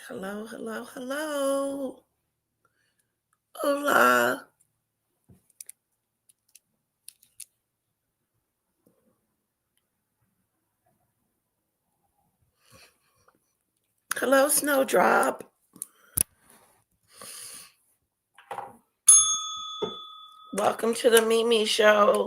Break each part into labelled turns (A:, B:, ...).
A: Hello, hello, hello. Hola. Hello, Snowdrop. Welcome to the Mimi Show.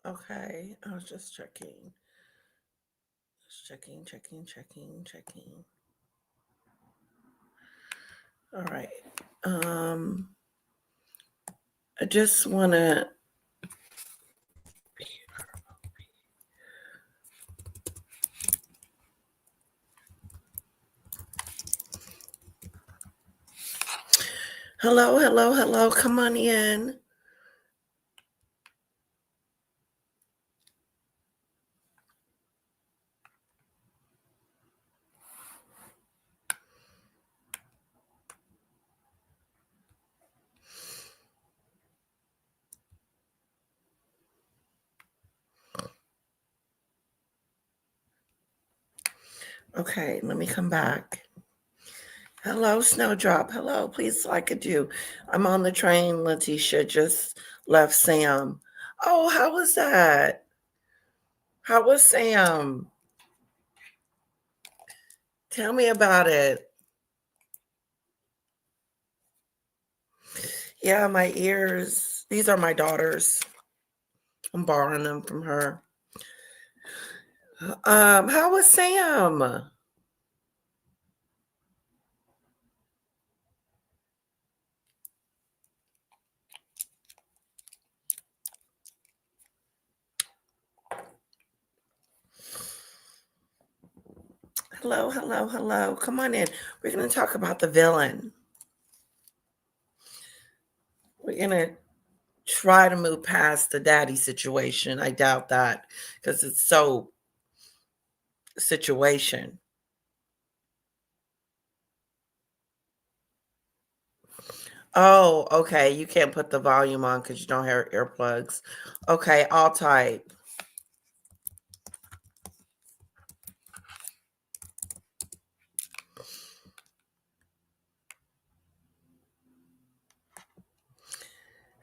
A: Okay, I was just checking. Checking. All right. I just want to. Hello, hello, hello. Come on in. Okay, let me come back. Hello, Snowdrop. Hello, please, like I do. I'm on the train. Letitia just left Sam. Oh, how was that? How was Sam? Tell me about it. Yeah, my ears. These are my daughters. I'm borrowing them from her. How was Sam? Hello, hello, hello. Come on in. We're going to talk about the villain. We're going to try to move past the daddy situation. I doubt that because it's so situation. Oh, okay. You can't put the volume on because you don't have earplugs. Okay, I'll type.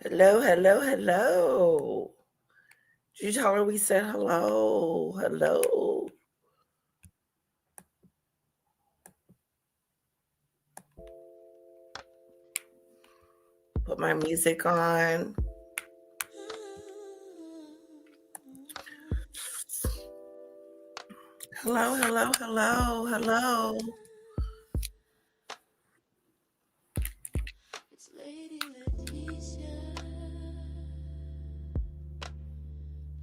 A: Hello, hello, hello. Did you tell her we said hello? Hello. Put my music on. Hello, hello, hello, hello.
B: It's Lady Leticia.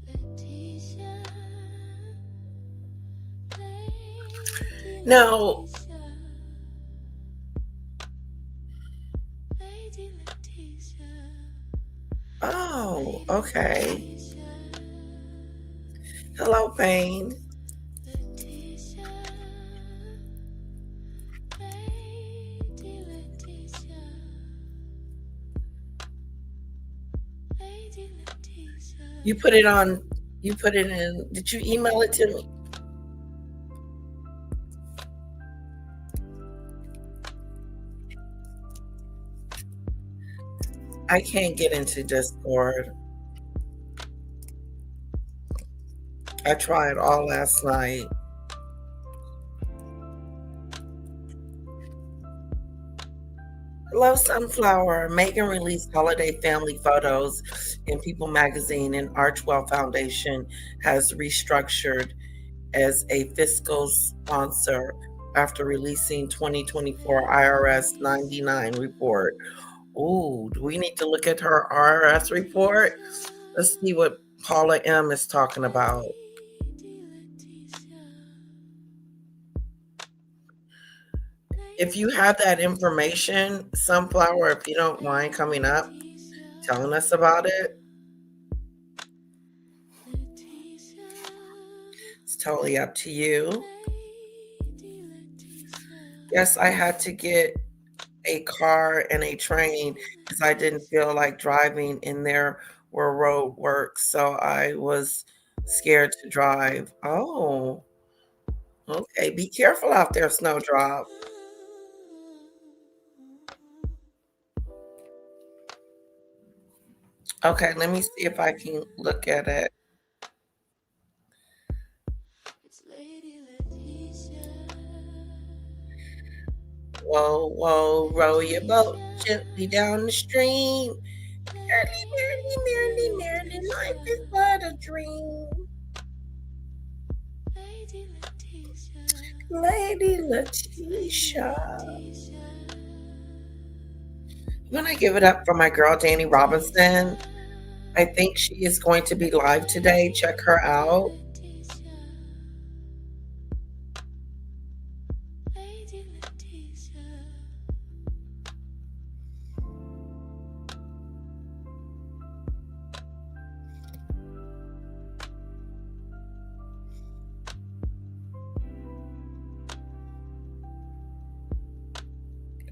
B: Leticia. Lady
A: No.
B: Leticia. Lady Leticia.
A: Oh,
B: Lady
A: okay.
B: Leticia.
A: Hello, Payne.
B: Leticia. Lady Leticia. Lady Leticia.
A: You put it on. You put it in. Did you email it to me? I can't get into Discord. I tried all last night. Hello, Sunflower. Megan released holiday family photos in People magazine, and Archwell Foundation has restructured as a fiscal sponsor after releasing 2024 IRS 99 report. Ooh, do we need to look at her IRS report? Let's see what Paula M is talking about. If you have that information, Sunflower, if you don't mind coming up, telling us about it, it's totally up to you. Yes, I had to get a car and a train because I didn't feel like driving in there where road works, so I was scared to drive. Oh, okay. Be careful out there, Snowdrop. Okay, let me see if I can look at it.
B: It's Lady Leticia.
A: Whoa, whoa, row your boat
B: Leticia.
A: gently down the stream. Merrily, merrily, merrily, merrily, life is but a dream.
B: Lady Leticia.
A: Lady
B: Lady
A: Letitia.
B: Leticia.
A: I'm gonna give it up for my girl Danny Robinson.
B: Leticia.
A: I think she is going to be live today. Check her out.
B: Leticia. Lady Leticia.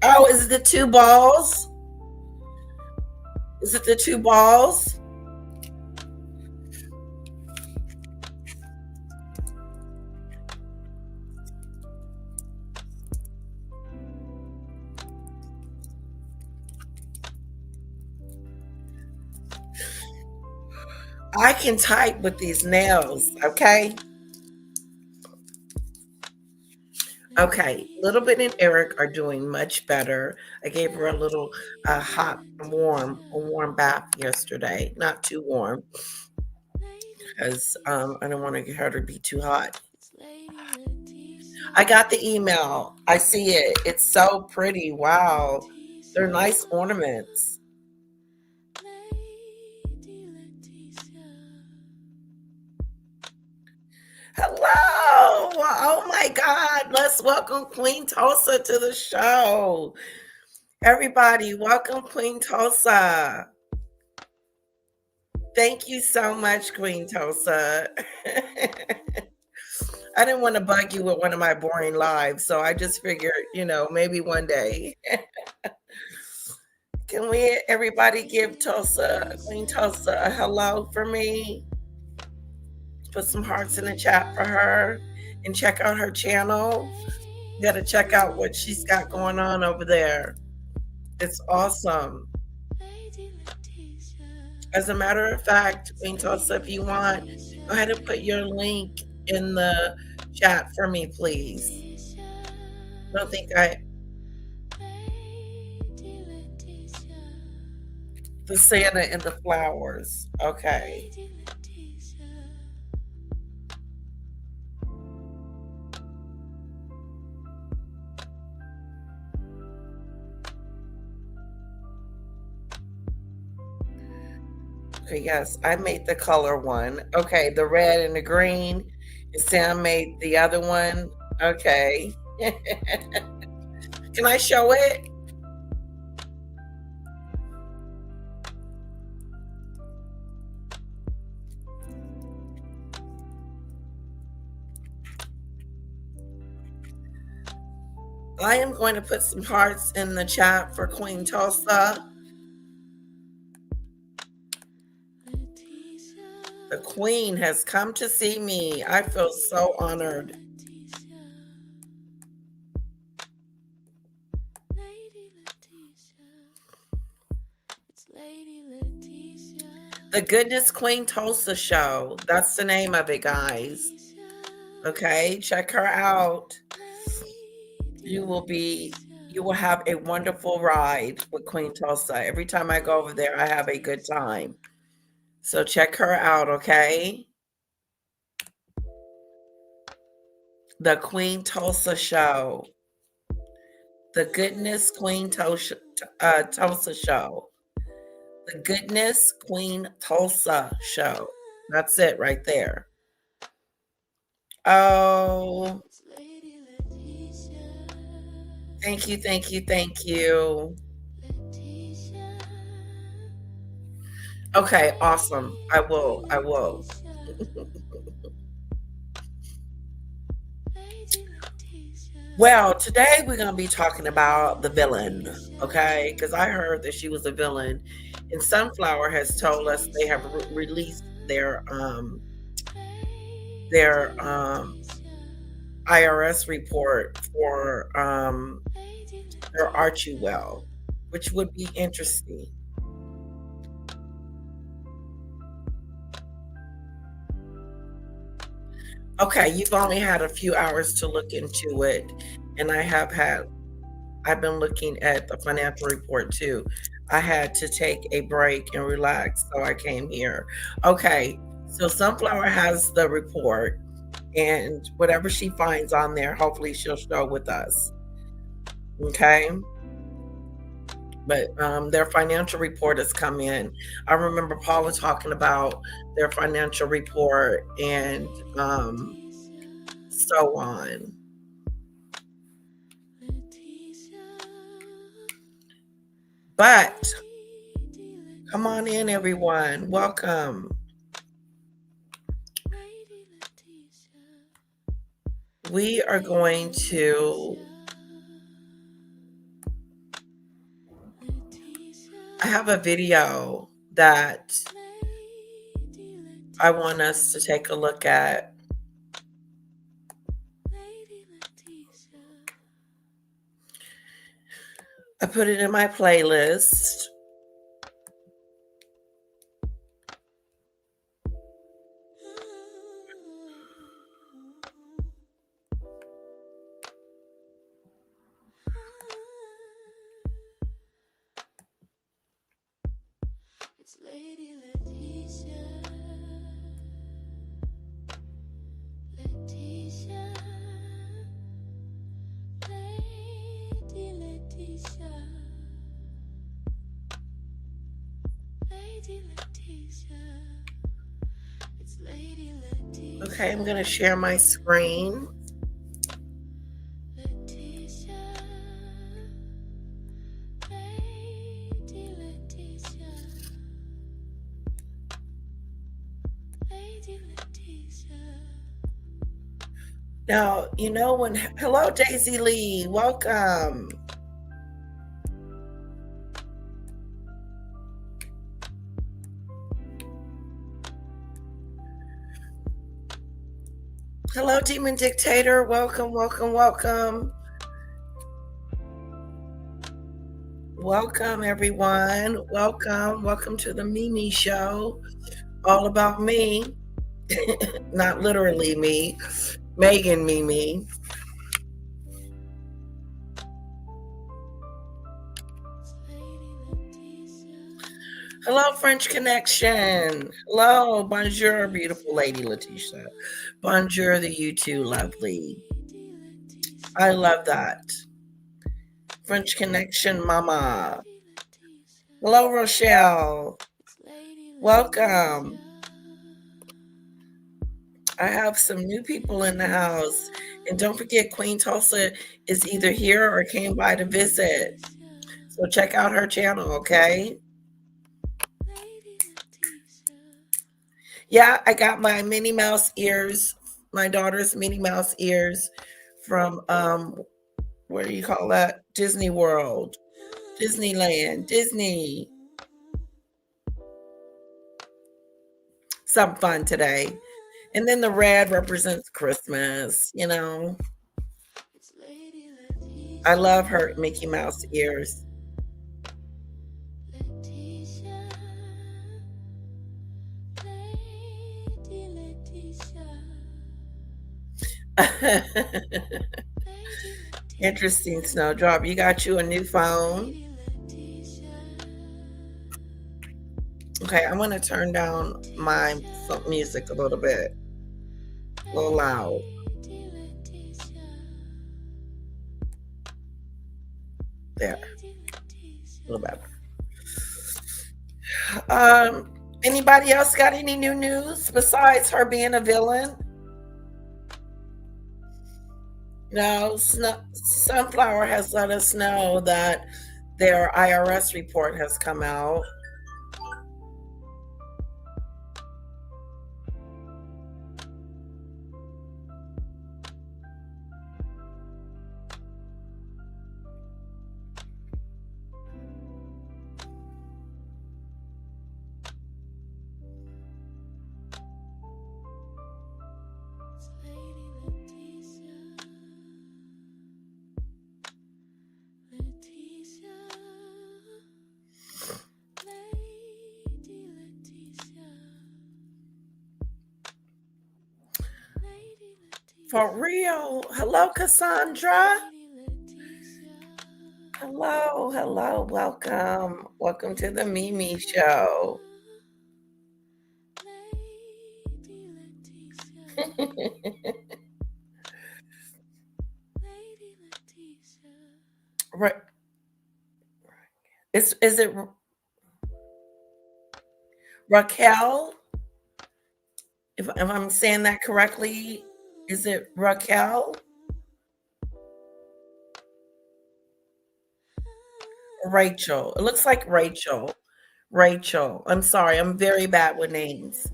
A: Oh, is it the two balls? Is it the two balls? I can type with these nails, okay? Okay, Little Bit and Eric are doing much better. I gave her a little hot, a warm bath yesterday. Not too warm, because I don't want her to be too hot.
B: It's Lady Leticia.
A: I got the email. I see it. It's so pretty. Wow. They're nice ornaments.
B: Lady Leticia.
A: Hello. Oh my God. Let's welcome Queen Tulsa to the show. Everybody, welcome Queen Tulsa. Thank you so much, Queen Tulsa. I didn't want to bug you with one of my boring lives, so I just figured, maybe one day. Can we, everybody, give Tulsa, Queen Tulsa, a hello for me? Put some hearts in the chat for her and check out her channel. You got to check out what she's got going on over there. It's awesome.
B: Lady Leticia.
A: As a matter of fact, Queen Tulsa, if you want, go ahead and put your link in the chat for me, please. I don't think
B: Lady Leticia.
A: the Santa and the flowers. Okay.
B: Lady Leticia.
A: Okay, yes, I made the color one. Okay, the red and the green. And Sam made the other one. Okay. Can I show it? I am going to put some hearts in the chat for Queen Tulsa.
B: Leticia.
A: The Queen has come to see me. I feel so honored.
B: Leticia. Lady Leticia. It's Lady Leticia.
A: The Goodness Queen Tulsa Show. That's the name of it, guys. Okay, check her out. You will be, You will have a wonderful ride with Queen Tulsa. Every time I go over there, I have a good time. So check her out, okay? The Queen Tulsa Show. The Goodness Queen Tulsa Show. The Goodness Queen Tulsa Show. That's it right there. Oh,
B: It's Lady Leticia.
A: thank you, thank you, thank you.
B: Leticia.
A: Okay, awesome. I will. I will.
B: Lady Leticia.
A: Well, today we're going to be talking about the villain, okay? Because I heard that she was a villain, and Sunflower has told us they have released their IRS report for their Archewell, which would be interesting. Okay, you've only had a few hours to look into it, and I've been looking at the financial report too. I had to take a break and relax, so I came here. Okay, so Sunflower has the report, and whatever she finds on there, hopefully she'll share with us. Okay, but their financial report has come in. I remember Paula talking about their financial report and so on. But come on in, everyone. Welcome. We are going to. I have a video that I want us to take a look at. I put it in my playlist.
B: It's Lady Leticia. Leticia. Lady Leticia. Lady Leticia. It's Lady Leticia.
A: Okay, I'm going to share my screen.
B: Leticia. Lady Leticia. Lady Leticia.
A: Now, hello, Daisy Lee. Welcome. Hello, Demon Dictator. Welcome, welcome, welcome. Welcome, everyone. Welcome. Welcome to the Mimi Show. All about me. Not literally me. Meghan Mimi. Hello, French Connection. Hello, bonjour, beautiful lady Letitia. Bonjour to you too, lovely. I love that. French Connection, mama. Hello, Rochelle. Welcome. I have some new people in the house. And don't forget, Queen Tulsa is either here or came by to visit. So check out her channel, okay? Yeah, I got my Minnie Mouse ears, my daughter's Minnie Mouse ears from what do you call that? Disney World, Disneyland, Disney. Some fun today. And then the red represents Christmas, I love her Mickey Mouse ears. Interesting, Snowdrop. You got you a new phone. Okay, I'm gonna turn down my music a little bit, a little loud. There, a little better. Anybody else got any new news besides her being a villain? No, Sunflower has let us know that their IRS report has come out. For real. Hello, Cassandra. Hello. Welcome to the Mimi Show. Right. Is it Raquel? If I'm saying that correctly, is it Raquel? Rachel. It looks like Rachel. Rachel. I'm sorry. I'm very bad with names.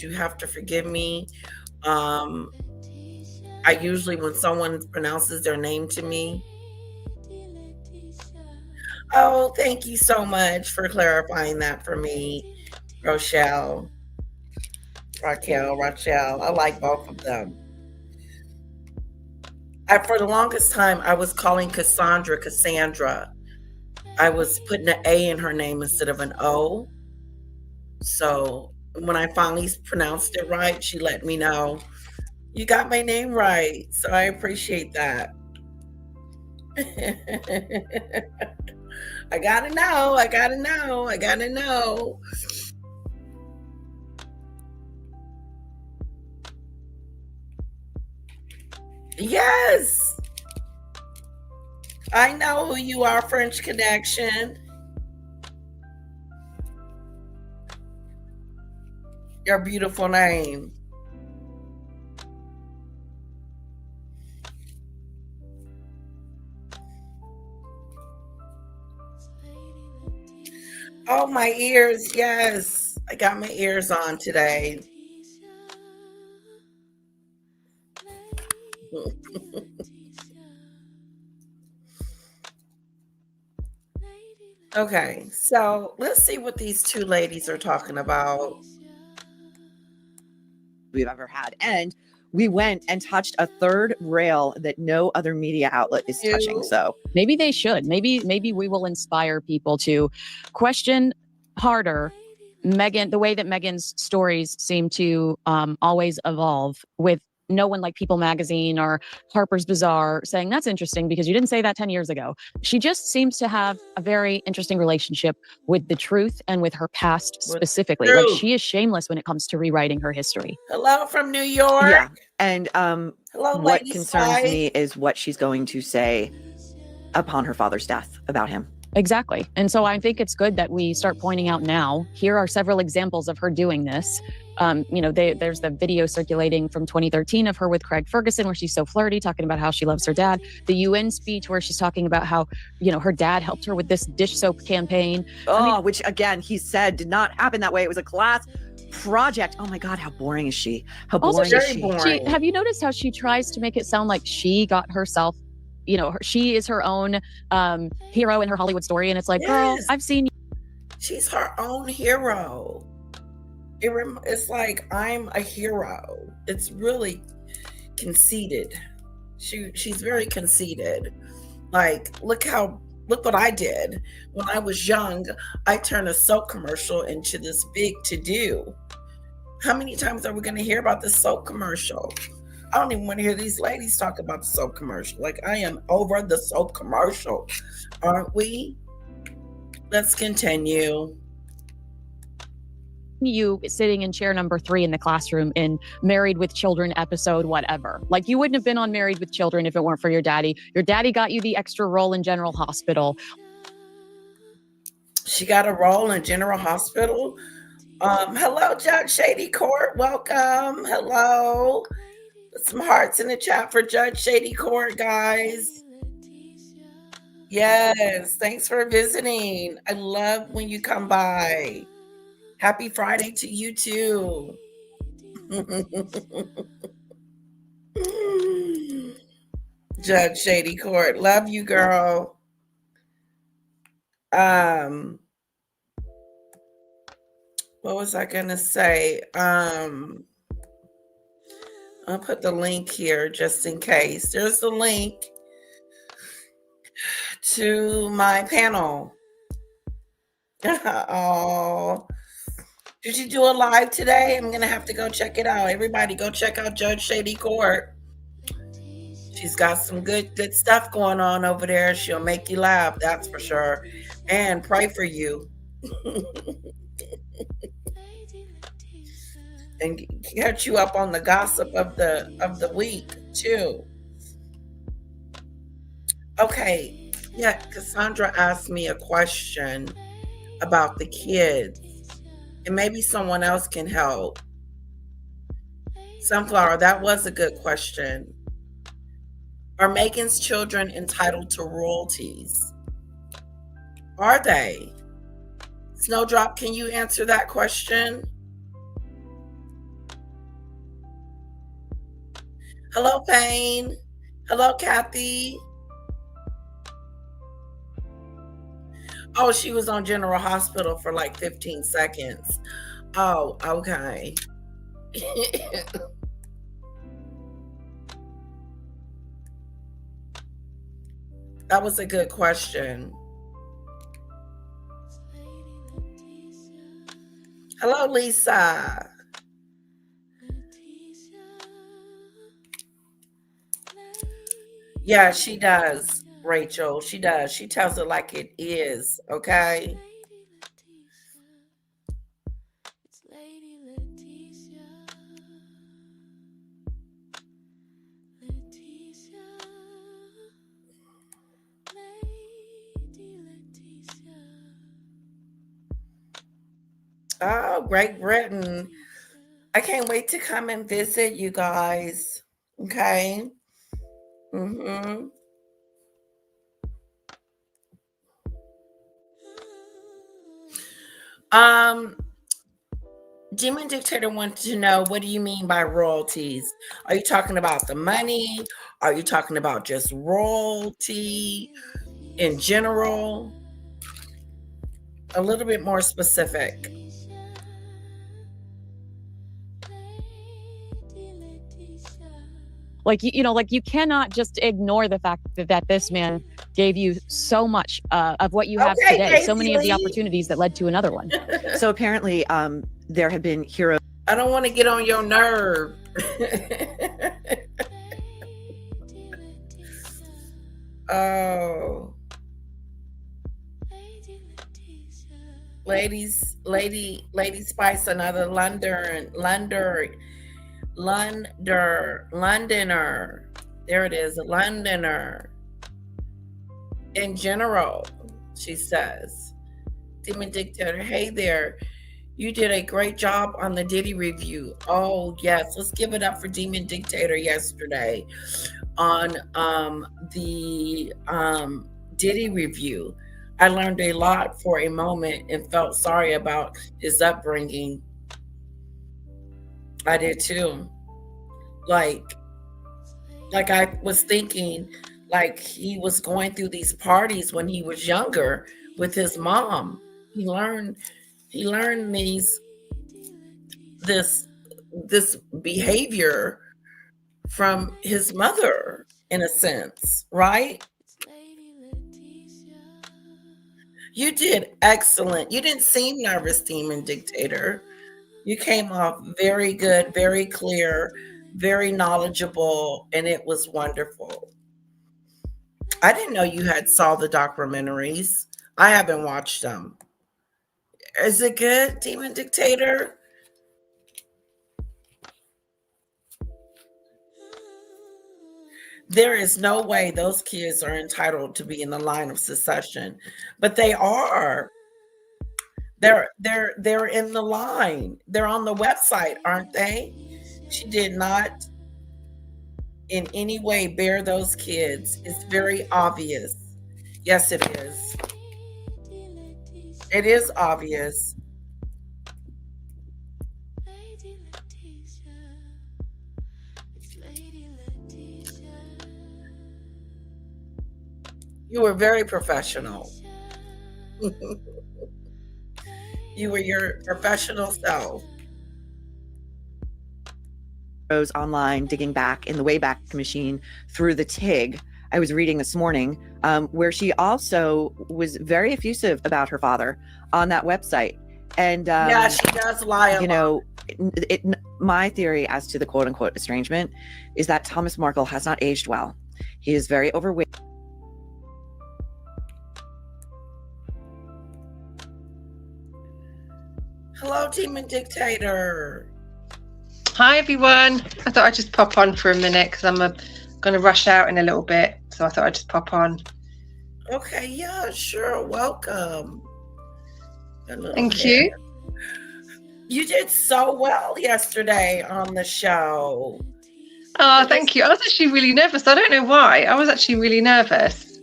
A: You have to forgive me. I usually, when someone pronounces their name to me, oh, thank you so much for clarifying that for me, Rochelle. Rachel. I like both of them. For the longest time, I was calling Cassandra. I was putting an A in her name instead of an O. So when I finally pronounced it right, she let me know, you got my name right. So I appreciate that. I gotta know. Yes. I know who you are, French Connection. Your beautiful name. Oh, my ears. Yes. I got my ears on today. Okay, so let's see what these two ladies are talking about.
C: We've ever had. And we went and touched a third rail that no other media outlet is touching. So
D: maybe they should. Maybe we will inspire people to question harder Meghan, the way that Meghan's stories seem to always evolve, with no one like People Magazine or Harper's Bazaar saying, that's interesting because you didn't say that 10 years ago. She just seems to have a very interesting relationship with the truth and with her past specifically. Like, she is shameless when it comes to rewriting her history.
A: Hello from New York.
C: Yeah. And
A: Hello,
C: what
A: Lady
C: concerns
A: Spy.
C: me is what she's going to say upon her father's death about him.
D: Exactly. And so I think it's good that we start pointing out now, here are several examples of her doing this. There's the video circulating from 2013 of her with Craig Ferguson, where she's so flirty, talking about how she loves her dad. The UN speech where she's talking about how, her dad helped her with this dish soap campaign.
C: Which again, he said did not happen that way. It was a class project. Oh my God, how boring is she? How boring is she?
A: Boring.
D: Have you noticed how she tries to make it sound like she got herself, she is her own hero in her Hollywood story? And it's like, girl, I've seen you.
A: She's her own hero. It's like, I'm a hero. It's really conceited. She's very conceited. Like, look what I did when I was young. I turned a soap commercial into this big to-do. How many times are we going to hear about this soap commercial? I don't even want to hear these ladies talk about the soap commercial. Like, I am over the soap commercial. Aren't we? Let's continue.
D: You sitting in chair number 3 in the classroom in Married with Children episode, whatever. Like, you wouldn't have been on Married with Children if it weren't for your daddy. Your daddy got you the extra role in General Hospital.
A: She got a role in General Hospital. Hello, Judge Shady Court. Welcome. Hello. Put some hearts in the chat for Judge Shady Court, guys. Yes, thanks for visiting. I love when you come by. Happy Friday to you too. Judge Shady Court. Love you, girl. What was I gonna say? I'll put the link here just in case. There's the link to my panel. Oh, did you do a live today? I'm gonna have to go check it out. Everybody go check out Judge Shady Court. She's got some good stuff going on over there. She'll make you laugh, that's for sure. And pray for you. And catch you up on the gossip of the week too. Okay. Yeah, Cassandra asked me a question about the kids. And maybe someone else can help. Sunflower, that was a good question. Are Meghan's children entitled to royalties? Are they? Snowdrop, can you answer that question? Hello, Payne. Hello, Kathy. Oh, she was on General Hospital for like 15 seconds. Oh, okay. That was a good question. Hello, Lisa. Yeah, she does, Rachel. She does. She tells it like it is, okay? Oh, Great Britain. I can't wait to come and visit you guys. Okay. Mm-hmm. Demon Dictator wanted to know, what do you mean by royalties? Are you talking about the money? Are you talking about just royalty in general? A little bit more specific.
D: Like, like, you cannot just ignore the fact that this man gave you so much of what you have today,
A: Daisy
D: so many of the
A: Lee.
D: opportunities that led to another one.
C: So apparently, there have been heroes.
A: I don't want to get on your nerve. Oh. Lady Spice, another Londoner. There it is, a Londoner. In general, she says. Demon Dictator, hey there. You did a great job on the Diddy review. Oh, yes. Let's give it up for Demon Dictator yesterday on the Diddy review. I learned a lot for a moment and felt sorry about his upbringing. I did too. Like I was thinking, like, he was going through these parties when he was younger with his mom. He learned this behavior from his mother, in a sense, right? You did excellent. You didn't seem nervous, Demon Dictator. You came off very good, very clear, very knowledgeable, and it was wonderful. I didn't know you had saw the documentaries. I haven't watched them. Is it good, Demon Dictator? There is no way those kids are entitled to be in the line of succession, but they are. They're in the line. They're on the website, aren't they? She did not in any way bear those kids. It's very obvious. Yes, it is. It is obvious.
B: Lady Letitia. It's Lady Letitia.
A: You were very professional. You were your professional self.
C: Goes online, digging back in the Wayback Machine through the TIG. I was reading this morning, where she also was very effusive about her father on that website. And
A: Yeah, she does lie a
C: you
A: lot.
C: know, my theory as to the quote unquote estrangement is that Thomas Markle has not aged well. He is very overweight.
A: Hello, Demon Dictator.
E: Hi everyone. I thought I'd just pop on for a minute because I'm going to rush out in a little bit. So I thought I'd just pop on.
A: Okay, yeah, sure. Welcome.
E: Thank you.
A: You did so well yesterday on the show.
E: Oh, thank you. I was actually really nervous. I don't know why. I was actually really nervous.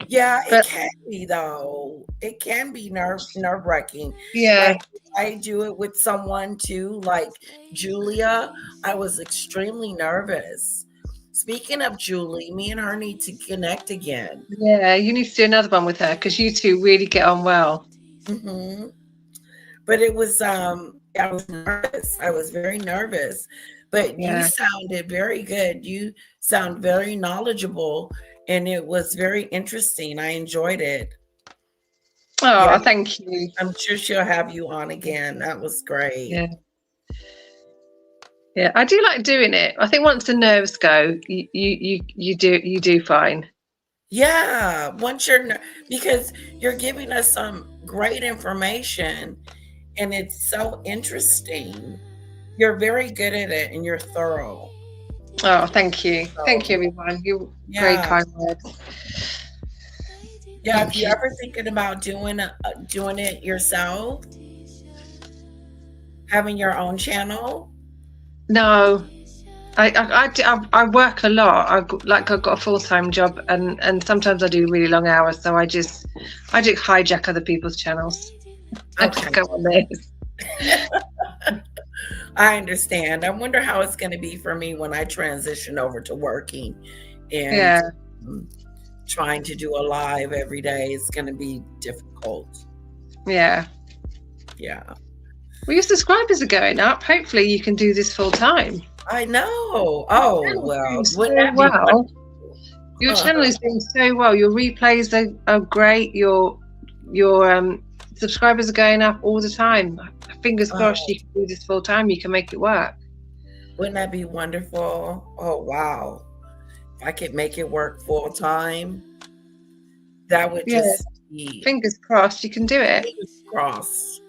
A: Yeah,
E: But-
A: it can be though. It can be nerve-wracking.
E: Yeah.
A: Like I do it with someone too, like Julia. I was extremely nervous. Speaking of Julie, me and her need to connect again.
E: Yeah, you need to do another one with her because you two really get on well.
A: Hmm. But it was I was nervous. I was very nervous. But
E: Yeah.
A: you sounded very good. You sound very knowledgeable, and it was very interesting. I enjoyed it.
E: Oh,
A: Yeah.
E: thank you.
A: I'm sure she'll have you on again. That was great.
E: Yeah. Yeah, I do like doing it. I think once the nerves go, you do fine.
A: Yeah, once because you're giving us some great information, and it's so interesting. You're very good at it, and you're thorough.
E: Oh, thank you. Thank you, everyone. You're very
A: Yeah.
E: kind words.
A: Yeah,
E: Thank
A: if you're
E: you.
A: ever thinking about doing it yourself, having your own channel.
E: No, I work a lot. I've got a full-time job, and sometimes I do really long hours. So I just hijack other people's channels. I just
A: Okay.
E: go on theirs.
A: I understand. I wonder how it's going to be for me when I transition over to working and
E: Yeah.
A: trying to do a live every day is going to be difficult.
E: Yeah.
A: Yeah,
E: Well, your subscribers are going up. Hopefully, you can do this full time.
A: I know. Oh, well,
E: So
A: wouldn't that be
E: well.
A: wonderful?
E: Your channel is doing so well. Your replays are great. Your subscribers are going up all the time. Fingers crossed you can do this full time. You can make it work.
A: Wouldn't that be wonderful? Oh, wow. If I could make it work full time, that would
E: Yeah.
A: just be
E: Fingers crossed you can do it.
A: cross.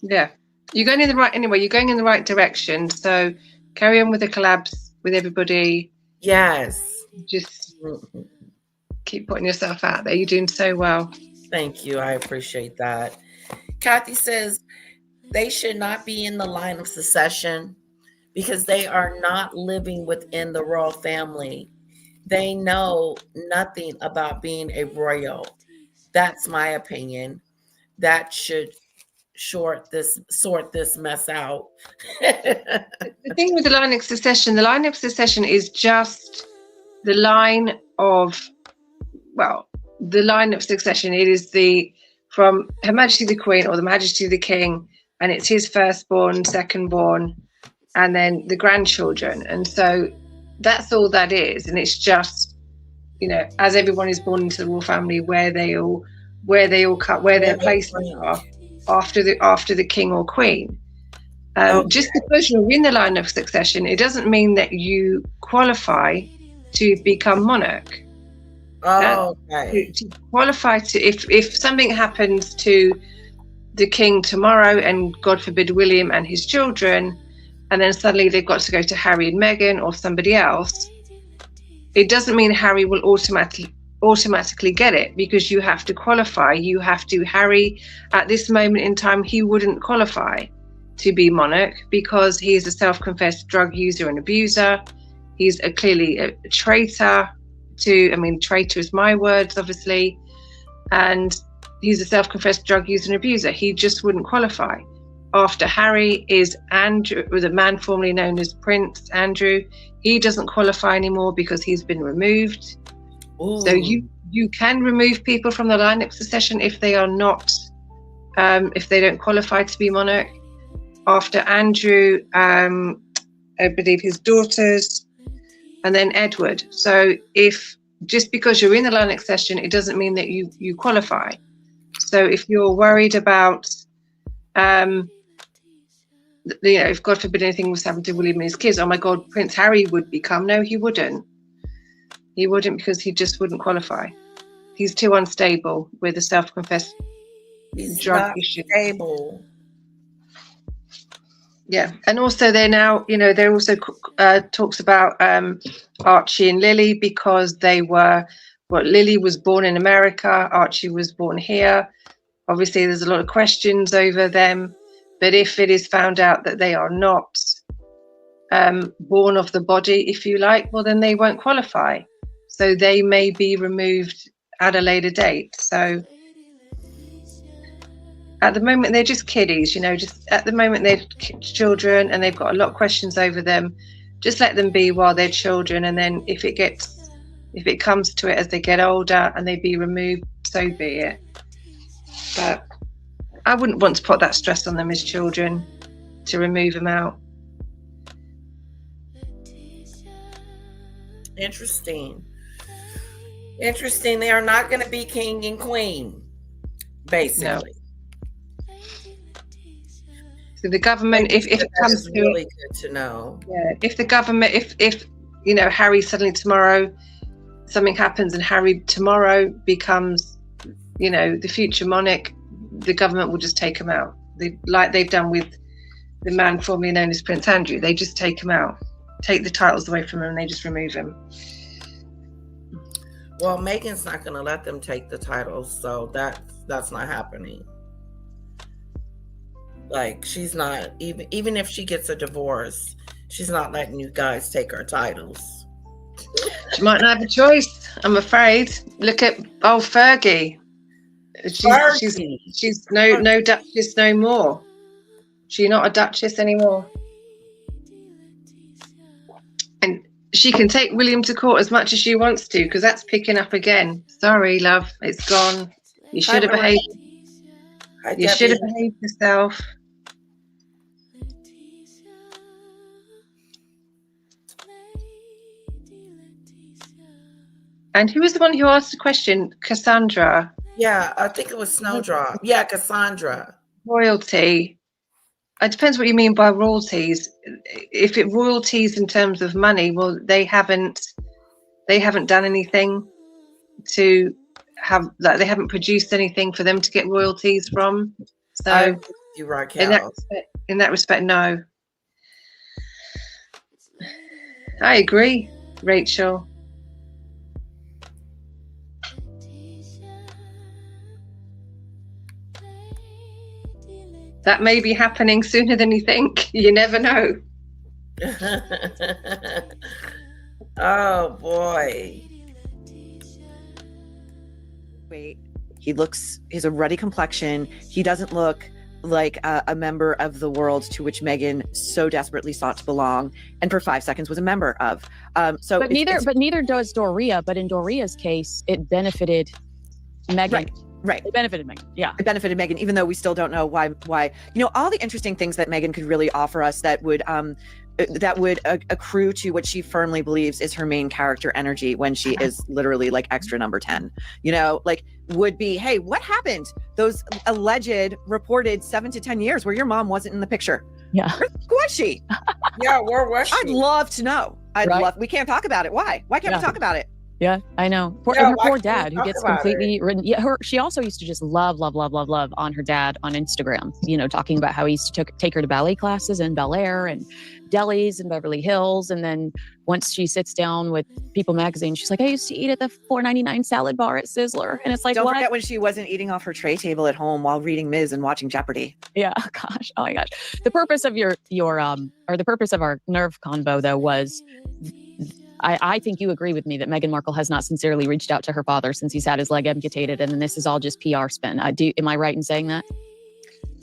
E: Yeah, you're going in the right anyway. You're going in the right direction. So carry on with the collabs with everybody.
A: Yes.
E: Just
A: Mhm.
E: keep putting yourself out there. You're doing so well.
A: Thank you. I appreciate that. Kathy says they should not be in the line of succession because they are not living within the royal family. They know nothing about being a royal. That's my opinion. That should sort this mess out.
E: The thing with the line of succession is just the line of, well, the line of succession. It is from Her Majesty the Queen or the Majesty the King, and it's his firstborn, secondborn, and then the grandchildren. And so that's all that is. And it's just, as everyone is born into the royal family, where their places are after the king or queen. Just because you're in the line of succession, it doesn't mean that you qualify to become monarch.
A: Okay.
E: To qualify to, if something happens to the king tomorrow, and God forbid William and his children, and then suddenly they've got to go to Harry and Meghan or somebody else, it doesn't mean Harry will automatically get it, because you have to qualify. You have to. Harry, at this moment in time, he wouldn't qualify to be monarch because he is a self-confessed drug user and abuser. He's clearly a traitor traitor is my words, obviously, and he's a self-confessed drug user and abuser. He just wouldn't qualify. After Harry is Andrew, the man formerly known as Prince Andrew. He doesn't qualify anymore because he's been removed.
A: Ooh.
E: So you can remove people from the line of succession if they are not, if they don't qualify to be monarch. After Andrew, I believe his daughters, and then Edward. So if just because you're in the line of succession, it doesn't mean that you qualify. So if you're worried about, if God forbid anything was happening to William and his kids, oh my God, Prince Harry would become. No, he wouldn't. He wouldn't, because he just wouldn't qualify. He's too unstable with a self-confessed drug issue.
A: Stable.
E: Yeah, and also they're now, there also talks about Archie and Lily, because Lily was born in America, Archie was born here. Obviously, there's a lot of questions over them, but if it is found out that they are not born of the body, if you like, well, then they won't qualify. So they may be removed at a later date. So at the moment, they're just kiddies, just at the moment, they're children and they've got a lot of questions over them. Just let them be while they're children. And then if it comes to it as they get older and they be removed, so be it. But I wouldn't want to put that stress on them as children to remove them out.
A: Interesting. They are not going to be king and queen, basically.
E: No. So the government, if it comes to
A: really good to know.
E: Yeah, if the government, if Harry suddenly tomorrow, something happens and Harry tomorrow becomes, the future monarch, the government will just take him out. Like they've done with the man formerly known as Prince Andrew. They just take him out, take the titles away from him, and they just remove him.
A: Well, Meghan's not going to let them take the titles, so that's not happening. Like, she's not, even if she gets a divorce, she's not letting you guys take her titles.
E: She might not have a choice, I'm afraid. Look at Fergie. She's no duchess no more. She's not a duchess anymore. And she can take William to court as much as she wants to, because that's picking up again. Sorry, love, it's gone. You should have behaved. You should have behaved yourself. And who was the one who asked the question? Cassandra.
A: Yeah, I think it was Snowdrop. Yeah, Cassandra.
E: Royalty. It depends what you mean by royalties. If it royalties in terms of money, well, they haven't done anything to have that. They haven't produced anything for them to get royalties from. So
A: you're right, Cal.
E: In that respect, no. I agree, Rachel. That may be happening sooner than you think. You never know.
A: Oh, boy.
C: Wait, he's a ruddy complexion. He doesn't look like a member of the world to which Meghan so desperately sought to belong, and for 5 seconds was a member of. But
D: neither does Doria. But in Doria's case, it benefited Meghan.
C: Right.
D: It benefited Meghan. Yeah.
C: It benefited Meghan, even though we still don't know why. All the interesting things that Meghan could really offer us that would that would accrue to what she firmly believes is her main character energy when she is literally like extra number 10, like would be, hey, what happened those alleged reported 7 to 10 years where your mom wasn't in the picture?
D: Yeah.
C: Where was she?
A: Yeah, where was she?
C: I'd love to know. We can't talk about it. Why can't we talk about it?
D: Yeah, I know.
A: Yeah,
D: Her
A: why
D: poor
A: can't we
D: dad, who
A: talk
D: gets
A: about
D: completely ridden. Yeah, she also used to just love on her dad on Instagram. Talking about how he used to take her to ballet classes in Bel Air and delis in Beverly Hills. And then once she sits down with People magazine, she's like, I used to eat at the $4.99 salad bar at Sizzler. And it's like,
C: don't forget when she wasn't eating off her tray table at home while reading Ms. and watching Jeopardy.
D: Yeah, gosh, oh my gosh. The purpose of the purpose of our nerve convo though was, I think you agree with me that Meghan Markle has not sincerely reached out to her father since he's had his leg amputated, and this is all just PR spin. Am I right in saying that?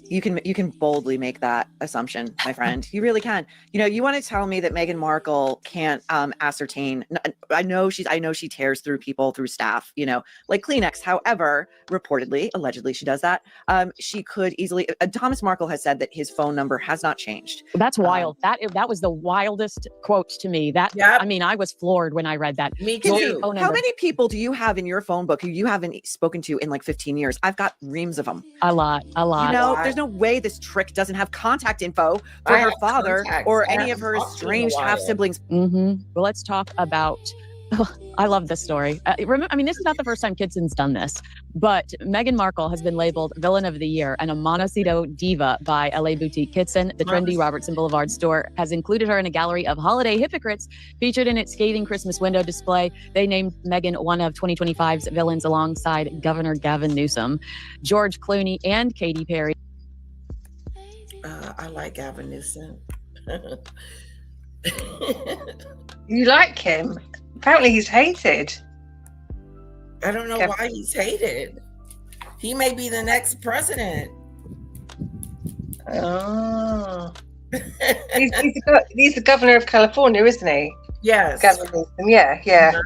C: You can boldly make that assumption, my friend. You really can. You want to tell me that Meghan Markle can't ascertain. I know she tears through people, through staff, like Kleenex. However, reportedly, allegedly, she does that. She could easily. Thomas Markle has said that his phone number has not changed.
D: That's wild. That was the wildest quote to me.
A: Yep.
D: I mean, I was floored when I read that.
A: Me too.
C: How many people do you have in your phone book who you haven't spoken to in like 15 years? I've got reams of them.
D: A lot.
C: There's no way this trick doesn't have contact info for her father or any of her estranged half siblings.
D: Well, let's talk about. I love this story. This is not the first time Kitsen's done this, but Meghan Markle has been labeled Villain of the Year and a Montecito diva by LA Boutique Kitsen. The trendy Robertson Boulevard store has included her in a gallery of holiday hypocrites featured in its scathing Christmas window display. They named Meghan one of 2025's villains alongside Governor Gavin Newsom, George Clooney, and Katy Perry.
A: I like Gavin Newsom.
E: You like him? Apparently he's hated.
A: I don't know why he's hated. He may be the next president.
E: Oh. he's the governor of California, isn't he?
A: Yes.
E: Gavin Newsom. Yeah.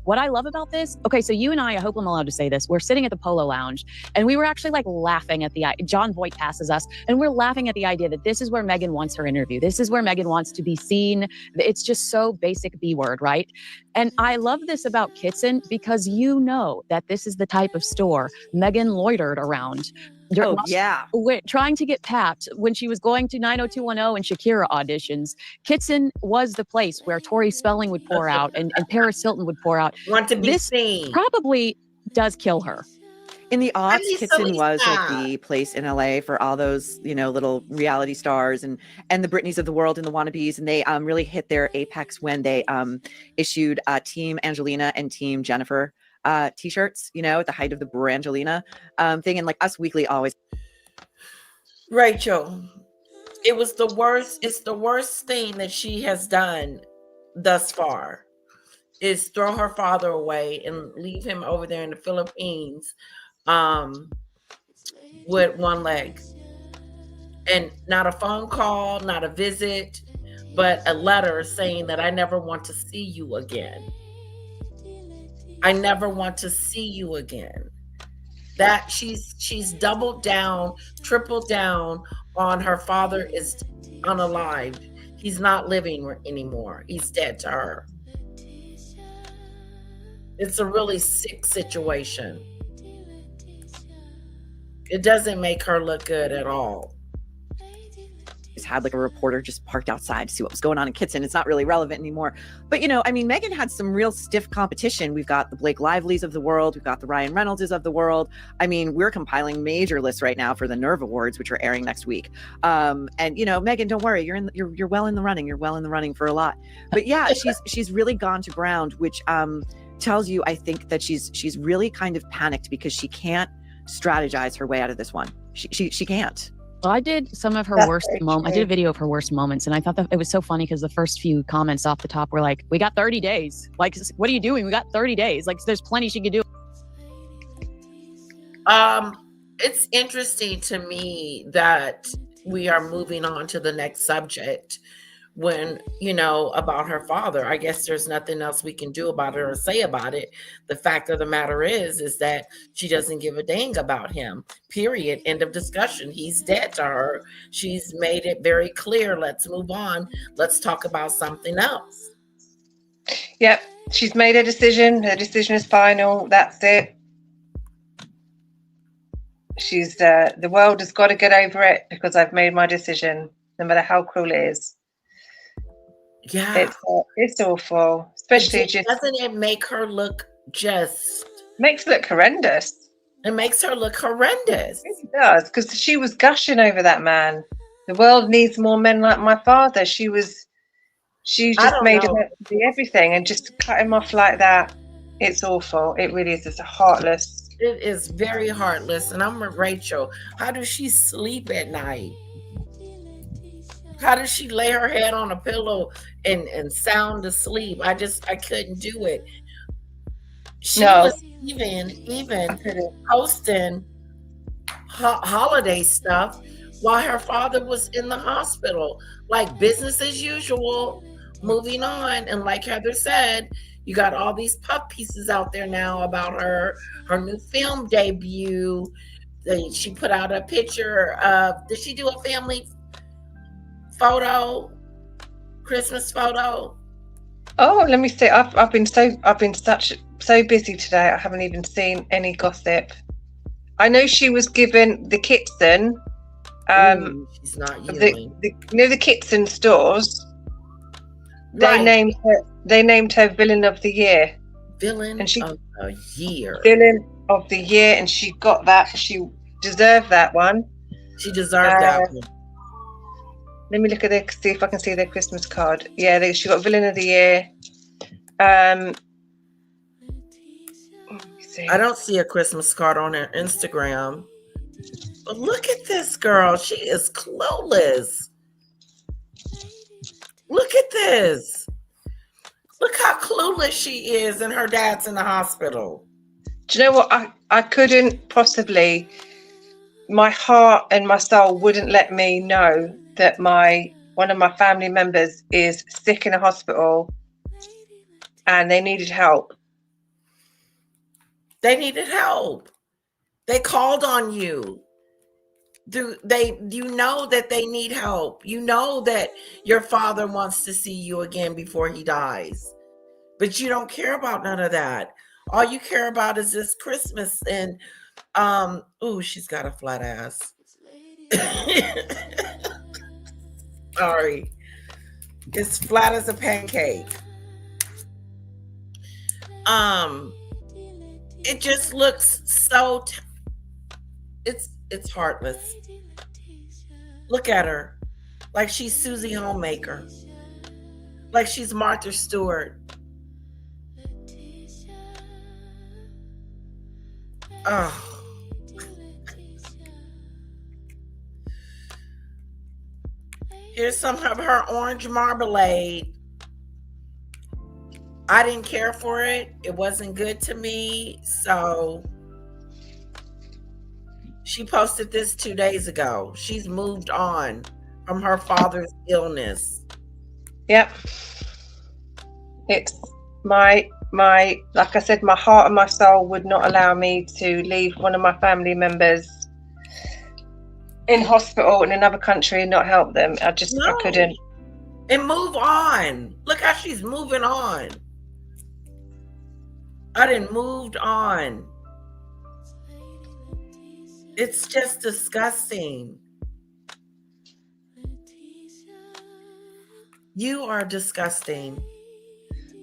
D: What I love about this, okay, so you and I hope I'm allowed to say this, we're sitting at the Polo Lounge and we were actually like laughing at John Voight passes us and we're laughing at the idea that this is where Meghan wants her interview. This is where Meghan wants to be seen. It's just so basic B word, right? And I love this about Kitsen because that this is the type of store Meghan loitered around. Trying to get papped when she was going to 90210 and Shakira auditions. Kitsen was the place where Tori Spelling would pour out and Paris Hilton would pour out.
A: Want to be seen.
D: Probably does kill her.
C: In the aughts, Kitsen was like the place in LA for all those, little reality stars and the Britneys of the world and the wannabes. And they really hit their apex when they issued Team Angelina and Team Jennifer t-shirts, at the height of the Brangelina thing, and like Us Weekly always.
A: Rachel, it was the worst. It's the worst thing that she has done thus far is throw her father away and leave him over there in the Philippines with one leg, and not a phone call, not a visit, but a letter saying that I never want to see you again. I never want to see you again. That she's doubled down, tripled down on her father is unalived. He's not living anymore. He's dead to her. It's a really sick situation. It doesn't make her look good at all.
C: Had like a reporter just parked outside to see what was going on in Kitsen. It's not really relevant anymore. But Meghan had some real stiff competition. We've got the Blake Livelys of the world. We've got the Ryan Reynoldses of the world. We're compiling major lists right now for the Nerve Awards, which are airing next week. Meghan, don't worry, you're well in the running. You're well in the running for a lot. But yeah, she's really gone to ground, which tells you, I think, that she's really kind of panicked because she can't strategize her way out of this one. She can't.
D: Well, I did some of her worst moments. I did a video of her worst moments, and I thought that it was so funny because the first few comments off the top were like, "We got 30 days. Like, what are you doing? We got 30 days. Like, there's plenty she could do."
A: It's interesting to me that we are moving on to the next subject when, about her father. I guess there's nothing else we can do about it or say about it. The fact of the matter is that she doesn't give a dang about him. Period. End of discussion. He's dead to her. She's made it very clear. Let's move on. Let's talk about something else.
E: Yep, she's made a decision. Her decision is final. That's it. She's the world has got to get over it because I've made my decision, no matter how cruel it is.
A: Yeah,
E: It's awful, especially
A: doesn't it make her look
E: makes it look horrendous.
A: It makes her look horrendous.
E: It does, because she was gushing over that man. The world needs more men like my father. She just made him out to be everything, and just cut him off like that. It's awful. It really is. It's heartless.
A: It is very heartless. And I'm with Rachel. How does she sleep at night? How does she lay her head on a pillow and sound asleep? I couldn't do it. She was even hosting holiday stuff while her father was in the hospital, like business as usual, moving on. And like Heather said, you got all these puff pieces out there now about her new film debut. She put out a picture of, did she do a family photo, Christmas photo?
E: Oh, let me say, I've been so busy today. I haven't even seen any gossip. I know she was given the Kitson.
A: She's not yielding.
E: The Kitson stores. They named her Villain of the Year.
A: Villain of the Year.
E: Villain of the Year, and she got that. She deserved that one.
A: She deserved that one.
E: Let me look at see if I can see their Christmas card. Yeah, she got Villain of the Year. Let me see.
A: I don't see a Christmas card on her Instagram. But look at this girl. She is clueless. Look at this. Look how clueless she is, and her dad's in the hospital.
E: Do you know what? I couldn't possibly, my heart and my soul wouldn't let me know that one of my family members is sick in a hospital and they needed help.
A: They needed help. They called on you. You know that they need help. You know that your father wants to see you again before he dies. But you don't care about none of that. All you care about is this Christmas. And she's got a flat ass. Sorry. It's flat as a pancake. It just looks so it's heartless. Look at her. Like she's Susie Homemaker. Like she's Martha Stewart. Oh. Here's some of her orange marmalade. I didn't care for it. It wasn't good to me. So she posted this 2 days ago. She's moved on from her father's illness.
E: Yep. It's my like I said, my heart and my soul would not allow me to leave one of my family members in hospital in another country and not help them. I couldn't.
A: And move on. Look how she's moving on. I done moved on. It's just disgusting. You are disgusting.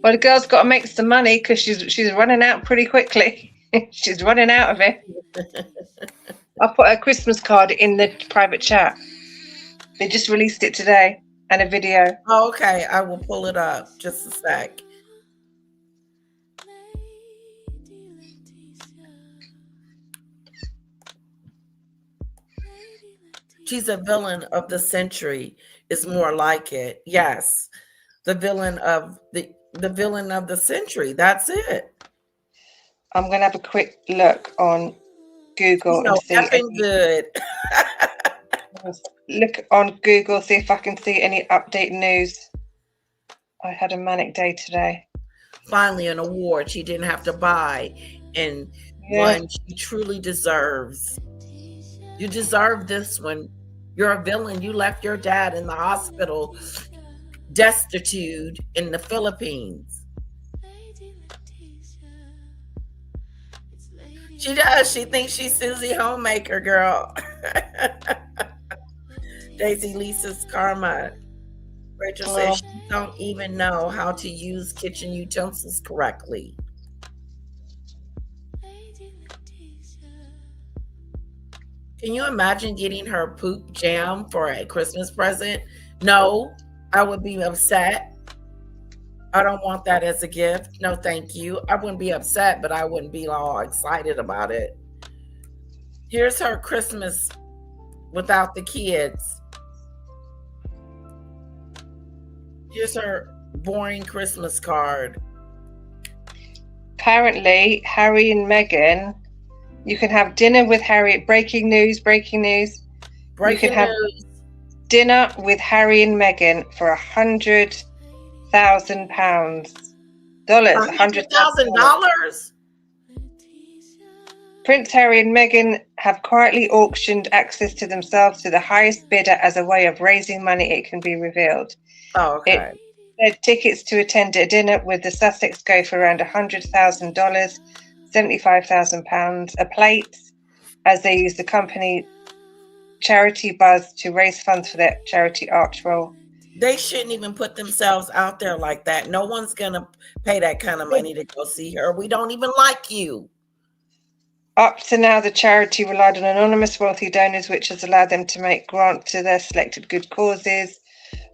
E: Well, the girl's got to make some money because she's running out pretty quickly. She's running out of it. I put a Christmas card in the private chat. They just released it today, and a video.
A: Oh, okay, I will pull it up. Just a sec. She's a villain of the century. Is more like it. Yes, the villain of the century. That's it.
E: I'm gonna have a quick look on Google and see.
A: Effing good.
E: Look on Google, see if I can see any update news. I had a manic day today.
A: Finally, an award she didn't have to buy, and one she truly deserves. You deserve this one. You're a villain. You left your dad in the hospital, destitute in the Philippines. She does. She thinks she's Susie Homemaker, girl. Daisy Lisa's karma. Rachel says she don't even know how to use kitchen utensils correctly. Can you imagine getting her poop jam for a Christmas present? No, I would be upset. I don't want that as a gift. No, thank you. I wouldn't be upset, but I wouldn't be all excited about it. Here's her Christmas without the kids. Here's her boring Christmas card.
E: Apparently, Harry and Meghan, you can have dinner with Harry. Breaking news.
A: Breaking
E: you can have dinner with Harry and Meghan for £100,000.
A: $100,000?
E: Prince Harry and Meghan have quietly auctioned access to themselves to the highest bidder as a way of raising money, it can be revealed.
A: Oh, okay.
E: Their tickets to attend a dinner with the Sussex go for around $100,000, £75,000 a plate, as they use the company Charity Buzz to raise funds for their charity Archwell.
A: They shouldn't even put themselves out there like that. No one's going to pay that kind of money to go see her. We don't even like you.
E: Up to now, the charity relied on anonymous wealthy donors, which has allowed them to make grants to their selected good causes.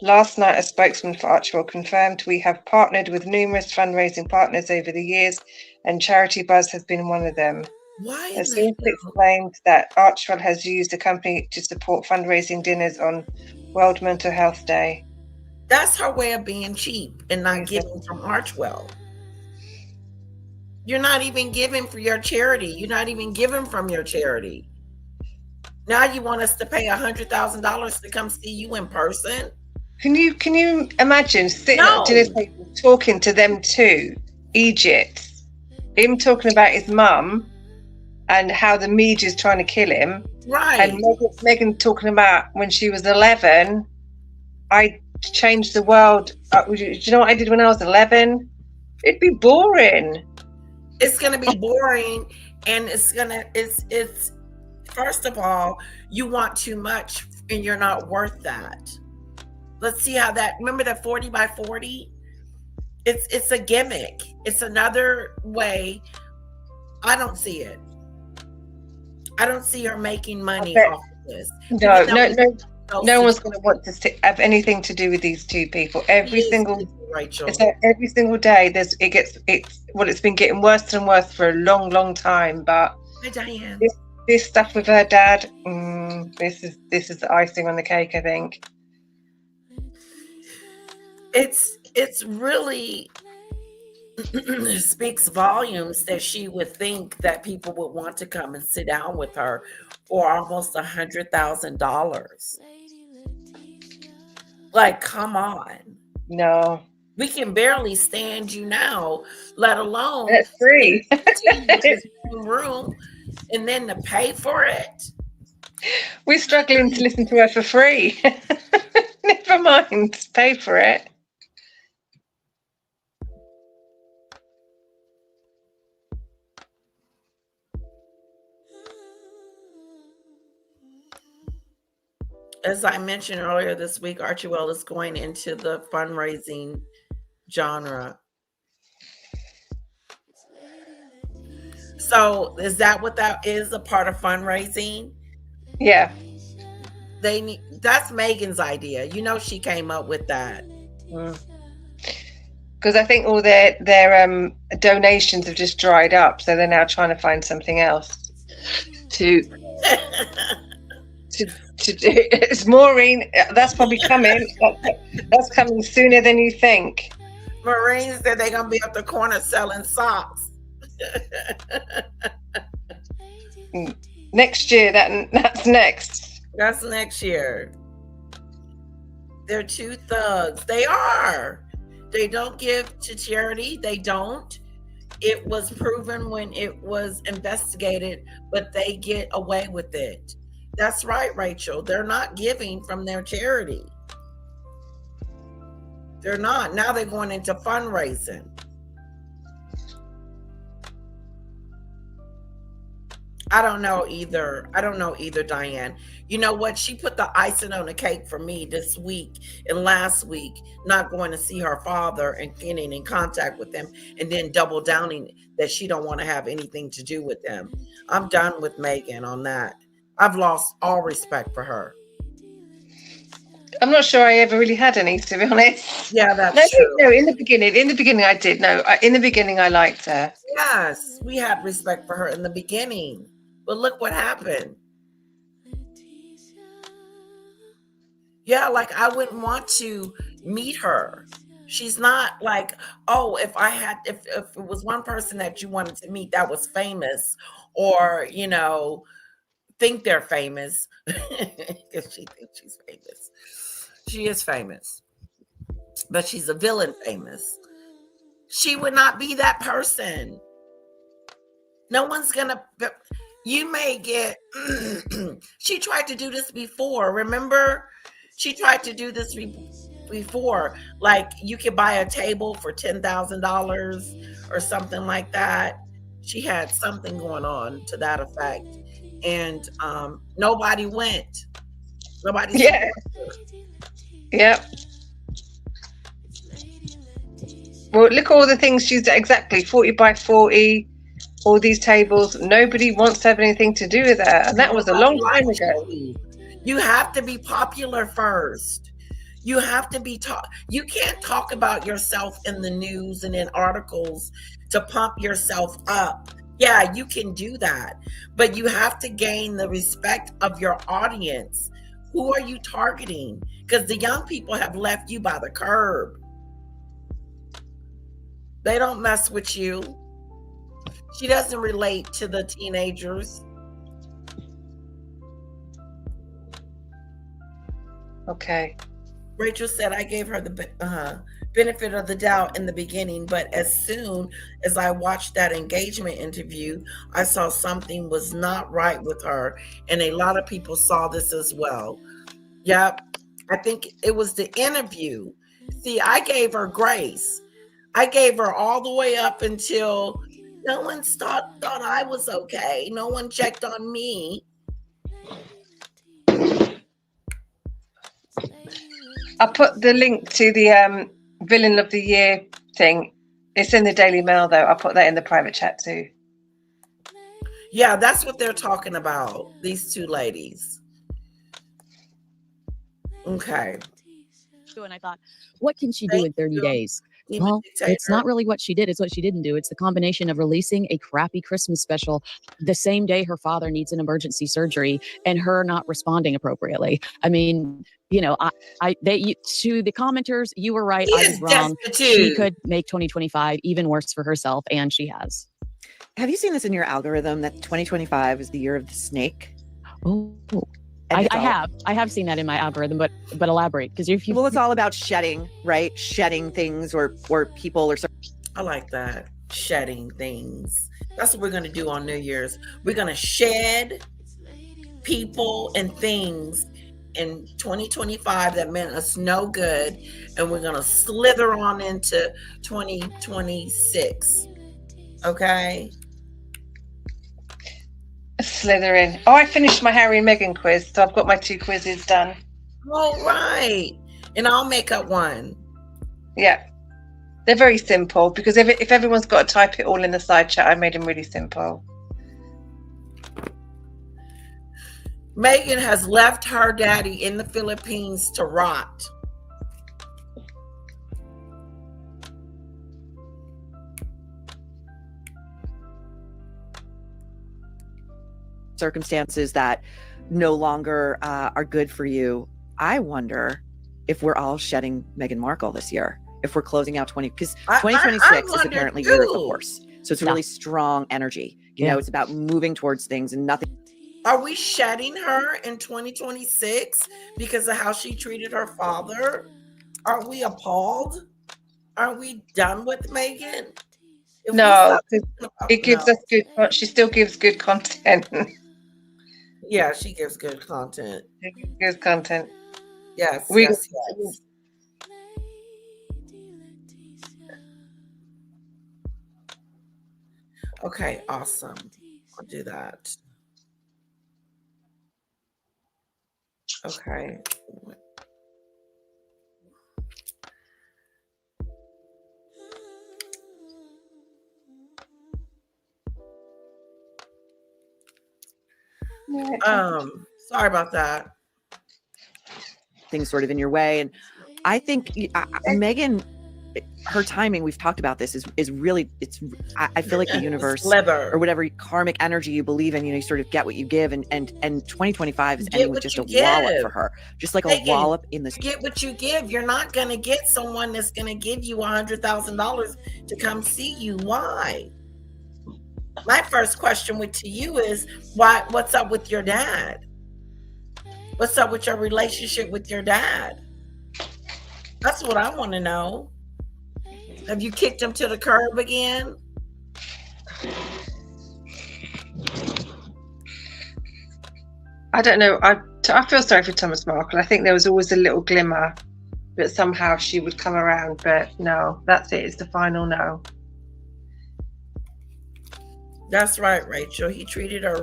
E: Last night, a spokesman for Archwell confirmed, "We have partnered with numerous fundraising partners over the years, and Charity Buzz has been one of them."
A: Why?
E: It seems explained that Archwell has used the company to support fundraising dinners on World Mental Health Day.
A: That's her way of being cheap and not giving from Archwell. You're not even giving for your charity. You're not even giving from your charity. Now you want us to pay $100,000 to come see you in person?
E: Can you imagine sitting at dinner table talking to them too? Egypt, him talking about his mum and how the media's trying to kill him,
A: right?
E: And Meghan talking about when she was 11, I changed the world. Do you know what I did when I was 11? It'd be boring.
A: It's gonna be boring, and it's first of all, you want too much, and you're not worth that. Let's see how that. Remember that 40 by 40? It's a gimmick. It's another way. I don't see it. I don't see her making money off of this.
E: No one's going to want to have anything to do with these two people. Every single day, it's been getting worse and worse for a long time. But
A: hi, Diane.
E: This stuff with her dad, this is the icing on the cake, I think.
A: It's really speaks volumes that she would think that people would want to come and sit down with her for almost $100,000. Like, come on.
E: No.
A: We can barely stand you now, let alone
E: it's free.
A: room, and then to pay for it.
E: We're struggling to listen to her for free. Never mind, pay for it.
A: As I mentioned earlier this week, Archwell is going into the fundraising genre. So is that what that is, a part of fundraising?
E: Yeah.
A: That's Meghan's idea. You know, she came up with that.
E: Because I think all their donations have just dried up, so they're now trying to find something else to do. It's Maureen. That's probably coming. That's coming sooner than you think.
A: Maureen said they're gonna be at the corner selling socks.
E: Next year, that's next.
A: That's next year. They're two thugs. They are. They don't give to charity. They don't. It was proven when it was investigated, but they get away with it. That's right, Rachel. They're not giving from their charity. They're not. Now they're going into fundraising. I don't know either. Diane. You know what? She put the icing on the cake for me this week and last week, not going to see her father and getting in contact with him, and then double downing that she don't want to have anything to do with them. I'm done with Meghan on that. I've lost all respect for her.
E: I'm not sure I ever really had any, to be honest.
A: Yeah, that's true.
E: No, in the beginning I did. No, in the beginning I liked her.
A: Yes, we had respect for her in the beginning. But look what happened. Yeah, like I wouldn't want to meet her. She's not like, oh, if it was one person that you wanted to meet that was famous, or, you know, think they're famous, because she thinks she's famous. She is famous, but she's a villain famous. She would not be that person. No one's gonna. You may get. She tried to do this before. Remember, she tried to do this before. Like you could buy a table for $10,000 or something like that. She had something going on to that effect, and nobody went. Nobody.
E: Yeah. Yep. Well, look at all the things she's exactly 40 by 40. All these tables, nobody wants to have anything to do with that. And that was a long time ago.
A: You have to be popular first. You have to be you can't talk about yourself in the news and in articles to pump yourself up. Yeah, you can do that, but you have to gain the respect of your audience. Who are you targeting? Because the young people have left you by the curb. They don't mess with you. She doesn't relate to the teenagers.
E: Okay.
A: Rachel said I gave her the benefit of the doubt in the beginning, but as soon as I watched that engagement interview, I saw something was not right with her, and a lot of people saw this as well. Yep, I think it was the interview. See, I gave her grace. I gave her all the way up until no one thought I was okay. No one checked on me.
E: I'll put the link to the Villain of the Year thing. It's in the Daily Mail, though. I'll put that in the private chat, too.
A: Yeah, that's what they're talking about, these two ladies. Okay.
D: And I thought, what can she do in 30 days? Well, it's not really what she did. It's what she didn't do. It's the combination of releasing a crappy Christmas special the same day her father needs an emergency surgery and her not responding appropriately. I mean, you know, to the commenters, you were right. I was wrong. She could make 2025 even worse for herself, and she has.
C: Have you seen this in your algorithm that 2025 is the year of the snake?
D: Oh, I have seen that in my algorithm, but elaborate, because
C: well, it's all about shedding, right? Shedding things or people or.
A: I like that, shedding things. That's what we're going to do on New Year's. We're going to shed people and things in 2025 that meant us no good, and we're going to slither on into 2026. Okay.
E: Slither in. Oh, I finished my Harry and Meghan quiz, so I've got my 2 quizzes done.
A: All right. And I'll make up one.
E: Yeah. They're very simple, because if everyone's got to type it all in the side chat, I made them really simple.
A: Meghan has left her daddy in the Philippines to rot.
C: Circumstances that no longer are good for you. I wonder if we're all shedding Meghan Markle this year, if we're closing out 2026 is apparently year of the horse. So it's a really strong energy. You know, it's about moving towards things and nothing.
A: Are we shedding her in 2026 because of how she treated her father? Are we appalled? Are we done with Meghan? If we
E: No,
A: stop talking about,
E: it gives us good. She still gives good content.
A: yeah, she gives good content.
E: Good content.
A: Yes,
E: We
A: yes, yes. Okay, awesome. I'll do that. Okay. Sorry about that.
C: Things sort of in your way. And I think Meghan, her timing, we've talked about this, is really, I feel like the universe
A: Slither.
C: or whatever karmic energy you believe in, you sort of get what you give. And 2025 is
A: Get
C: ending with
A: what
C: just
A: you
C: a wallop
A: give.
C: for her, just like a
A: Meghan,
C: wallop in the.
A: you get what you give. You're not going to get someone that's going to give you $100,000 to come see you. Why? My first question to you is, why? What's up with your dad? What's up with your relationship with your dad? That's what I want to know. Have you kicked him to the curb again?
E: I don't know. I feel sorry for Thomas Markle. I think there was always a little glimmer that somehow she would come around, but no, that's it. It's the final no.
A: That's right, Rachel. He treated her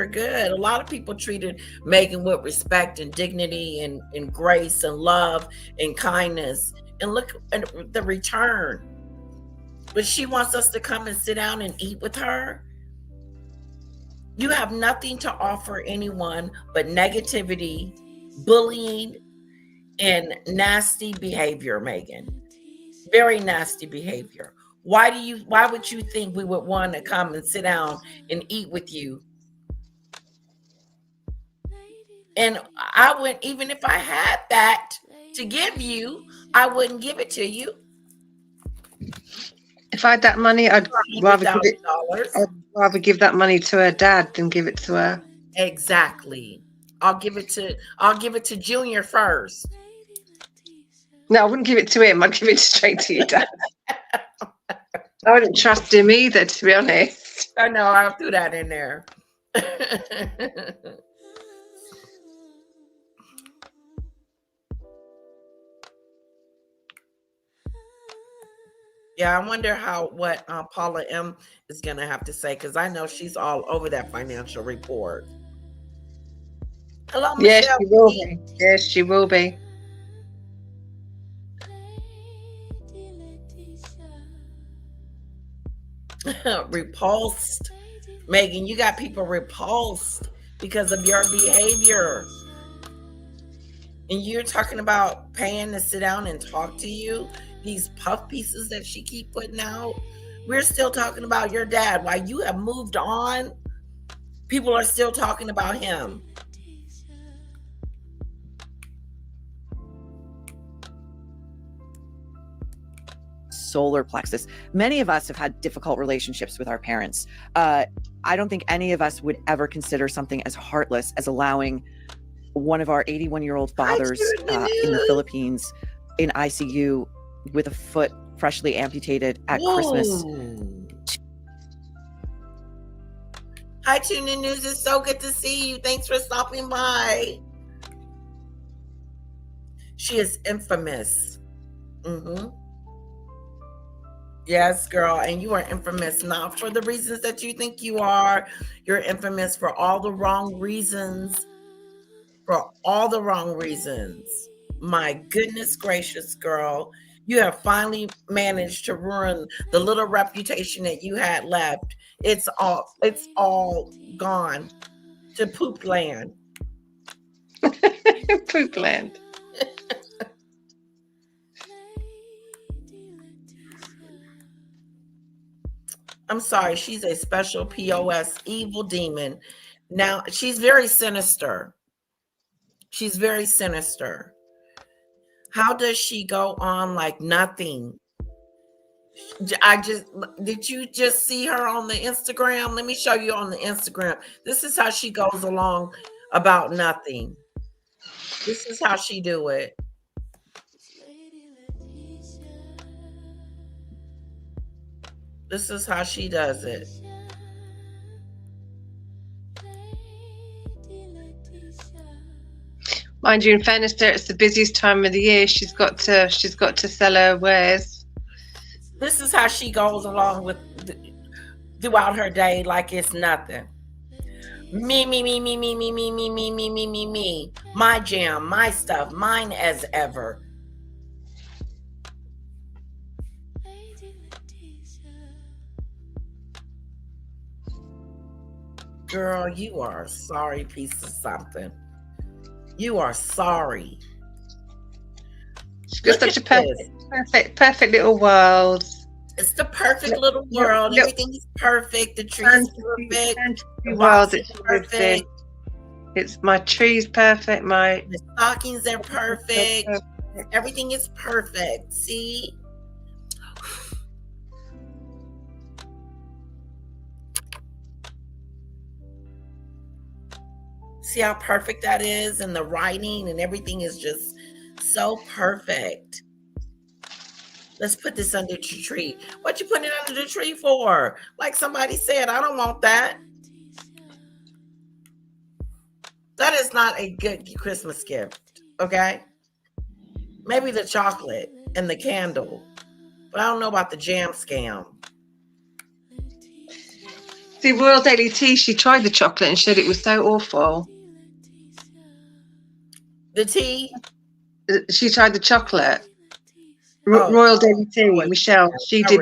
A: good. A lot of people treated Meghan with respect and dignity and grace and love and kindness. And look at the return. But she wants us to come and sit down and eat with her. You have nothing to offer anyone but negativity, bullying, and nasty behavior, Meghan. Very nasty behavior. Why would you think we would want to come and sit down and eat with you? And I wouldn't, even if I had that to give you, I wouldn't give it to you.
E: If I had that money, I'd rather give that money to her dad than give it to her.
A: Exactly. I'll give it to Junior first.
E: No, I wouldn't give it to him. I'd give it straight to your dad. I wouldn't trust him either, to be honest.
A: I know, I'll throw that in there. Yeah, I wonder what Paula M is going to have to say, because I know she's all over that financial report. Hello,
E: Yes,
A: Michelle.
E: she will be. Yes, she will be.
A: Repulsed. Meghan, you got people repulsed because of your behavior. And you're talking about paying to sit down and talk to you? These puff pieces that she keep putting out? We're still talking about your dad. While you have moved on, people are still talking about him.
C: Solar plexus. Many of us have had difficult relationships with our parents. I don't think any of us would ever consider something as heartless as allowing one of our 81-year-old fathers in the Philippines in ICU with a foot freshly amputated at Christmas.
A: Hi, Tune In News. It's so good to see you. Thanks for stopping by. She is infamous. Yes, girl. And you are infamous not for the reasons that you think you are. You're infamous for all the wrong reasons. For all the wrong reasons. My goodness gracious, girl. You have finally managed to ruin the little reputation that you had left. It's all gone to poop land.
E: Poop land.
A: I'm sorry, she's a special POS evil demon. Now, she's very sinister. She's very sinister. How does she go on like nothing? Did you just see her on the Instagram? Let me show you on the Instagram. This is how she goes along about nothing. This is how she do it. This is how she does it.
E: Mind you, in fairness to her, it's the busiest time of the year. She's got to sell her wares.
A: This is how she goes along with throughout her day like it's nothing. Me, me, me, me, me, me, me, me, me, me, me, me, me. My jam, my stuff, mine as ever. Girl, you are a sorry piece of something. You are sorry.
E: She's got such a perfect little world.
A: It's the perfect little world. Everything is perfect. The tree is perfect. The
E: World
A: box is perfect.
E: It's my tree's perfect.
A: The stockings are perfect. Everything is perfect. See? See how perfect that is? And the writing and everything is just so perfect. Let's put this under the tree. What you putting it under the tree for? Like somebody said, I don't want that. That is not a good Christmas gift, okay? Maybe the chocolate and the candle, but I don't know about the jam scam.
E: See, Royal Daily Tea, she tried the chocolate and said it was so awful.
A: The tea?
E: She tried the chocolate.
A: Oh.
E: Royal Daily Tea, Michelle. She
A: I
E: did.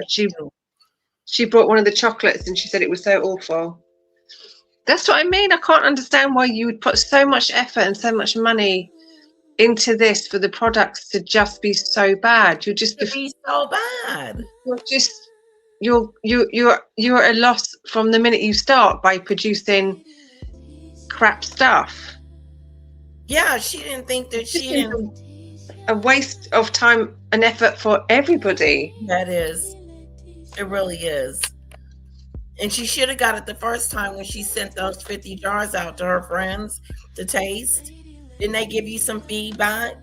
E: She brought one of the chocolates and she said it was so awful. That's what I mean. I can't understand why you would put so much effort and so much money into this for the products to just be so bad. You're just
A: be so bad.
E: You're at a loss from the minute you start by producing crap stuff.
A: Yeah, she didn't think that she didn't.
E: A waste of time and effort for everybody.
A: That is. It really is. And she should have got it the first time when she sent those 50 jars out to her friends to taste. Didn't they give you some feedback?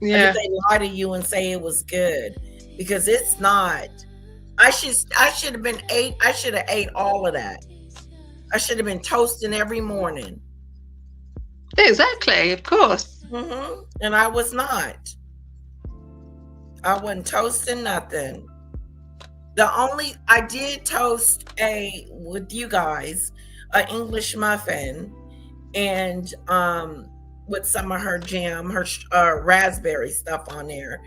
E: Yeah.
A: Or did they lie to you and say it was good? Because it's not. I should have ate all of that. I should have been toasting every morning.
E: Exactly, of course.
A: Mm-hmm. And I was not. I wasn't toasting nothing. I did toast with you guys, an English muffin, and with some of her jam, her raspberry stuff on there,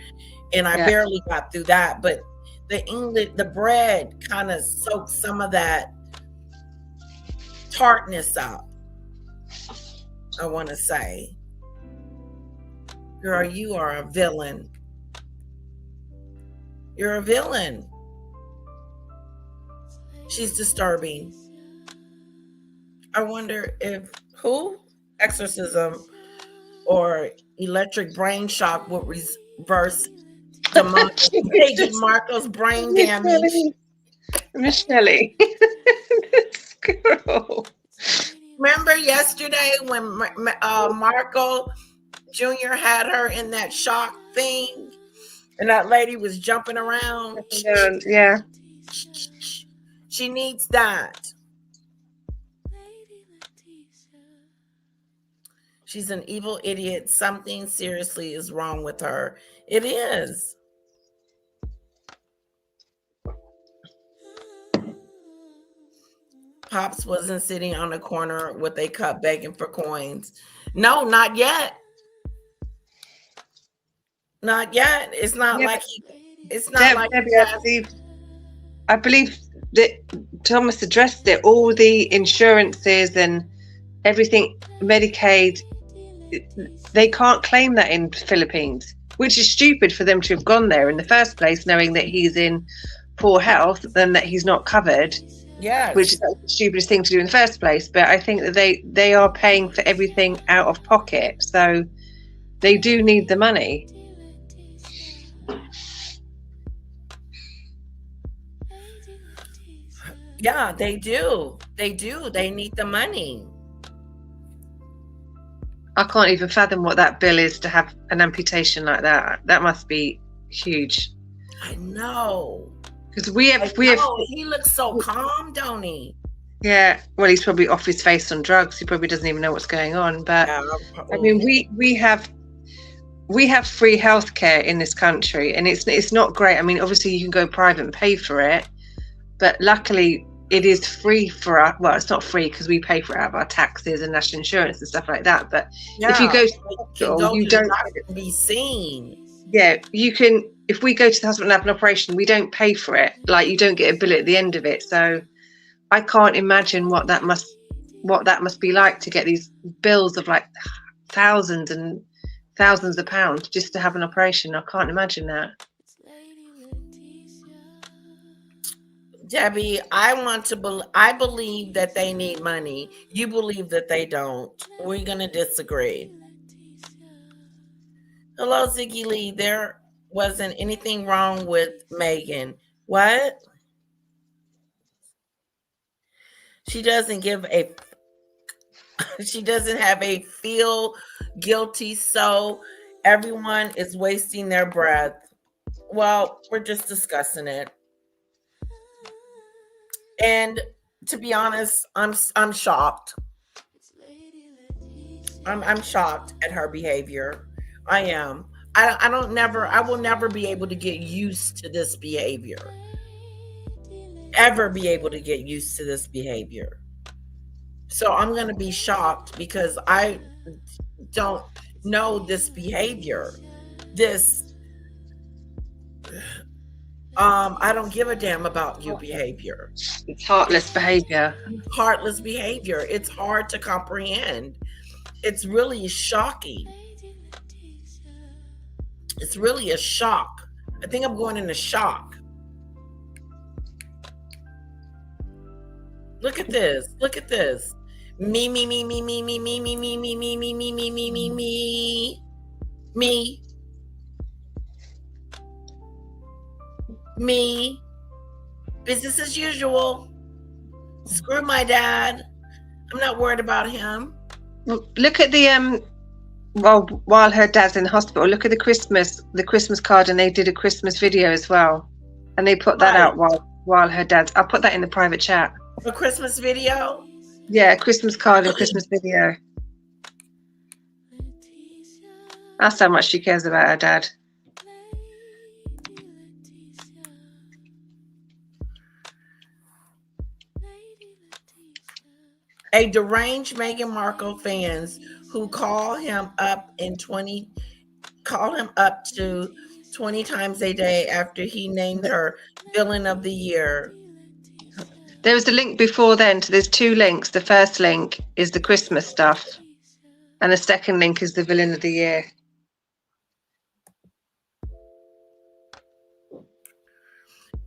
A: and I barely got through that. But the bread kind of soaked some of that tartness up. I want to say, girl, you are a villain. You're a villain. She's disturbing. I wonder if exorcism or electric brain shock would reverse Peggy Marco's brain damage.
E: Michelle. Girl.
A: Remember yesterday when Marco Jr. had her in that shock thing and that lady was jumping around?
E: Yeah.
A: She needs that. She's an evil idiot. Something seriously is wrong with her. It is. Pops wasn't sitting on the corner with a cup begging for coins. No, not yet. Not yet. It's not like
E: Debbie, I believe that Thomas addressed it. All the insurances and everything, Medicaid, they can't claim that in Philippines, which is stupid for them to have gone there in the first place, knowing that he's in poor health and that he's not covered.
A: Yes.
E: Which is the stupidest thing to do in the first place. But I think that they are paying for everything out of pocket, so they do need the money.
A: Yeah, they do. They do. They need the money.
E: I can't even fathom what that bill is to have an amputation like that. That must be huge.
A: I know.
E: Because
A: He looks so calm, don't he?
E: yeah. Well, he's probably off his face on drugs. He probably doesn't even know what's going on. But
A: Yeah,
E: I mean, we have free healthcare in this country, and it's not great. I mean, obviously you can go private and pay for it, but luckily it is free for us. Well, it's not free because we pay for it out of our taxes and national insurance and stuff like that. But if you go to the hospital, you don't
A: be seen.
E: Yeah, you can. If we go to the hospital and have an operation, we don't pay for it. Like, you don't get a bill at the end of it. So I can't imagine what that must be like to get these bills of like thousands and thousands of pounds just to have an operation. I can't imagine that.
A: Debbie, I believe that they need money. You believe that they don't. We're going to disagree. Hello, Ziggy Lee. There wasn't anything wrong with Meghan. What? She doesn't she doesn't have a feel guilty, so everyone is wasting their breath. Well, we're just discussing it. And to be honest, I'm shocked. I'm shocked at her behavior. I am. I will never be able to get used to this behavior. Ever be able to get used to this behavior. So I'm going to be shocked because I don't know this behavior. I don't give a damn about your behavior.
E: It's heartless behavior.
A: Heartless behavior. It's hard to comprehend. It's really shocking. It's really a shock. I think I'm going into shock. Look at this. Look at this. Me. Business as usual. Screw my dad. I'm not worried about him.
E: Look at the while her dad's in the hospital, look at the Christmas card, and they did a Christmas video as well, and they put that out while her dad's. I'll put that in the private chat.
A: A Christmas video?
E: Yeah, Christmas card and Christmas video. That's how much she cares about her dad.
A: A deranged Meghan Markle fans who call him up to 20 times a day after he named her Villain of the Year.
E: There was a link before then, so there's two links. The first link is the Christmas stuff, and the second link is the Villain of the Year.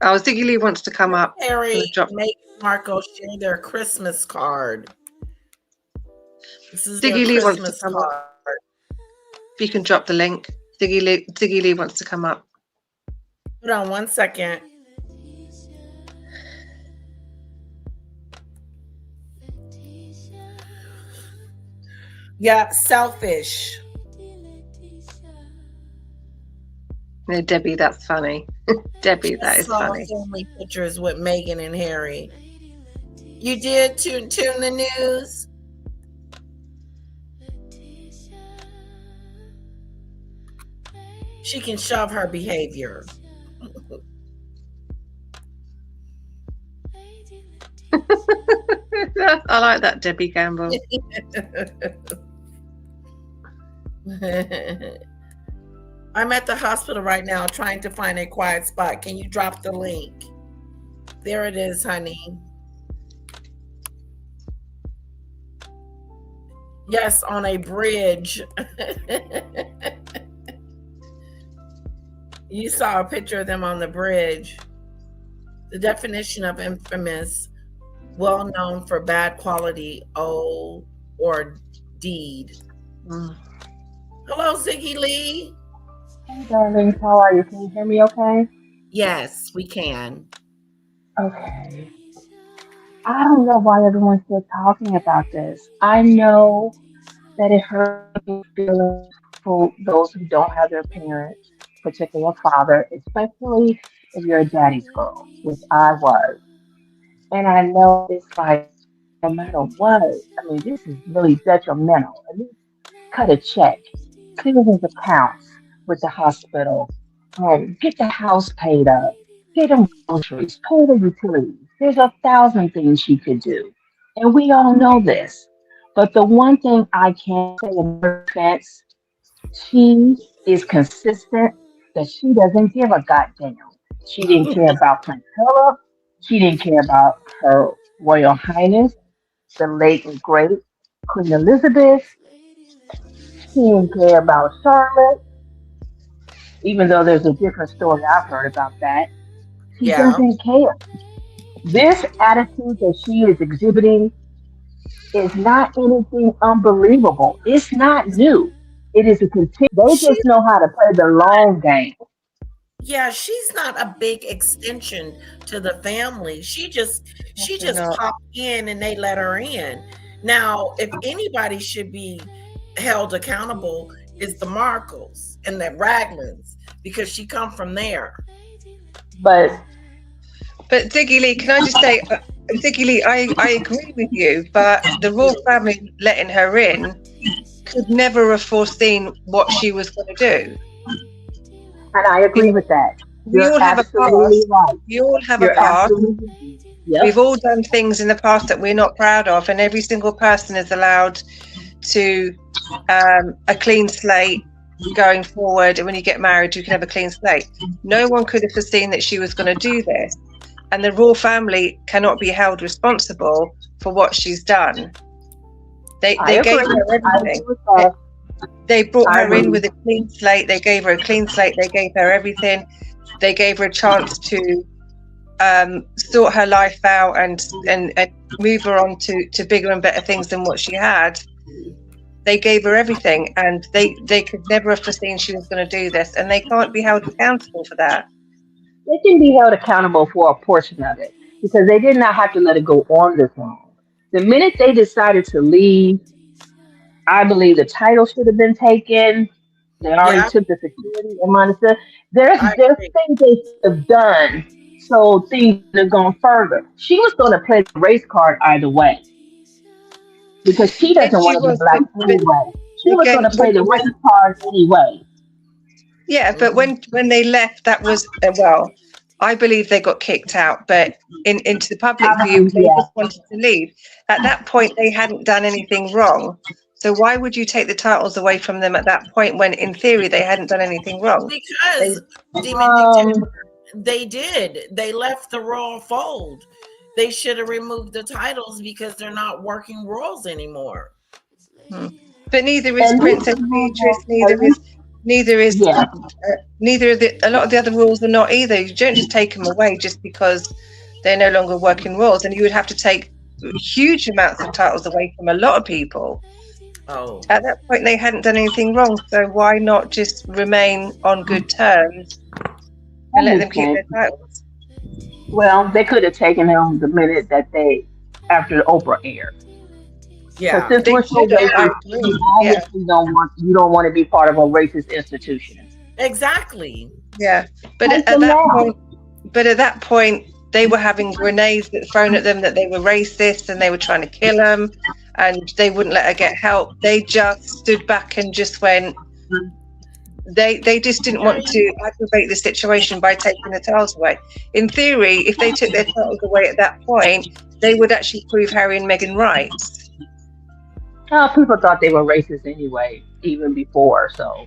E: Oh, Ziggy Lee wants to come up.
A: Harry and Meghan Markle share their Christmas card. This is
E: Ziggy Lee wants to
A: Christmas
E: come
A: card.
E: up. If you can drop the link. Ziggy Lee wants to come up.
A: Hold on 1 second. Yeah, selfish.
E: No, Debbie, that's funny. Debbie, that is funny.
A: Family pictures with Meghan and Harry. You did tune the news. She can shove her behavior.
E: I like that, Debbie Campbell.
A: I'm at the hospital right now trying to find a quiet spot. Can you drop the link? There it is, honey. Yes, on a bridge. You saw a picture of them on the bridge. The definition of infamous, well known for bad quality, or deed. Hello, Ziggy Lee.
F: Hey, darlings, how are you? Can you hear me okay?
A: Yes, we can.
F: Okay. I don't know why everyone's still talking about this. I know that it hurts people's feelings for those who don't have their parents, particularly a father, especially if you're a daddy's girl, which I was. And I know it's like, no matter what, I mean, this is really detrimental. I mean, cut a check, clear his accounts with the hospital, get the house paid up, get them groceries, pay the utilities. There's 1,000 things she could do. And we all know this. But the one thing I can say in her defense, she is consistent that she doesn't give a goddamn. She didn't care about Prince Philip. She didn't care about her Royal Highness, the late and great Queen Elizabeth. She didn't care about Charlotte, even though there's a different story I've heard about that. She
A: Yeah.
F: doesn't care. This attitude that she is exhibiting is not anything unbelievable. It's not new. It is a continue. They
A: She
F: just know how to play the long game.
A: Yeah, she's not a big extension to the family. She
E: Definitely
A: just
E: not.
A: popped in and they let her in. Now, if anybody should be held accountable is the Markles and the Raglands because she come from there.
F: But
E: But Diggy Lee, can I just say, Diggy Lee, I agree with you, but the royal family letting her in could never have foreseen what she was going to do.
F: and I
E: You
F: agree
E: know,
F: with that.
E: we all
F: You're
E: have a
F: absolutely
E: past.
F: right.
E: We all have a
F: You're
E: past.
F: absolutely right. Yep.
E: We've all done things in the past that we're not proud of, and every single person is allowed to a clean slate going forward. And when you get married, you can have a clean slate. No one could have foreseen that she was going to do this, and the royal family cannot be held responsible for what she's done. They
F: I
E: gave
F: agree.
E: her
F: I agree
E: everything.
F: with that.
E: They brought
F: I
E: her in
F: agree.
E: with a clean slate. They gave her a clean slate. They gave her everything. They gave her a chance to sort her life out and move her on to bigger and better things than what she had. They gave her everything, and they could never have foreseen she was going to do this, and they can't be held accountable for that.
F: They can be held accountable for a portion of it because they did not have to let it go on this long. The minute they decided to leave, I believe the title should have been taken. They already
A: Yeah,
F: took the security and money stuff. There's
A: I
F: there's
A: agree.
F: things they could have done so things could have gone further. She was going to play the race card either way because she
E: Yes,
F: doesn't
E: she
F: want to be
E: was,
F: black
E: but
F: anyway. She was going
E: again,
F: to play the race card anyway.
E: yeah, but
A: Mhm.
E: when they left, that was well, I believe they got kicked out, but into the public
F: I
E: view,
F: believe,
E: they
F: yeah.
E: just wanted to leave. At that point, they hadn't done anything wrong. So why would you take the titles away from them at that point when, in theory, they hadn't done anything wrong? They,
A: Because Demon Dictator,
F: Um,
A: they did. They left the royal fold. They should have removed the titles because they're not working royals anymore.
E: hmm. But neither is
F: at least
E: Princess
F: remove
E: Beatrice.
F: that. At least,
E: Neither is
F: yeah.
E: neither of a lot of the other rules are not either. You don't just take them away just because they're no longer working roles, and you would have to take huge amounts of titles away from a lot of people.
A: Oh,
E: At that point, they hadn't done anything wrong, so why not just remain on good terms
F: That
E: and let them
F: makes
E: keep
F: sense.
E: their titles?
F: Well, they could have taken them the minute that they, after Oprah aired. Because
A: yeah.
F: since
E: They
F: we're so
E: should have. I
F: racist, you
E: agree. Yeah,
F: obviously don't want to be part of a racist institution.
A: Exactly.
E: yeah. But
F: Take
E: at
F: them
E: that
F: now.
E: point, they were having grenades that thrown at them that they were racist and they were trying to kill them, and they wouldn't let her get help. They just stood back and just went. They just didn't want to aggravate the situation by taking the titles away. In theory, if they took their titles away at that point, they would actually prove Harry and Meghan right.
F: People thought they were racist anyway, even before. So,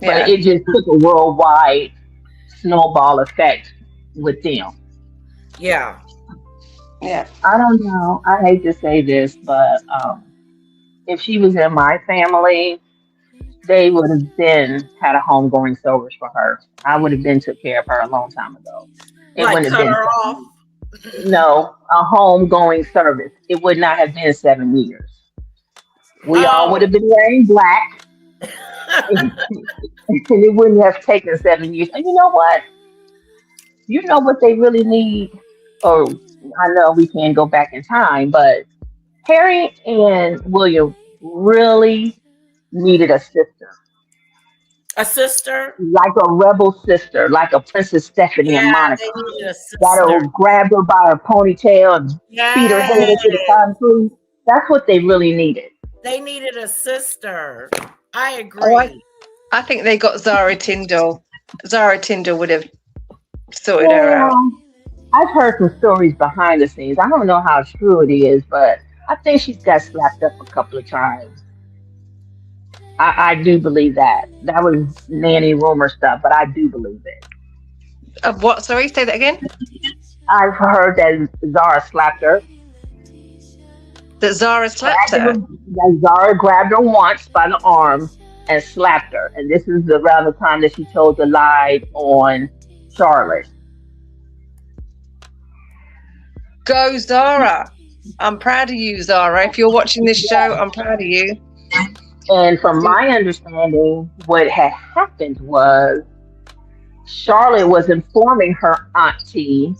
F: but
E: Yeah.
F: it just took a worldwide snowball effect with them.
A: Yeah.
E: Yeah.
F: I don't know. I hate to say this, but if she was in my family, they would have been had a homegoing service for her. I would have been took care of her a long time ago. It
A: Like
F: wouldn't have
A: cut
F: been
A: her off.
F: 7 years. No, a homegoing service. It would not have been 7 years. We all would
A: Oh.
F: have been wearing black, and it wouldn't have taken 7 years. And you know what? You know what they really need, or I know we can't go back in time, but Harry and William really needed a sister,
A: A sister?
F: like a rebel sister, like a Princess Stephanie and
A: Yeah,
F: Monica.
A: they needed a sister.
F: That'll grab her by her ponytail and beat her head
A: Yes,
F: into the concrete. That's what they really needed.
A: they needed a sister. I
E: Oh,
A: agree.
E: I think they got Zara Tyndall. Zara Tyndall would have sorted her out.
F: Well, I've heard some stories behind the scenes. I don't know how true it is, but I think she's got slapped up a couple of times. I do believe that. That was nanny rumor stuff, but I do believe it.
E: What? Sorry, say that again.
F: I've heard that Zara slapped her.
E: That Zara slapped her.
F: That Zara grabbed her once by the arm and slapped her. And this is around the time that she told the lie on Charlotte.
E: Go Zara. I'm proud of you, Zara. If you're watching this show, I'm proud of you.
F: And from my understanding, what had happened was Charlotte was informing her auntie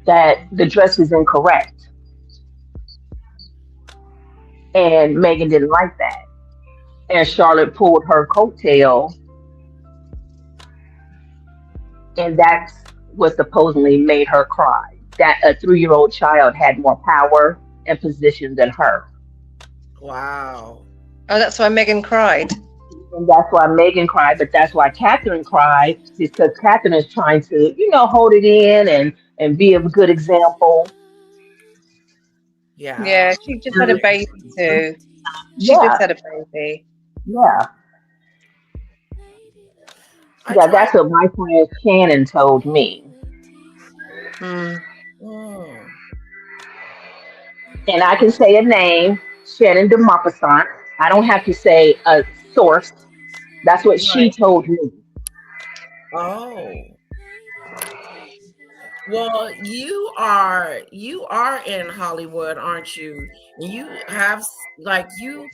F: that the dress is incorrect. And Megan didn't like that. And Charlotte pulled her coattail. And that's what supposedly made her cry. That a 3-year-old child had more power and position than her.
A: Wow.
E: Oh, that's why Megan cried.
F: And that's why Megan cried, but that's why Catherine cried, because Catherine is trying to, hold it in and be a good example.
A: Yeah.
E: Yeah, she just had a baby too. She
F: Yeah.
E: just had a baby.
F: Yeah.
A: I
F: Yeah,
A: tried-
F: that's what my friend Shannon told me.
E: Hmm.
A: Mm.
F: And I can say a name, Shannon de Maupassant. I don't have to say a source. That's what she
A: Right.
F: told me.
A: Oh. Well, you are in Hollywood, aren't you? You have you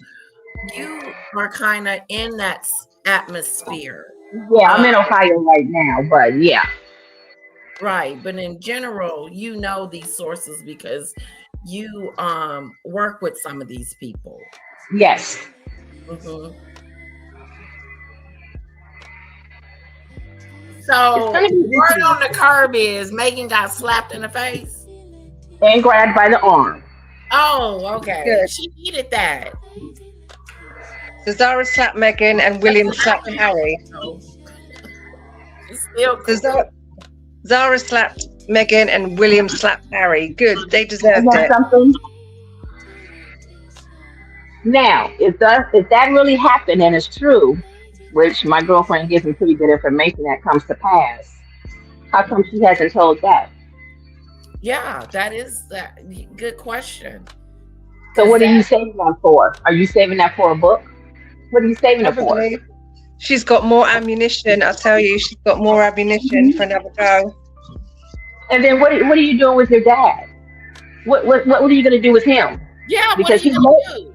A: are kind of in that atmosphere.
F: Yeah, I'm in Ohio right now, but yeah.
A: Right, but in general, you know these sources because you work with some of these people.
F: Yes.
A: Mhm.
F: It's
A: So,
F: gonna be
A: word on the curb is Megan got slapped in the face.
F: and grabbed by the arm.
A: Oh, okay.
E: Good.
A: She needed that.
E: So Zara slapped Megan and William slapped Harry.
A: It's still
E: So Zara slapped Megan and William slapped Harry. Good, they
F: Isn't
E: deserved
F: that
E: it.
F: something? Now, if that really happened and it's true, which my girlfriend gives me pretty good information that comes to pass, how come she hasn't told that?
A: yeah, that is that good question.
F: So what are you saving that for? Are you saving that for a book? What are you saving it for?
E: Probably. She's got more ammunition. I'll tell you, she's got more ammunition for another go.
F: And then what are you doing with your dad? What are you going to do with him?
A: Yeah,
F: Because
A: what do you do?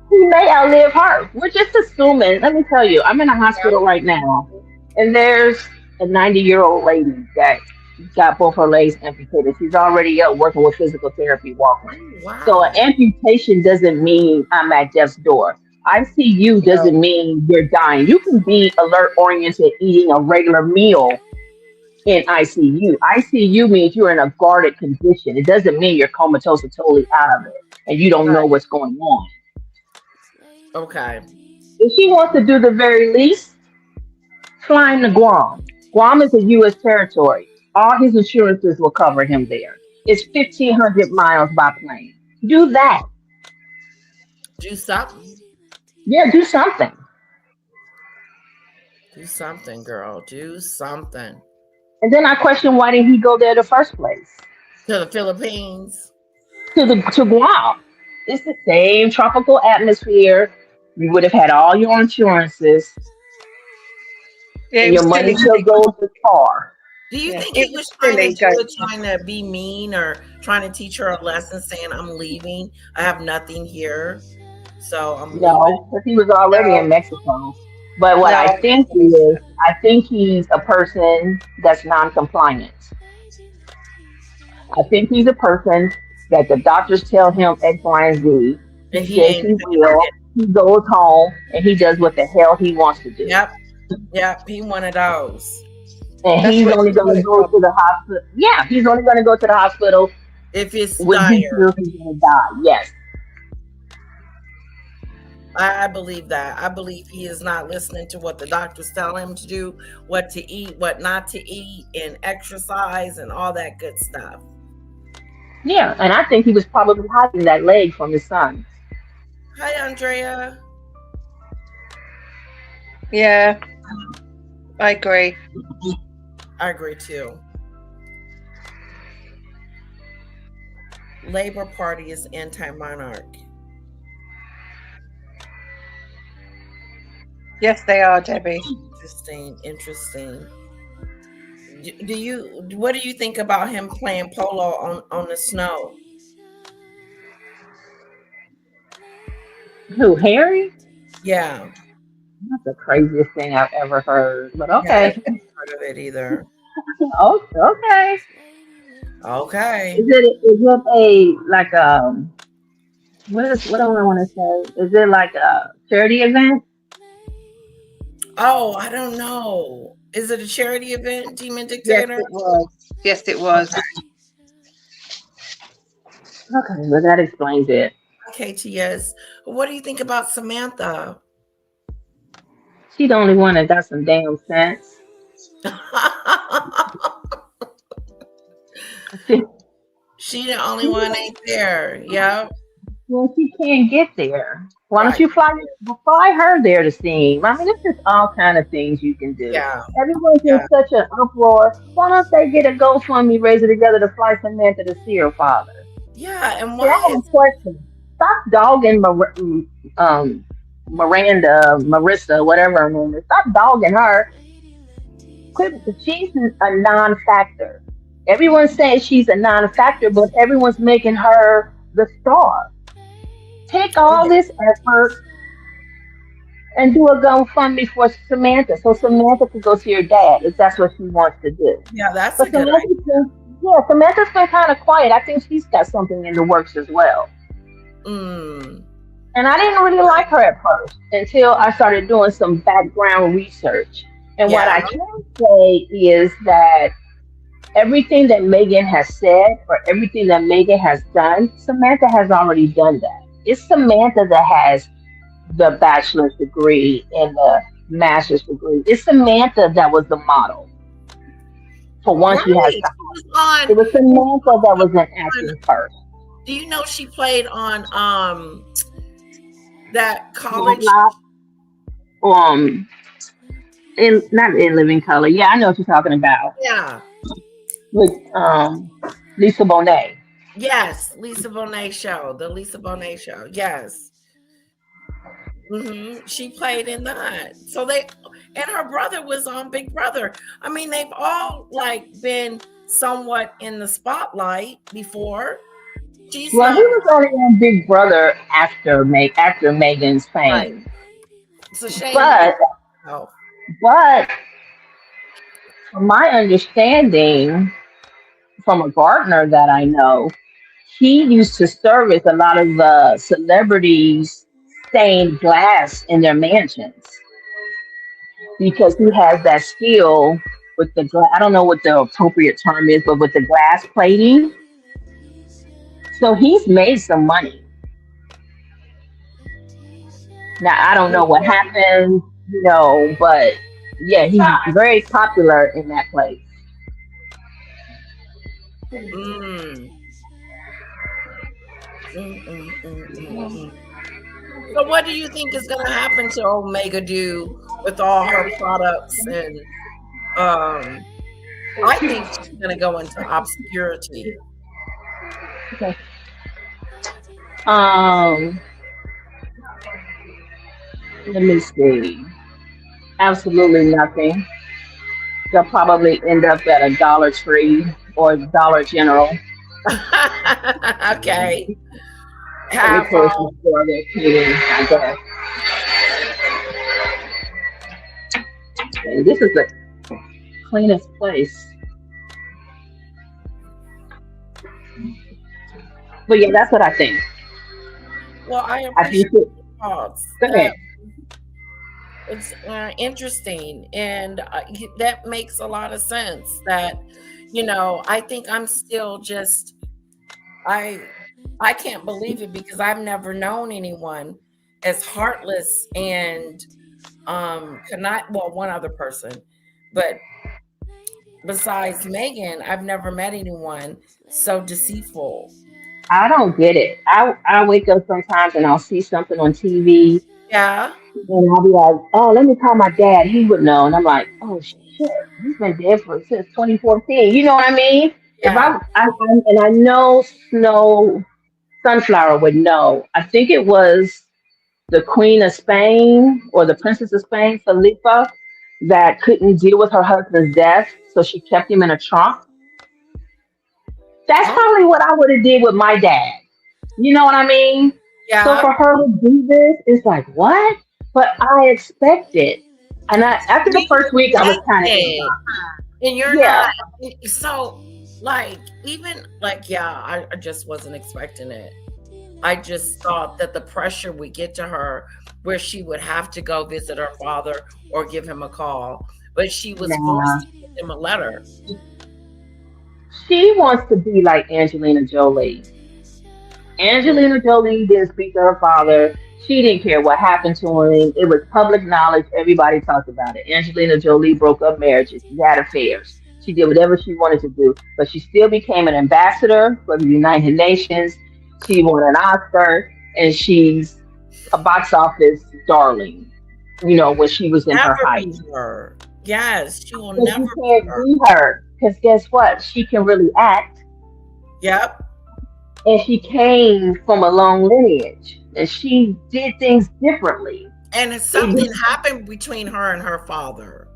F: he may outlive her. We're just assuming. Let me tell you, I'm in a hospital right now, and there's a 90-year-old lady that got both her legs amputated. She's already up working with physical therapy, walking.
A: Wow.
F: So an amputation doesn't mean I'm at death's door. ICU doesn't mean you're dying. You can be alert oriented eating a regular meal in ICU. ICU means you're in a guarded condition. It doesn't mean you're comatose or totally out of it and you don't know what's going on.
A: Okay.
F: If she wants to do the very least, fly him to Guam. Guam is a U.S. territory. All his insurances will cover him there. It's 1,500 miles by plane. Do that.
A: Do something.
F: Yeah, do something.
A: Do something, girl. Do something.
F: And then I question, why didn't he go there the first place?
A: To the Philippines.
F: To Guam. It's the same tropical atmosphere. You would have had all your insurances,
E: Yeah,
F: and
E: it
F: your
E: was
F: money
E: silly.
F: still goes as far.
A: Do you
E: Yeah,
A: think
E: it
A: he
E: was
A: was trying to
E: silly,
A: do it,
E: Joe.
A: trying to be mean or trying to teach her a lesson, saying, I'm leaving. I have nothing here. So I'm leaving.
F: No, because he was already in Mexico. But what I think he's a person that's non-compliant. I think he's a person that the doctors tell him X, Y, and Z.
A: And
F: He
A: he
F: says
A: ain't
F: he
A: doing
F: will.
A: it.
F: He goes home and he does what the hell he wants to do.
A: Yep. Yep. He one of those.
F: And
E: That's
F: he's
E: what
F: only
E: you
F: going
E: got
F: to
E: it
F: go
E: from.
F: to the hospital. Yeah, he's only going to go to the hospital
A: If it's
F: when he
A: dire.
F: feels he's going to die. Yes.
A: I believe that. I believe he is not listening to what the doctors tell him to do, what to eat, what not to eat, and exercise and all that good stuff.
F: Yeah, and I think he was probably hiding that leg from his son.
A: Hi, Andrea.
E: Yeah, I agree.
A: I agree too. Labor Party is anti-monarch.
E: Yes, they are, Debbie.
A: Interesting. What do you think about him playing polo on the snow?
F: Who, Harry?
A: Yeah.
F: That's the craziest thing I've ever heard. But
A: Yeah, I
F: okay.
A: haven't heard of it either.
F: Oh, okay.
A: Okay.
F: Is it a like what do I want to say? Is it like a charity event?
A: Oh, I don't know. Is it a charity event, Demon
E: Yes,
A: Dictator?
E: it was. Yes, it was.
F: Okay, well that explains it.
A: Okay, TS. What do you think about Samantha?
F: She the only one that got some damn sense. She,
A: She the only one ain't there. Yeah.
F: well, she can't get there. Why don't
A: Right.
F: you fly her there to see him? I mean, there's just all kind of things you can do.
A: Yeah.
F: Everyone's in
A: Yeah.
F: such an uproar. Why don't they get a GoFundMe, raise it together to fly Samantha to see her father?
A: Yeah. And
F: So I
A: why
F: have
A: is
F: a question. Stop dogging Miranda, Marissa, whatever her name is. Stop dogging her. Quit. She's a non-factor. Everyone's saying she's a non-factor, but everyone's making her the star. Take all this effort and do a GoFundMe for Samantha, so Samantha can go see her dad if that's what she wants to do.
A: yeah, that's
F: But
A: a good idea.
F: Samantha's been kind of quiet. I think she's got something in the works as well.
A: Mm.
F: And I didn't really like her at first until I started doing some background research. And what
A: Yeah.
F: I can say is that everything that Meghan has said or everything that Meghan has done, Samantha has already done that. It's Samantha that has the bachelor's degree and the master's degree. It's Samantha that was the model for once
A: Right.
F: she has
A: She
F: time.
A: was
F: It was Samantha that was in acting first.
A: do you know she played on that college?
F: Um, not in Living Color. Yeah, I know what you're talking about.
A: Yeah.
F: With Lisa Bonet.
A: Yes. Lisa Bonet show. The Lisa Bonet show. Yes. She played in that. So and her brother was on Big Brother. I mean, they've all like been somewhat in the spotlight before. She's
F: Well, he
A: not
F: was only in Big Brother after Megan's
A: right.
F: fame.
A: It's a shame.
F: But
A: Oh,
F: from my understanding, from a gardener that I know, he used to service a lot of celebrities stained glass in their mansions because he has that skill with the glass. I don't know what the appropriate term is, but with the glass plating. So he's made some money. Now I don't know what happened, but yeah, he's very popular in that place.
A: mm. So what do you think is going to happen to Omega Do with all her products? And I think she's going to go into obscurity.
F: Okay. Let me see. Absolutely nothing. They'll probably end up at a Dollar Tree or Dollar General.
A: Okay.
F: Every person store they're cleaning, I guess. And this is the cleanest place. But yeah, that's what I think.
A: Well, I
F: I think
A: appreciate
F: it.
A: your thoughts.
F: Go ahead.
A: It's interesting, and that makes a lot of sense. That I think I'm still just I can't believe it because I've never known anyone as heartless and cannot. Well, one other person, but besides Megan, I've never met anyone so deceitful.
F: I don't get it. I wake up sometimes and I'll see something on TV
A: Yeah,
F: and I'll be like, oh, let me call my dad. He would know. And I'm like, oh shit, he's been dead for since 2014. You know what I mean? If
A: yeah.
F: and I know Snow Sunflower would know. I think it was the Queen of Spain or the Princess of Spain, Felipa, that couldn't deal with her husband's death, so she kept him in a trunk. That's
A: Oh,
F: probably what I would have did with my dad. You know what I mean? So
A: yeah.
F: for her to do this, it's like what? But I expect it. And after the
A: You
F: first week, I was kind of in
A: expected, and you're not.
F: yeah,
A: So, like, even like, yeah, I just wasn't expecting it. I just thought that the pressure would get to her where she would have to go visit her father or give him a call. But she was
F: nah.
A: forced to give him a letter.
F: She wants to be like Angelina Jolie. Angelina Jolie didn't speak to her father. She didn't care what happened to him. It was public knowledge. Everybody talked about it. Angelina Jolie broke up marriages. She had affairs. She did whatever she wanted to do, but she still became an ambassador for the United Nations. She won an Oscar, and she's a box office darling. When she was in her
A: Never
F: height.
A: be her. Yes, she will
F: But
A: never
F: you
A: be
F: can't
A: her.
F: be her because guess what? She can really act,
A: Yep.
F: and she came from a long lineage, and she did things differently.
A: And if
F: It
A: something
F: was,
A: happened between her and her father.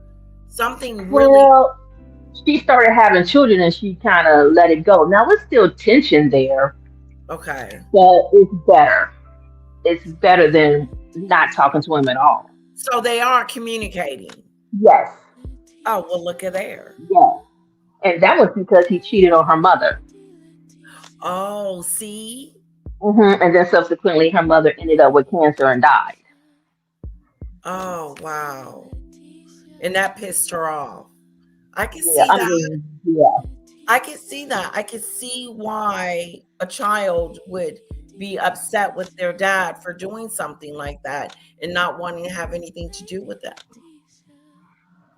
A: Something really
F: well, she started having children, and she kind of let it go. Now it's still tension there,
A: okay.
F: but it's better. It's better than not talking to him at all.
A: So they are communicating.
F: Yes,
A: Oh, well, look at there.
F: yes, and that was because he cheated on her mother.
A: Oh, see?
F: And then subsequently, her mother ended up with cancer and died.
A: Oh, wow. And that pissed her off. I can
F: Yeah,
A: see
F: I
A: that.
F: mean, yeah.
A: I can see that. I can see why a child would be upset with their dad for doing something like that and not wanting to have anything to do with it.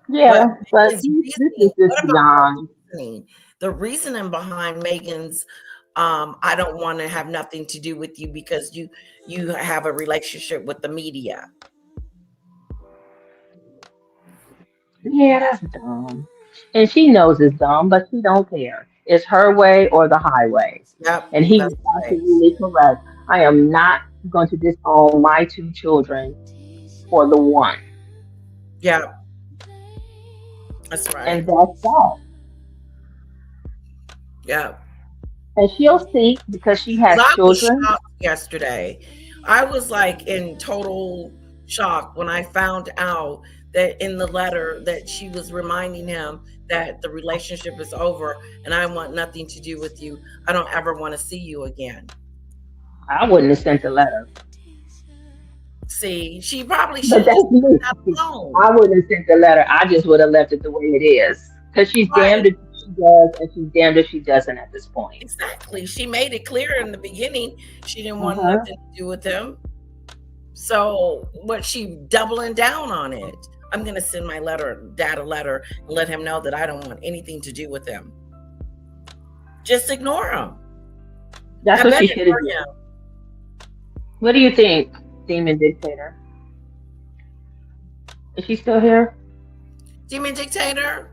A: But
F: Yeah, but
A: Megan's
F: this is
A: reasoning,
F: just
A: what about her
F: beyond.
A: reasoning? The reasoning behind Megan's I don't want to have nothing to do with you because you have a relationship with the media.
F: Yeah, that's dumb. And she knows it's dumb, but she don't care. It's her way or the highway.
A: Yep,
F: And he
A: that's
F: is
A: right.
F: absolutely correct. I am not going to disown my two children for the one.
A: Yep, that's
F: And
A: right.
F: that's that.
A: Yep.
F: And she'll see because she has
A: I was
F: children.
A: shocked yesterday. I was like in total shock when I found out that in the letter that she was reminding him that the relationship is over and I want nothing to do with you. I don't ever want to see you again.
F: I wouldn't have sent the letter.
A: See, she probably should
F: But
A: have
F: that's
A: just
F: me.
A: left that alone.
F: I wouldn't have sent the letter. I just would have left it the way it is. Because she's
A: Right.
F: damned if she does and she's damned if she doesn't at this point.
A: Exactly. She made it clear in the beginning she didn't want
F: Uh-huh.
A: nothing to do with him. So what she doubling down on it? I'm gonna send my dad a letter and let him know that I don't want anything to do with him. Just ignore him.
F: That's
A: I
F: what
A: bet
F: she
A: it
F: should have
A: hurt
F: done.
A: him.
F: What do you think, Demon Dictator? Is she still here?
A: Demon dictator?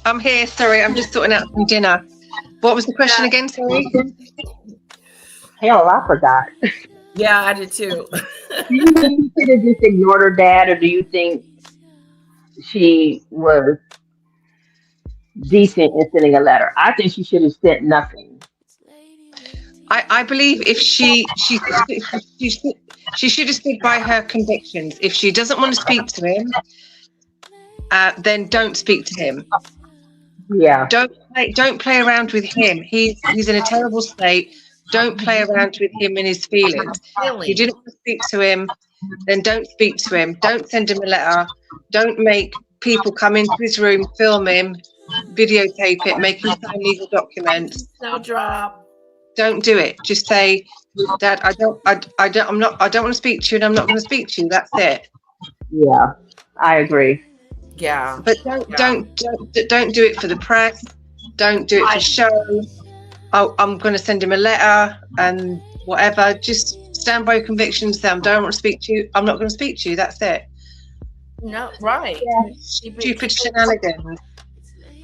E: I'm here. Sorry, I'm just sorting out some dinner. What was the question again? Sorry.
F: Hell, I forgot.
A: Yeah, I did too.
F: Do you think she should have just ignored her dad, or do you think she was decent in sending a letter? I think she should have sent nothing.
E: I believe if she should have stood by her convictions. If she doesn't want to speak to him, then don't speak to him.
F: Yeah.
E: Don't play around with him. He's in a terrible state. Don't play around with him and his feelings. If you didn't want to speak to him, then don't speak to him. Don't send him a letter. Don't make people come into his room, film him, videotape it, make him sign legal documents.
A: No drop.
E: Don't do it. Just say, Dad, I don't want to speak to you, and I'm not going to speak to you. That's it.
F: Yeah, I agree.
A: Yeah.
E: But don't do it for the press. Don't do it for show. Oh, I'm going to send him a letter and whatever. Just stand by your convictions. Say, I don't want to speak to you. I'm not going to speak to you. That's it.
A: No, right.
F: Yeah.
E: Stupid shenanigans.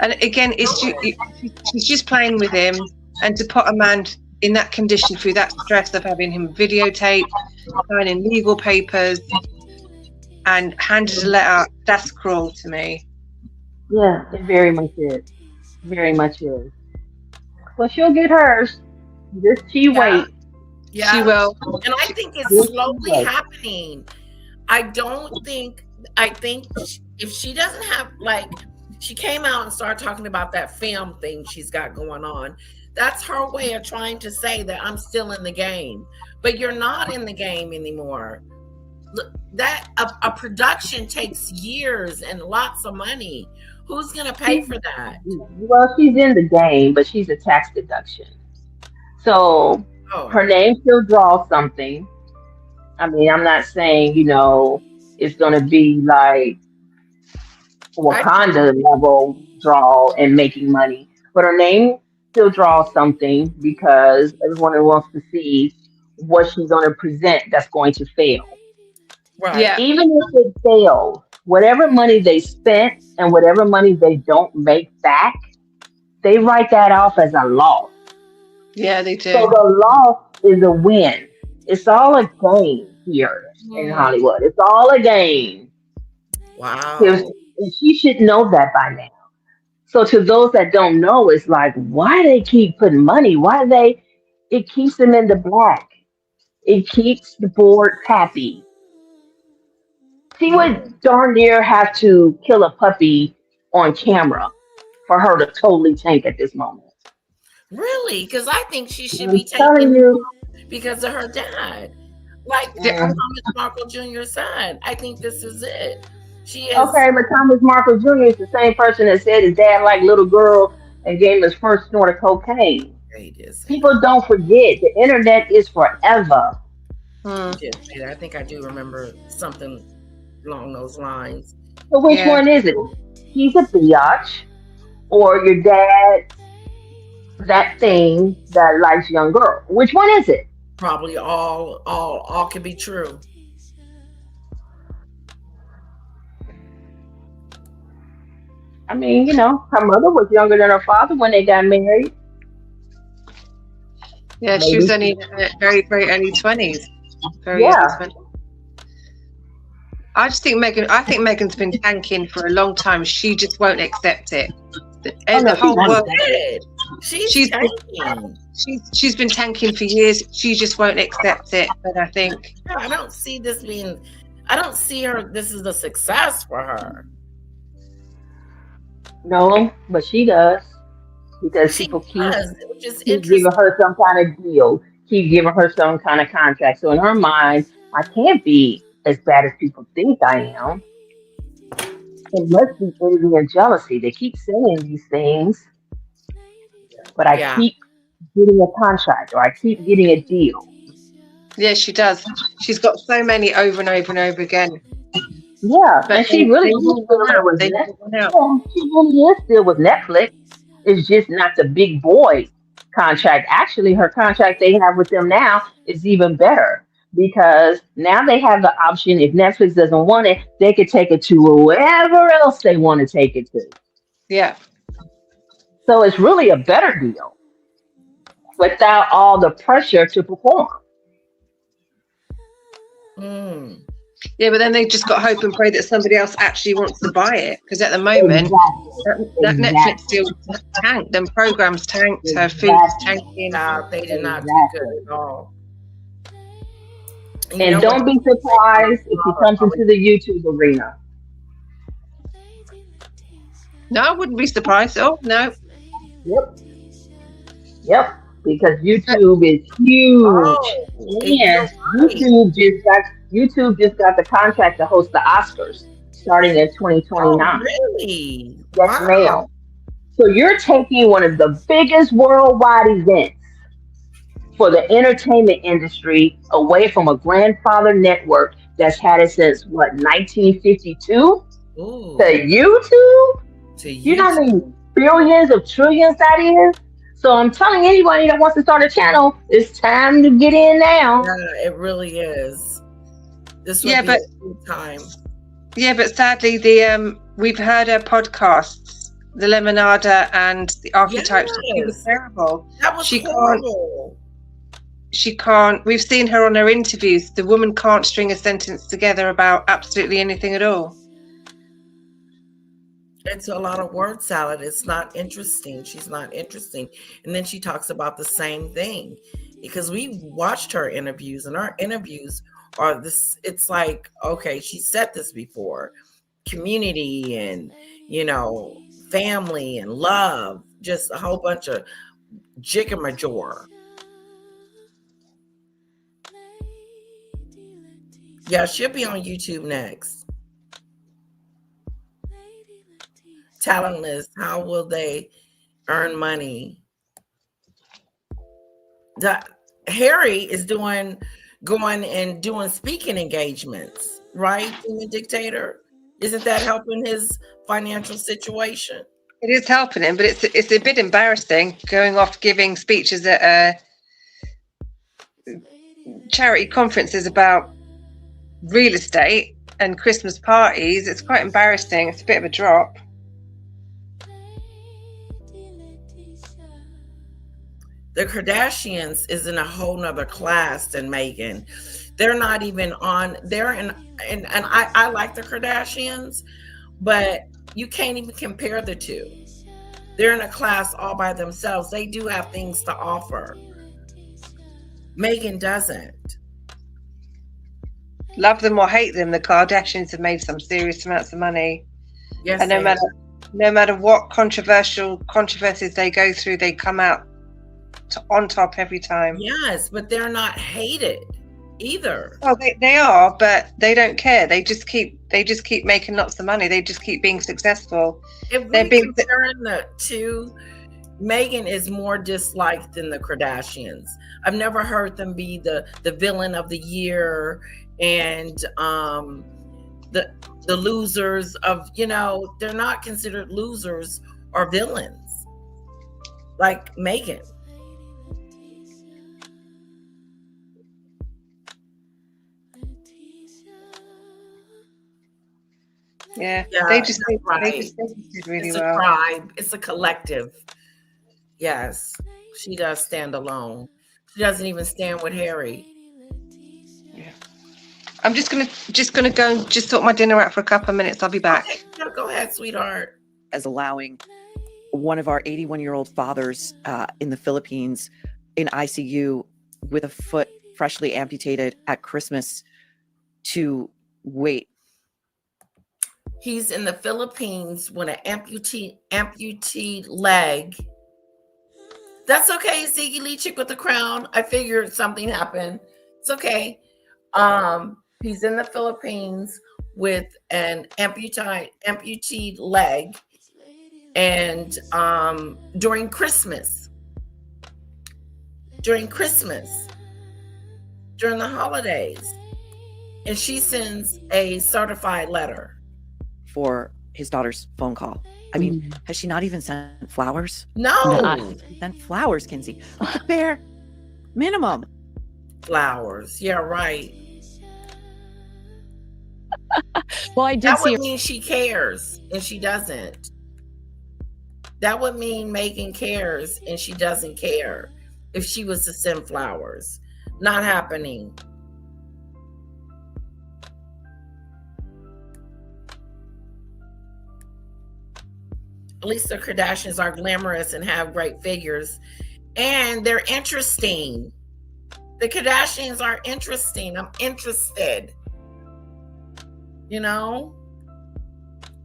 E: And again, she's just playing with him, and to put a man in that condition through that stress of having him videotape, signing legal papers, and handed a letter, that's cruel to me.
F: Yeah, it very much is. Very much is. Well, she'll get hers. Just she wait.
A: Yeah.
E: She will.
A: And I think it's slowly happening. I think if she doesn't have, like, she came out and started talking about that film thing she's got going on. That's her way of trying to say that I'm still in the game. But you're not in the game anymore. That a production takes years and lots of money. Who's going to pay for that?
F: Well, she's in the game, but she's a tax deduction. So her name still draws something. I mean, I'm not saying, it's going to be like Wakanda level draw and making money, but her name still draws something because everyone wants to see what she's going to present that's going to fail.
A: Right.
E: Yeah.
F: Even if it fails, whatever money they spent and whatever money they don't make back, they write that off as a loss.
E: Yeah, they do.
F: So the loss is a win. It's all a game here in Hollywood. It's all a game.
A: Wow.
F: And she should know that by now. So to those that don't know, it's like, why they keep putting money? It keeps them in the black. It keeps the board happy. She would darn near have to kill a puppy on camera for her to totally tank at this moment.
A: Really? Because I think she should be
F: telling
A: taken
F: you,
A: because of her dad. Like Thomas Markle Jr. said, I think this is it. She is.
F: Okay, but Thomas Markle Jr. is the same person that said his dad liked little girl and gave him his first snort of cocaine. People don't forget. The internet is forever.
A: I think I do remember something along those lines.
F: So which one is it? He's a biatch, or your dad, that thing that likes young girl? Which one is it?
A: Probably all can be true.
F: I mean, her mother was younger than her father when they got married.
E: Yeah, she was only very, very early 20s. I Meghan's been tanking for a long time. She just won't accept it. The whole world. She's tanking. She's been tanking for years. She just won't accept it. But I think
A: I don't see this being. I don't see her. This is a success for her.
F: No, but she does. Because people keep giving her some kind of deal, keep giving her some kind of contract. So in her mind, I can't be as bad as people think I am. It must be envy and jealousy. They keep saying these things, but I keep getting a contract or I keep getting a deal.
E: Yeah, she does. She's got so many over and over and over again.
F: Yeah, but and she really is still with Netflix. It's just not the big boy contract. Actually, her contract they have with them now is even better because now they have the option. If Netflix doesn't want it, they could take it to whoever else they want to take it to.
E: Yeah.
F: So it's really a better deal without all the pressure to perform.
E: Yeah, but then they just got to hope and pray that somebody else actually wants to buy it. Because at the moment, that Netflix deal tanked. Them programs tanked. Her food's tanking.
A: No, they did not do good at all.
F: And don't be surprised if he comes into the YouTube arena.
E: No, I wouldn't be surprised. Oh, no.
F: Yep. because YouTube is huge,
A: Oh,
F: and
A: you're right.
F: YouTube just got the contract to host the Oscars starting in
A: Oh,
F: 2029.
A: really?
F: Yes,
A: Wow.
F: ma'am. So you're taking one of the biggest worldwide events for the entertainment industry away from a grandfather network that's had it since what, 1952, to
A: Ooh,
F: YouTube.
A: to
F: You know how many
A: YouTube.
F: billions of trillions that is? So I'm telling anybody that wants to start a channel, it's time to get in now.
A: Yeah, it really is. This would
E: Yeah,
A: be
E: but
A: a good time.
E: sadly, the we've heard her podcasts, the Lemonada and the Archetypes. She was
A: Yes,
E: terrible.
A: that was
E: She can't.
A: horrible.
E: She can't. We've seen her on her interviews. The woman can't string a sentence together about absolutely anything at all.
A: It's a lot of word salad. It's not interesting. She's not interesting. And then she talks about the same thing because we watched her interviews, and our interviews are this. It's like, okay, she said this before, community and, family and love, just a whole bunch of jiggamajor. Yeah, she'll be on YouTube next. Talentless. How will they earn money? Harry is going and doing speaking engagements, right? Being a dictator. Isn't that helping his financial situation?
E: It is helping him, but it's a bit embarrassing going off giving speeches at charity conferences about real estate and Christmas parties. It's quite embarrassing. It's a bit of a drop.
A: The Kardashians is in a whole nother class than Meghan. They're not even on. They're in, and I like the Kardashians, but you can't even compare the two. They're in a class all by themselves. They do have things to offer. Meghan doesn't.
E: Love them or hate them, the Kardashians have made some serious amounts of money.
A: Yes,
E: And no matter what controversies they go through, they come out on top every time.
A: Yes, but they're not hated either.
E: Well, they are, but they don't care. They just keep making lots of money. They just keep being successful.
A: If we comparing the two, Meghan is more disliked than the Kardashians. I've never heard them be the villain of the year and the losers of, they're not considered losers or villains like Meghan.
E: Yeah, they just did really
A: it's
E: well.
A: A tribe. It's a collective. Yes, she does stand alone. She doesn't even stand with Harry.
E: Yeah. I'm just gonna go and just sort my dinner out for a couple of minutes. I'll be back.
A: Okay, go ahead, sweetheart.
C: As allowing one of our 81-year-old fathers in the Philippines in ICU with a foot freshly amputated at Christmas to wait.
A: He's in the Philippines with an amputee leg. That's okay, Ziggy Lee Chick with the crown. I figured something happened. It's okay. He's in the Philippines with an amputee leg, and during Christmas, during the holidays, and she sends a certified letter
C: for his daughter's phone call. I mean, has she not even sent flowers?
A: No.
C: Sent flowers, Kinsey. The bare minimum.
A: Flowers. Yeah, right.
D: Well, I did
A: that
D: see.
A: Would mean she cares, and she doesn't. That would mean Meghan cares, and she doesn't care. If she was to send flowers, not happening. At least the Kardashians are glamorous and have great figures, and they're interesting. The Kardashians are interesting. I'm interested.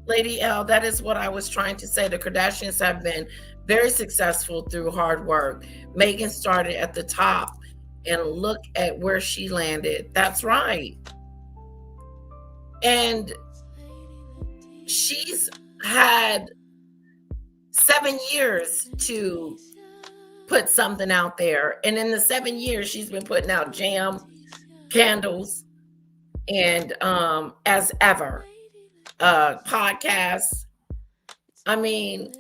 A: Lady L, that is what I was trying to say. The Kardashians have been very successful through hard work. Meghan started at the top and look at where she landed. That's right. And she's had 7 years to put something out there. And in the 7 years, she's been putting out jam, candles, and as ever, podcasts. I mean,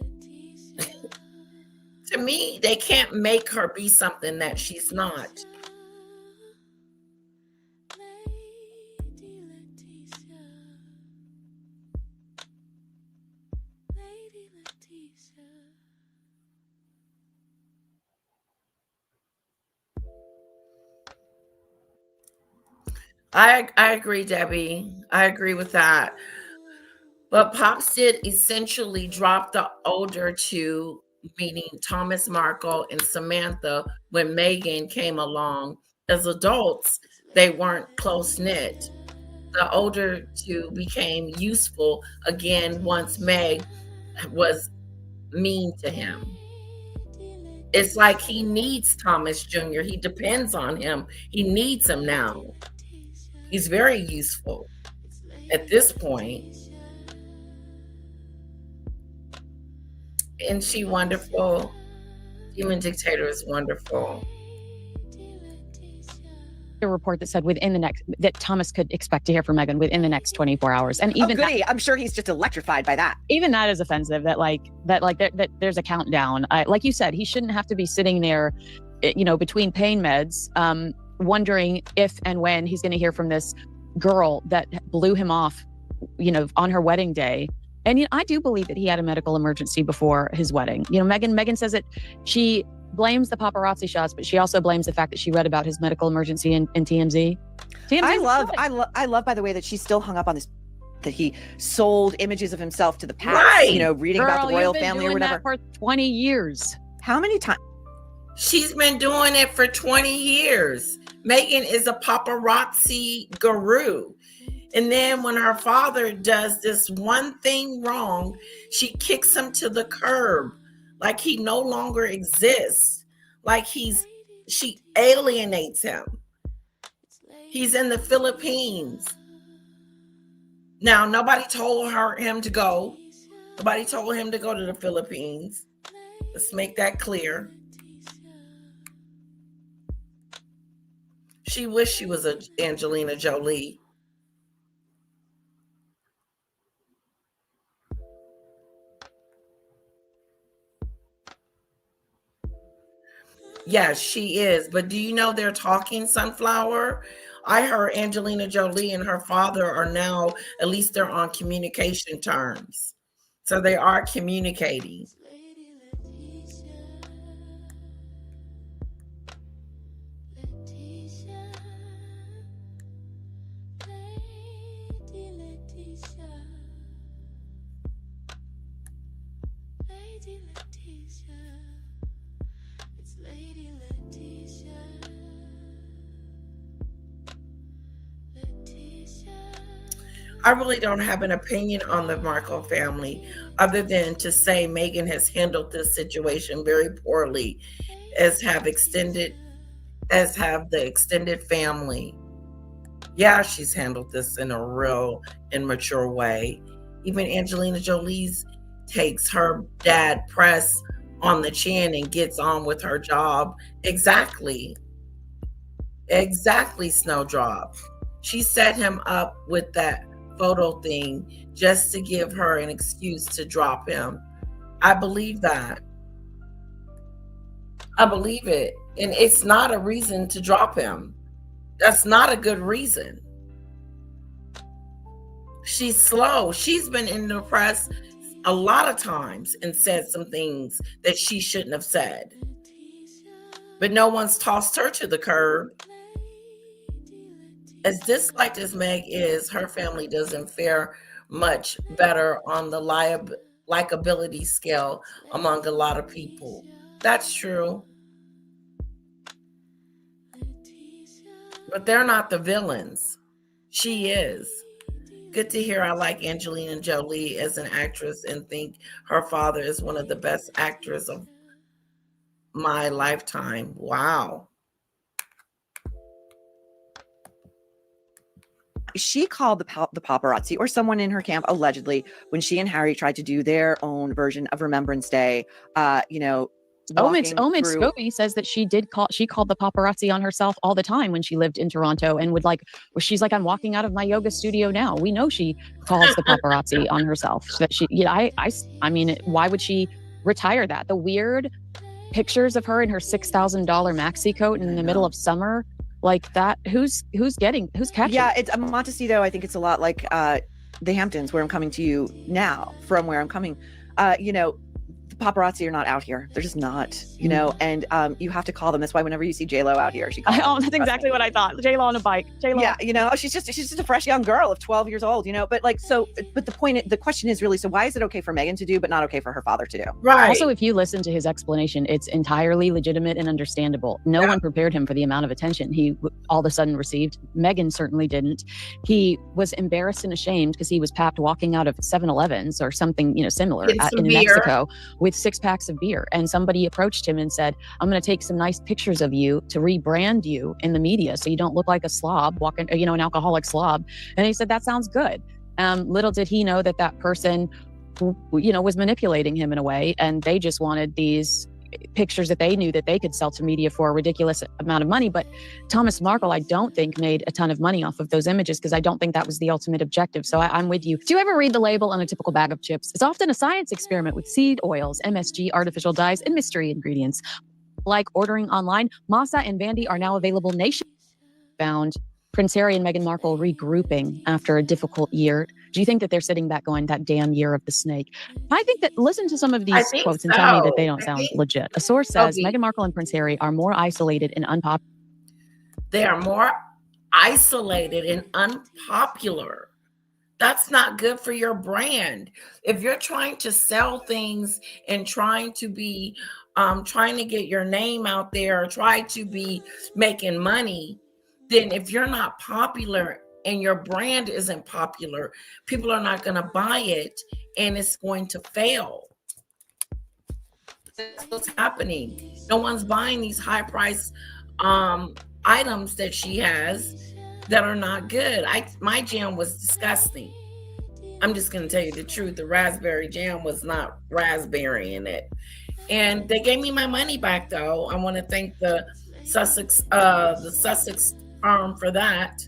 A: to me, they can't make her be something that she's not. I agree, Debbie. I agree with that. But Pops did essentially drop the older two, meaning Thomas Markle and Samantha, when Meghan came along. As adults, they weren't close knit. The older two became useful again once Meg was mean to him. It's like he needs Thomas Jr. He depends on him. He needs him now. He's very useful at this point. Isn't she wonderful? Human Dictator is wonderful.
D: A report that said that Thomas could expect to hear from Meghan within the next 24 hours. And even
C: goody. I'm sure he's just electrified by that.
D: Even that is offensive, that there's a countdown. Like you said, he shouldn't have to be sitting there, between pain meds, wondering if and when he's going to hear from this girl that blew him off, on her wedding day. And I do believe that he had a medical emergency before his wedding. Meghan says that she blames the paparazzi shots, but she also blames the fact that she read about his medical emergency in TMZ.
C: I love, by the way, that she's still hung up on this, that he sold images of himself to the past,
A: right.
C: Reading about the royal family or whatever.
D: That for 20 years.
C: How many times?
A: She's been doing it for 20 years. Meghan is a paparazzi guru. And then when her father does this one thing wrong, she kicks him to the curb, like he no longer exists, like she alienates him. He's in the Philippines. Now, nobody told him to go. Nobody told him to go to the Philippines. Let's make that clear. She wished she was Angelina Jolie. Yes, she is. But do you know they're talking, Sunflower? I heard Angelina Jolie and her father are now, at least they're on communication terms. So they are communicating. I really don't have an opinion on the Markle family other than to say Meghan has handled this situation very poorly, as have the extended family. Yeah, she's handled this in a real immature way. Even Angelina Jolie's takes her dad press on the chin and gets on with her job. Exactly, Snowdrop. She set him up with that photo thing just to give her an excuse to drop him. I believe that. I believe it. And it's not a reason to drop him. That's not a good reason. She's slow. She's been in the press a lot of times and said some things that she shouldn't have said. But no one's tossed her to the curb. As disliked as Meg is, her family doesn't fare much better on the likability scale among a lot of people. That's true. But they're not the villains. She is. Good to hear. I like Angelina Jolie as an actress and think her father is one of the best actors of my lifetime. Wow.
C: She called the paparazzi or someone in her camp allegedly when she and Harry tried to do their own version of Remembrance Day.
D: Omid
C: through.
D: Scobie says that she called the paparazzi on herself all the time when she lived in Toronto and she's like, I'm walking out of my yoga studio now. We know she calls the paparazzi on herself. So that I mean, why would she retire that? The weird pictures of her in her $6,000 maxi coat in the middle of summer, like that. Who's catching?
C: Yeah, it's Montecito. I think it's a lot like the Hamptons, where I'm coming to you now from where I'm coming. The paparazzi are not out here. They're just not, and you have to call them. That's why whenever you see J-Lo out here, she calls them.
D: That's exactly what I thought. J-Lo on a bike. J-Lo.
C: Yeah, she's just a fresh young girl of 12 years old, but the question is really, so why is it okay for Meghan to do, but not okay for her father to do?
A: Right.
D: Also, if you listen to his explanation, it's entirely legitimate and understandable. No one prepared him for the amount of attention he all of a sudden received. Meghan certainly didn't. He was embarrassed and ashamed because he was papped walking out of 7-Elevens or something, similar in New Mexico with 6 packs of beer. And somebody approached him and said, I'm going to take some nice pictures of you to rebrand you in the media so you don't look like a slob walking, an alcoholic slob. And he said, that sounds good. Little did he know that person, was manipulating him in a way. And they just wanted these pictures that they knew that they could sell to media for a ridiculous amount of money. But Thomas Markle, I don't think, made a ton of money off of those images because I don't think that was the ultimate objective. So I'm with you. Do you ever read the label on a typical bag of chips? It's often a science experiment with seed oils, MSG, artificial dyes, and mystery ingredients. Like ordering online, Masa and Vandy are now available nationwide. Prince Harry and Meghan Markle regrouping after a difficult year. Do you think that they're sitting back going, that damn year of the snake? I think that, listen to some of these quotes and tell me that they don't sound legit. A source says Meghan Markle and Prince Harry are more isolated and unpopular.
A: They are more isolated and unpopular. That's not good for your brand. If you're trying to sell things and trying to be, trying to get your name out there, or try to be making money, then if you're not popular and your brand isn't popular, people are not going to buy it and it's going to fail. That's what's happening. No one's buying these high price items that she has that are not good. My jam was disgusting. I'm just going to tell you the truth. The raspberry jam was not raspberry in it. And they gave me my money back, though. I want to thank the Sussex firm for that.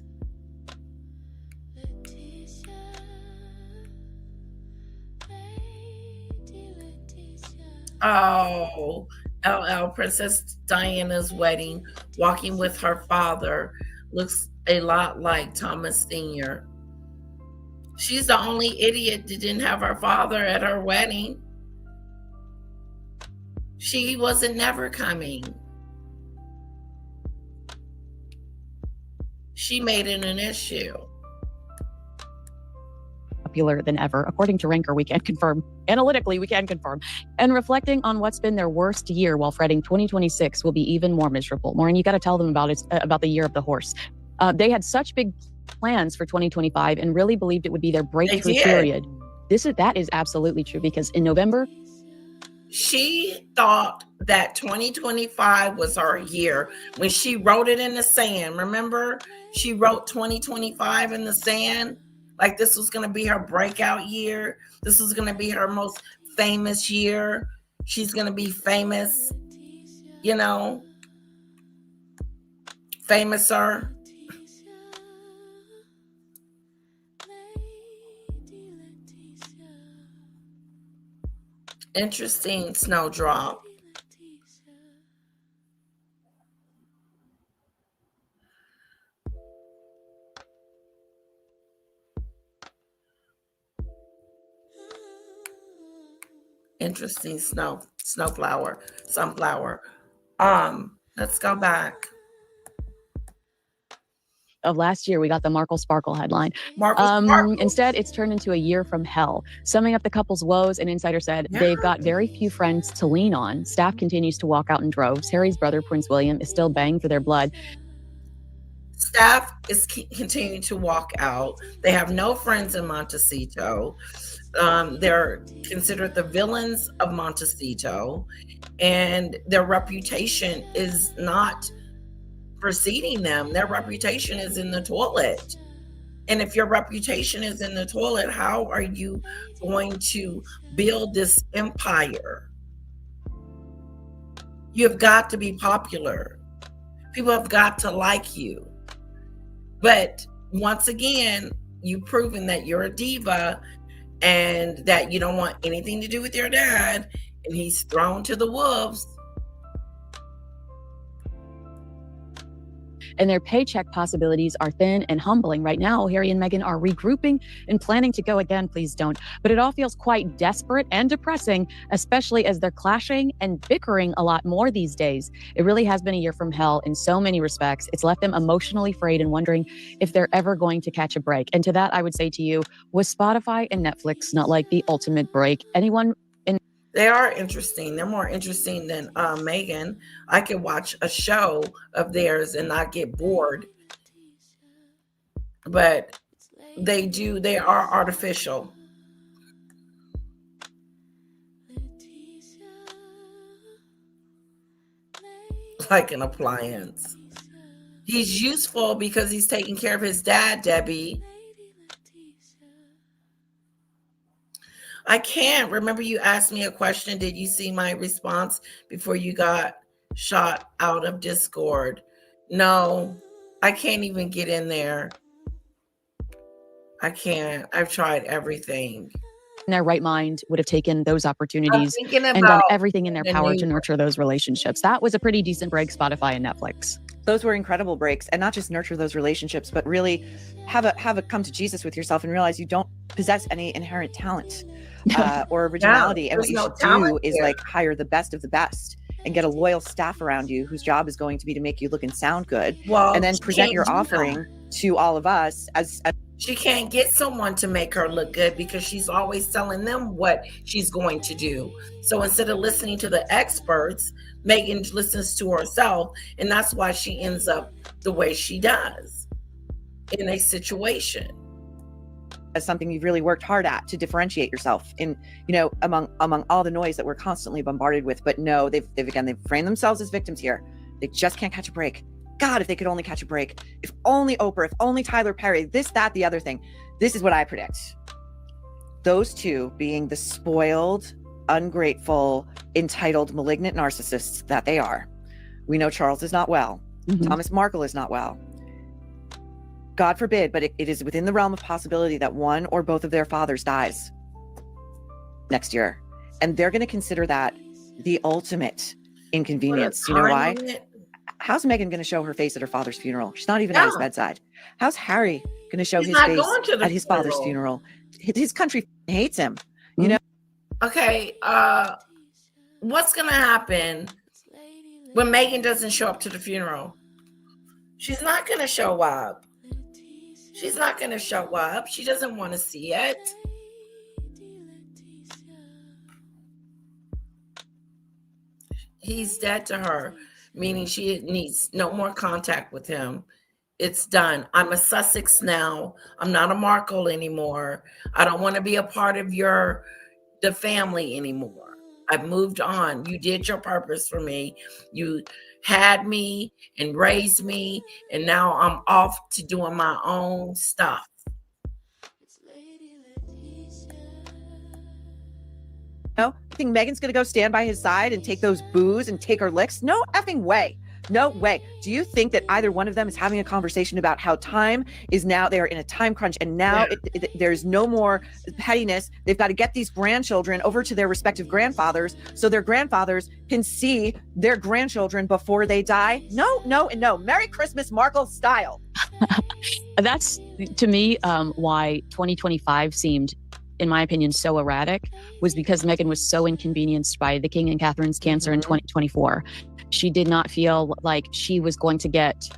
A: Oh, LL, Princess Diana's wedding, walking with her father, looks a lot like Thomas Sr. She's the only idiot that didn't have her father at her wedding. She wasn't never coming. She made it an issue.
D: Popular than ever. According to Ranker, we can confirm. Analytically, we can confirm. And reflecting on what's been their worst year while fretting 2026 will be even more miserable. Maureen, you got to tell them about the year of the horse. They had such big plans for 2025 and really believed it would be their breakthrough period. That is absolutely true, because in November,
A: she thought that 2025 was her year when she wrote it in the sand. Remember, she wrote 2025 in the sand, like this was going to be her breakout year. This was going to be her most famous year. She's going to be famous, famouser. Interesting, Snowdrop. Interesting, sunflower. Let's go back.
D: Of last year, we got the Markle Sparkle headline.
A: Sparkle.
D: Instead, it's turned into a year from hell. Summing up the couple's woes, an insider said they've got very few friends to lean on. Staff continues to walk out in droves. Harry's brother, Prince William, is still banging for their blood.
A: Staff is continuing to walk out. They have no friends in Montecito. They're considered the villains of Montecito, and their reputation is not preceding them. Their reputation is in the toilet. And if your reputation is in the toilet, how are you going to build this empire? You have got to be popular. People have got to like you. But once again, you've proven that you're a diva and that you don't want anything to do with your dad, and he's thrown to the wolves.
D: And their paycheck possibilities are thin and humbling. Right now, Harry and Meghan are regrouping and planning to go again. Please don't. But it all feels quite desperate and depressing, especially as they're clashing and bickering a lot more these days. It really has been a year from hell in so many respects. It's left them emotionally frayed and wondering if they're ever going to catch a break. And to that, I would say to you, was Spotify and Netflix not like the ultimate break? Anyone?
A: They are interesting. They're more interesting than Meghan. I could watch a show of theirs and not get bored. But they are artificial. Like an appliance. He's useful because he's taking care of his dad, Debbie. I can't. Remember, you asked me a question. Did you see my response before you got shot out of Discord? No, I can't even get in there. I can't. I've tried everything.
D: In their right mind would have taken those opportunities and done everything in their power to nurture those relationships. That was a pretty decent break, Spotify and Netflix.
C: Those were incredible breaks, and not just nurture those relationships, but really have a come to Jesus with yourself and realize you don't possess any inherent talent or originality. And what you should do is like hire the best of the best and get a loyal staff around you whose job is going to be to make you look and sound good.
A: Well,
C: and then present your offering to all of us as
A: she can't get someone to make her look good because she's always telling them what she's going to do. So instead of listening to the experts, Meghan listens to herself, and that's why she ends up the way she does in a situation.
C: As something you've really worked hard at to differentiate yourself in, among all the noise that we're constantly bombarded with. But no, they've framed themselves as victims here. They just can't catch a break. God, if they could only catch a break. If only Oprah, if only Tyler Perry, this, that, the other thing. This is what I predict. Those two being the spoiled, ungrateful, entitled, malignant narcissists that they are. We know Charles is not well. Mm-hmm. Thomas Markle is not well. God forbid, but it is within the realm of possibility that one or both of their fathers dies next year. And they're going to consider that the ultimate inconvenience. You know why? How's Meghan going to show her face at her father's funeral? She's not even at his bedside. How's Harry going to show his face at his father's funeral? His country hates him. You know?
A: Okay. What's going to happen when Meghan doesn't show up to the funeral? She's not going to show up. She's not going to show up. She doesn't want to see it. He's dead to her, meaning she needs no more contact with him. It's done. I'm a Sussex now. I'm not a Markle anymore. I don't want to be a part of the family anymore. I've moved on. You did your purpose for me. You had me and raised me, and now I'm off to doing my own stuff.
C: No, I think Meghan's going to go stand by his side and take those boos and take her licks. No effing way. No way. Do you think that either one of them is having a conversation about how time is now, they're in a time crunch, and now there's no more pettiness. They've got to get these grandchildren over to their respective grandfathers so their grandfathers can see their grandchildren before they die? No, no, and no. Merry Christmas, Markle style.
D: That's, to me, why 2025 seemed, in my opinion, so erratic, was because Meghan was so inconvenienced by the King and Catherine's cancer in 2024. She did not feel like she was going to get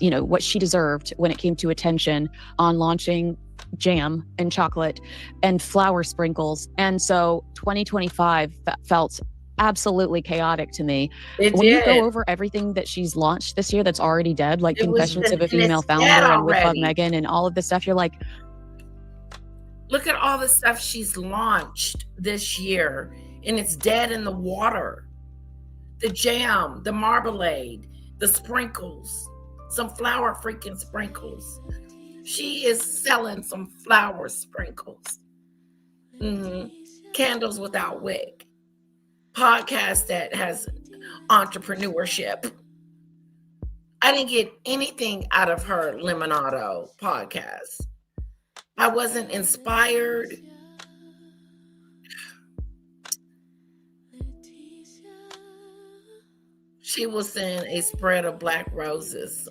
D: what she deserved when it came to attention on launching jam and chocolate and flower sprinkles. And so 2025 felt absolutely chaotic to me.
A: It
D: When you go
A: did.
D: over everything that she's launched this year that's already dead, like
A: It was
D: Confessions of a
A: and
D: Female
A: it's dead
D: Founder and With Love
A: already.
D: Meghan and all of this stuff, you're like,
A: Look at all the stuff she's launched this year, and it's dead in the water. The jam, the marmalade, the sprinkles, some flour freaking sprinkles. She is selling some flour sprinkles. Candles without wick. Podcast that has entrepreneurship. I didn't get anything out of her Lemonado podcast. I wasn't inspired. She was in a spread of black roses.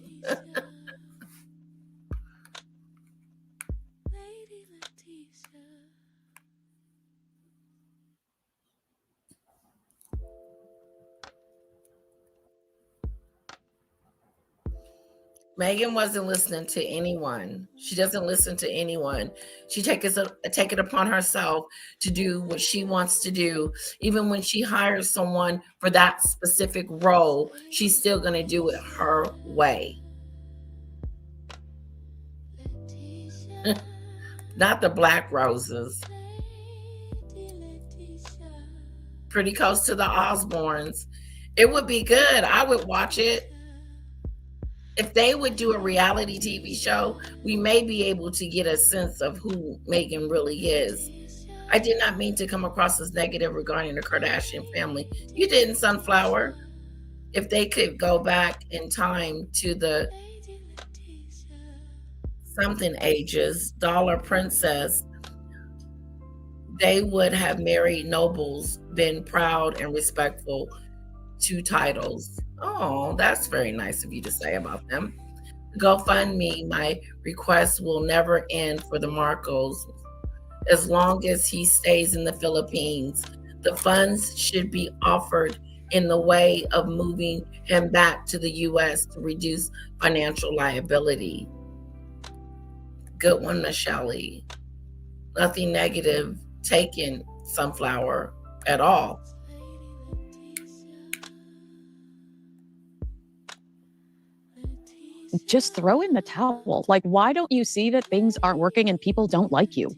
A: Meghan wasn't listening to anyone. She doesn't listen to anyone. She take it upon herself to do what she wants to do. Even when she hires someone for that specific role, she's still going to do it her way. Not the black roses. Pretty close to the Osbournes. It would be good. I would watch it. If they would do a reality TV show, we may be able to get a sense of who Meghan really is. I did not mean to come across as negative regarding the Kardashian family. You didn't, Sunflower. If they could go back in time to the something ages, Dollar Princess, they would have married nobles, been proud and respectful to titles. Oh, that's very nice of you to say about them. GoFundMe, my request will never end for the Marcos as long as he stays in the Philippines. The funds should be offered in the way of moving him back to the U.S. to reduce financial liability. Good one, Michelle. Nothing negative taken, Sunflower, at all.
D: just throw in the towel. Like, why don't you see that things aren't working and people don't like you?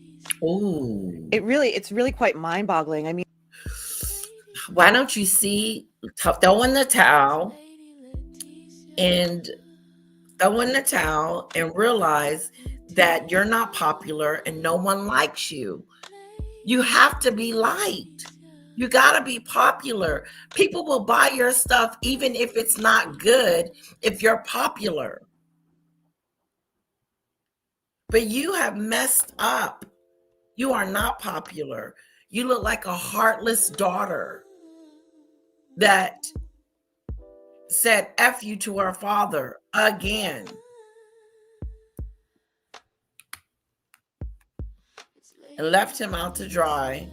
A: Ooh.
C: It's really quite mind-boggling. I mean,
A: why don't you see, throw in the towel and realize that you're not popular and no one likes you. You have to be liked. You got to be popular. People will buy your stuff even if it's not good, if you're popular. But you have messed up. You are not popular. You look like a heartless daughter that said F you to her father again. And left him out to dry.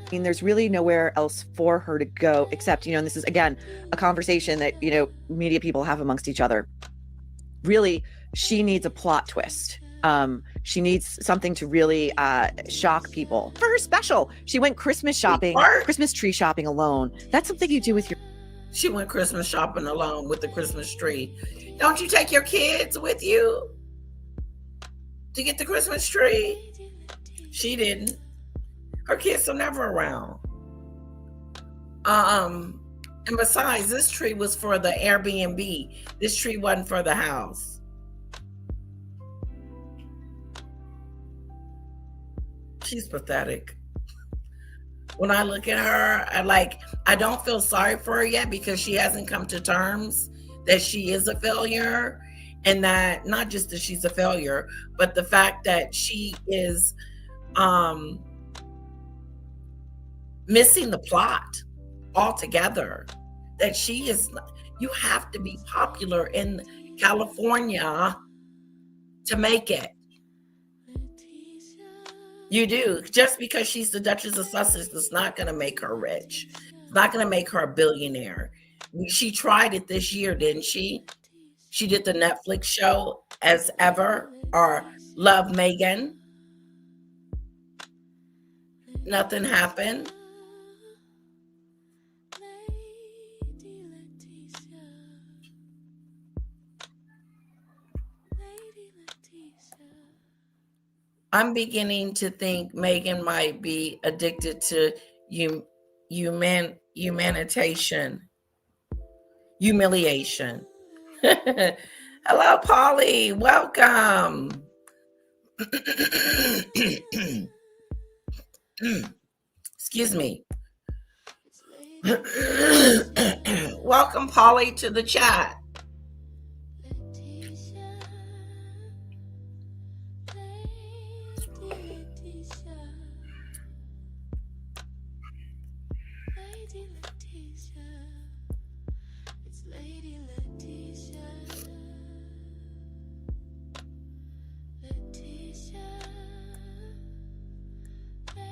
C: I mean, there's really nowhere else for her to go except, and this is, again, a conversation that, media people have amongst each other. Really, she needs a plot twist. She needs something to really shock people. For her special, she went Christmas shopping, Christmas tree shopping alone. That's something you do with your...
A: She went Christmas shopping alone with the Christmas tree. Don't you take your kids with you to get the Christmas tree? She didn't. Her kids are never around. And besides, this tree was for the Airbnb. This tree wasn't for the house. She's pathetic. When I look at her, I don't feel sorry for her yet because she hasn't come to terms that she is a failure, and that not just that she's a failure, but the fact that she is missing the plot altogether. That she is, you have to be popular in California to make it. You do. Just because she's the Duchess of Sussex is not going to make her rich. It's not going to make her a billionaire. She tried it this year, didn't she? She did the Netflix show As Ever, or Love Meghan. Nothing happened.
B: Lady Letitia. Lady Letitia.
A: I'm beginning to think Meghan might be addicted to humiliation. Hello, Polly. Welcome. Excuse me.
B: It's Lady
A: Welcome, Polly, to the chat.
B: Letitia. Lady Letitia. Lady Letitia. It's Lady Letitia. Letitia.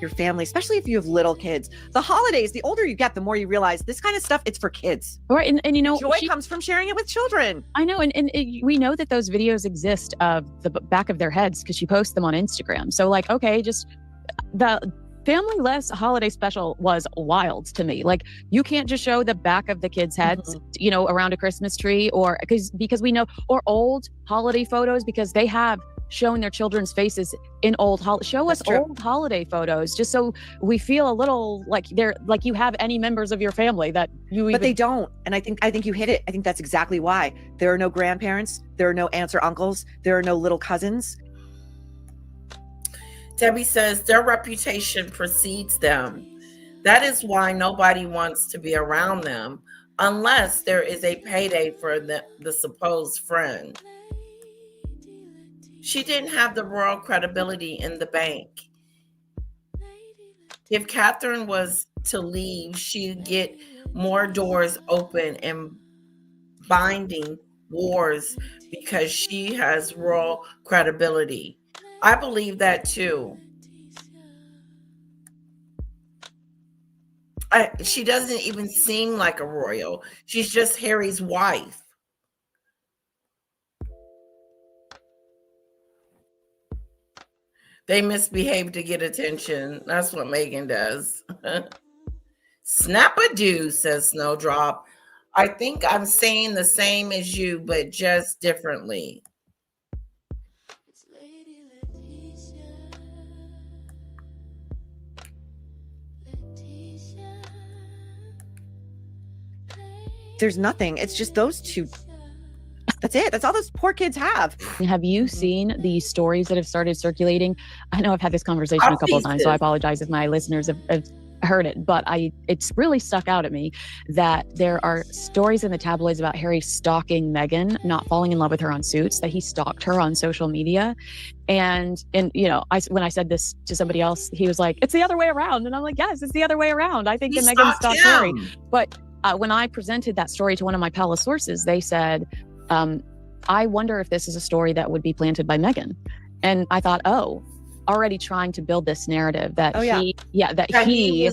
C: Your family, especially if you have little kids. The holidays, the older you get, the more you realize this kind of stuff, it's for kids.
D: Right. And you know,
C: Joy comes from sharing it with children.
D: I know. And we know that those videos exist of the back of their heads because she posts them on Instagram. So, like, okay, just the Family Less holiday special was wild to me. Like, you can't just show the back of the kids' heads, you know, around a Christmas tree, or because we know, or old holiday photos, because they have shown their children's faces in show us
C: That's true.
D: old holiday photos, just so we feel a little like they're like you have any members of your family that you
C: But they don't. And I think you hit it. I think that's exactly why. There are no grandparents, there are no aunts or uncles, there are no little cousins.
A: Debbie says their reputation precedes them. That is why nobody wants to be around them unless there is a payday for the supposed friend. She didn't have the royal credibility in the bank. If Catherine was to leave, she'd get more doors open and binding wars because she has royal credibility. I believe that too. She doesn't even seem like a royal. She's just Harry's wife. They misbehave to get attention. That's what Meghan does. Snap-a-doo, says Snowdrop. I think I'm saying the same as you, but just differently.
B: It's Lady Letitia. Letitia.
C: There's nothing. It's just those two. That's it. That's all those poor kids have.
D: Have you seen the stories that have started circulating? I know I've had this conversation a couple of times, so I apologize if my listeners have heard it, but it's really stuck out at me that there are stories in the tabloids about Harry stalking Meghan, not falling in love with her on Suits, that he stalked her on social media. And you know, when I said this to somebody else, he was like, it's the other way around. And I'm like, yes, it's the other way around. I think that Meghan stalked Harry. But when I presented that story to one of my palace sources, they said, I wonder if this is a story that would be planted by Meghan. And I thought, already trying to build this narrative that he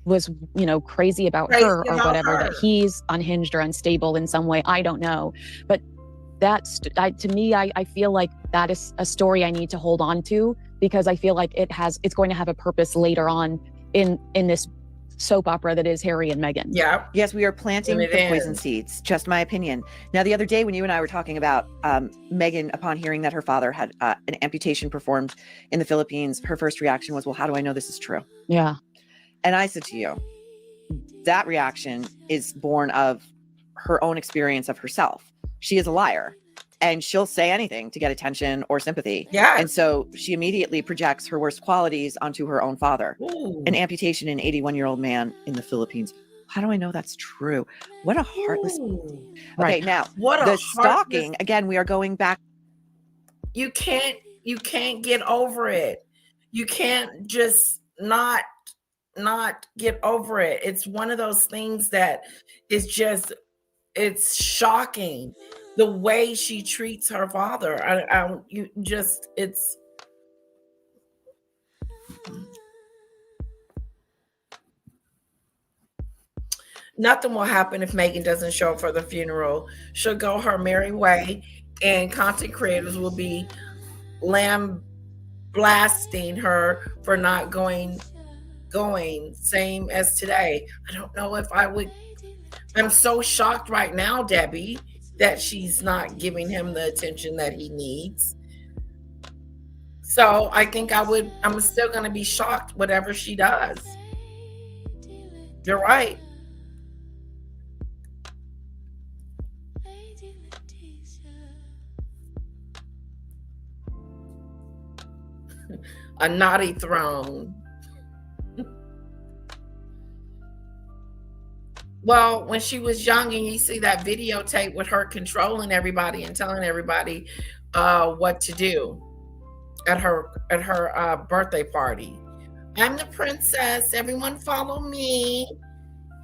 D: was, you know, crazy about her or whatever, that he's unhinged or unstable in some way. I don't know. But to me, I feel like that is a story I need to hold on to, because I feel like it's going to have a purpose later on in this soap opera that is Harry and Meghan.
A: Yeah.
C: Yes, we are planting the poison seeds. Just my opinion. Now, the other day when you and I were talking about Meghan, upon hearing that her father had an amputation performed in the Philippines, her first reaction was, well, how do I know this is true?
D: Yeah.
C: And I said to you, that reaction is born of her own experience of herself. She is a liar, and she'll say anything to get attention or sympathy.
A: Yeah.
C: And so she immediately projects her worst qualities onto her own father.
A: Ooh.
C: An amputation in an 81-year-old man in the Philippines. How do I know that's true? What a heartless.
A: Ooh.
C: Okay, now the stalking, again, we are going back.
A: You can't get over it. You can't just not get over it. It's one of those things that is just, it's shocking the way she treats her father. It's nothing will happen if Meghan doesn't show up for the funeral. She'll go her merry way, and content creators will be blasting her for not going going, same as today. I don't know if I would. I'm so shocked right now, Debbie, that she's not giving him the attention that he needs. So I think I'm still going to be shocked whatever she does. You're right. A naughty throne. Well, when she was young and you see that videotape with her controlling everybody and telling everybody what to do at her birthday party. I'm the princess. Everyone follow me.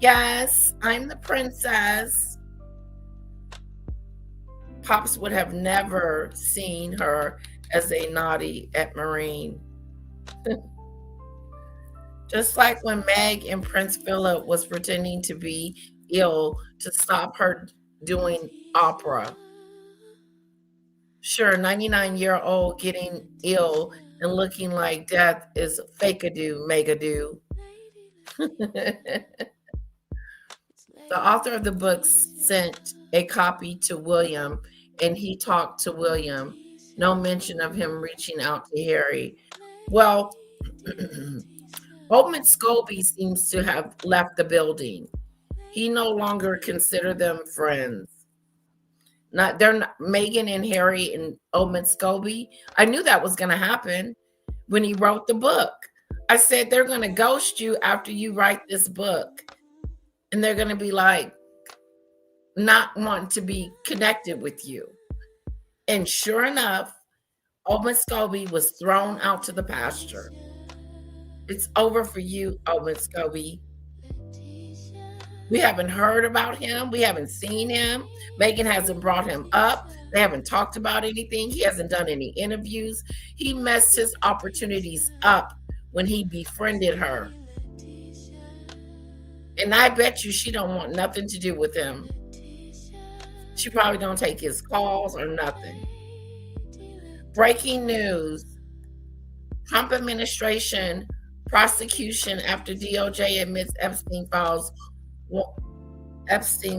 A: Yes, I'm the princess. Pops would have never seen her as a naughty at Marine. Just like when Meg and Prince Philip was pretending to be ill to stop her doing opera. Sure, 99-year-old getting ill and looking like death is fake-a-do, mega-do. The author of the book sent a copy to William, and he talked to William. No mention of him reaching out to Harry. Well, Oldman Scobie seems to have left the building. He no longer considered them friends. They're not Meghan and Harry and Oldman Scobie. I knew that was going to happen when he wrote the book. I said they're going to ghost you after you write this book. And they're going to be like, not want to be connected with you. And sure enough, Oldman Scobie was thrown out to the pasture. It's over for you, Oldman Scobie. We haven't heard about him. We haven't seen him. Meghan hasn't brought him up. They haven't talked about anything. He hasn't done any interviews. He messed his opportunities up when he befriended her. And I bet you she don't want nothing to do with him. She probably don't take his calls or nothing. Breaking news. Trump administration prosecution after DOJ admits Epstein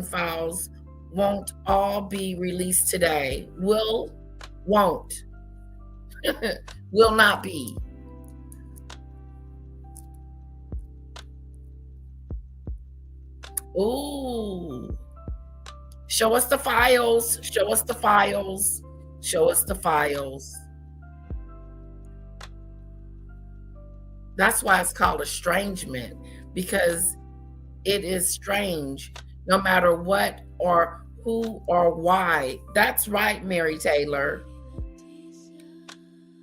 A: files won't all be released today. Won't. Will not be. Ooh. Show us the files. Show us the files. Show us the files. That's why it's called estrangement, because it is strange no matter what or who or why. That's right, Mary Taylor.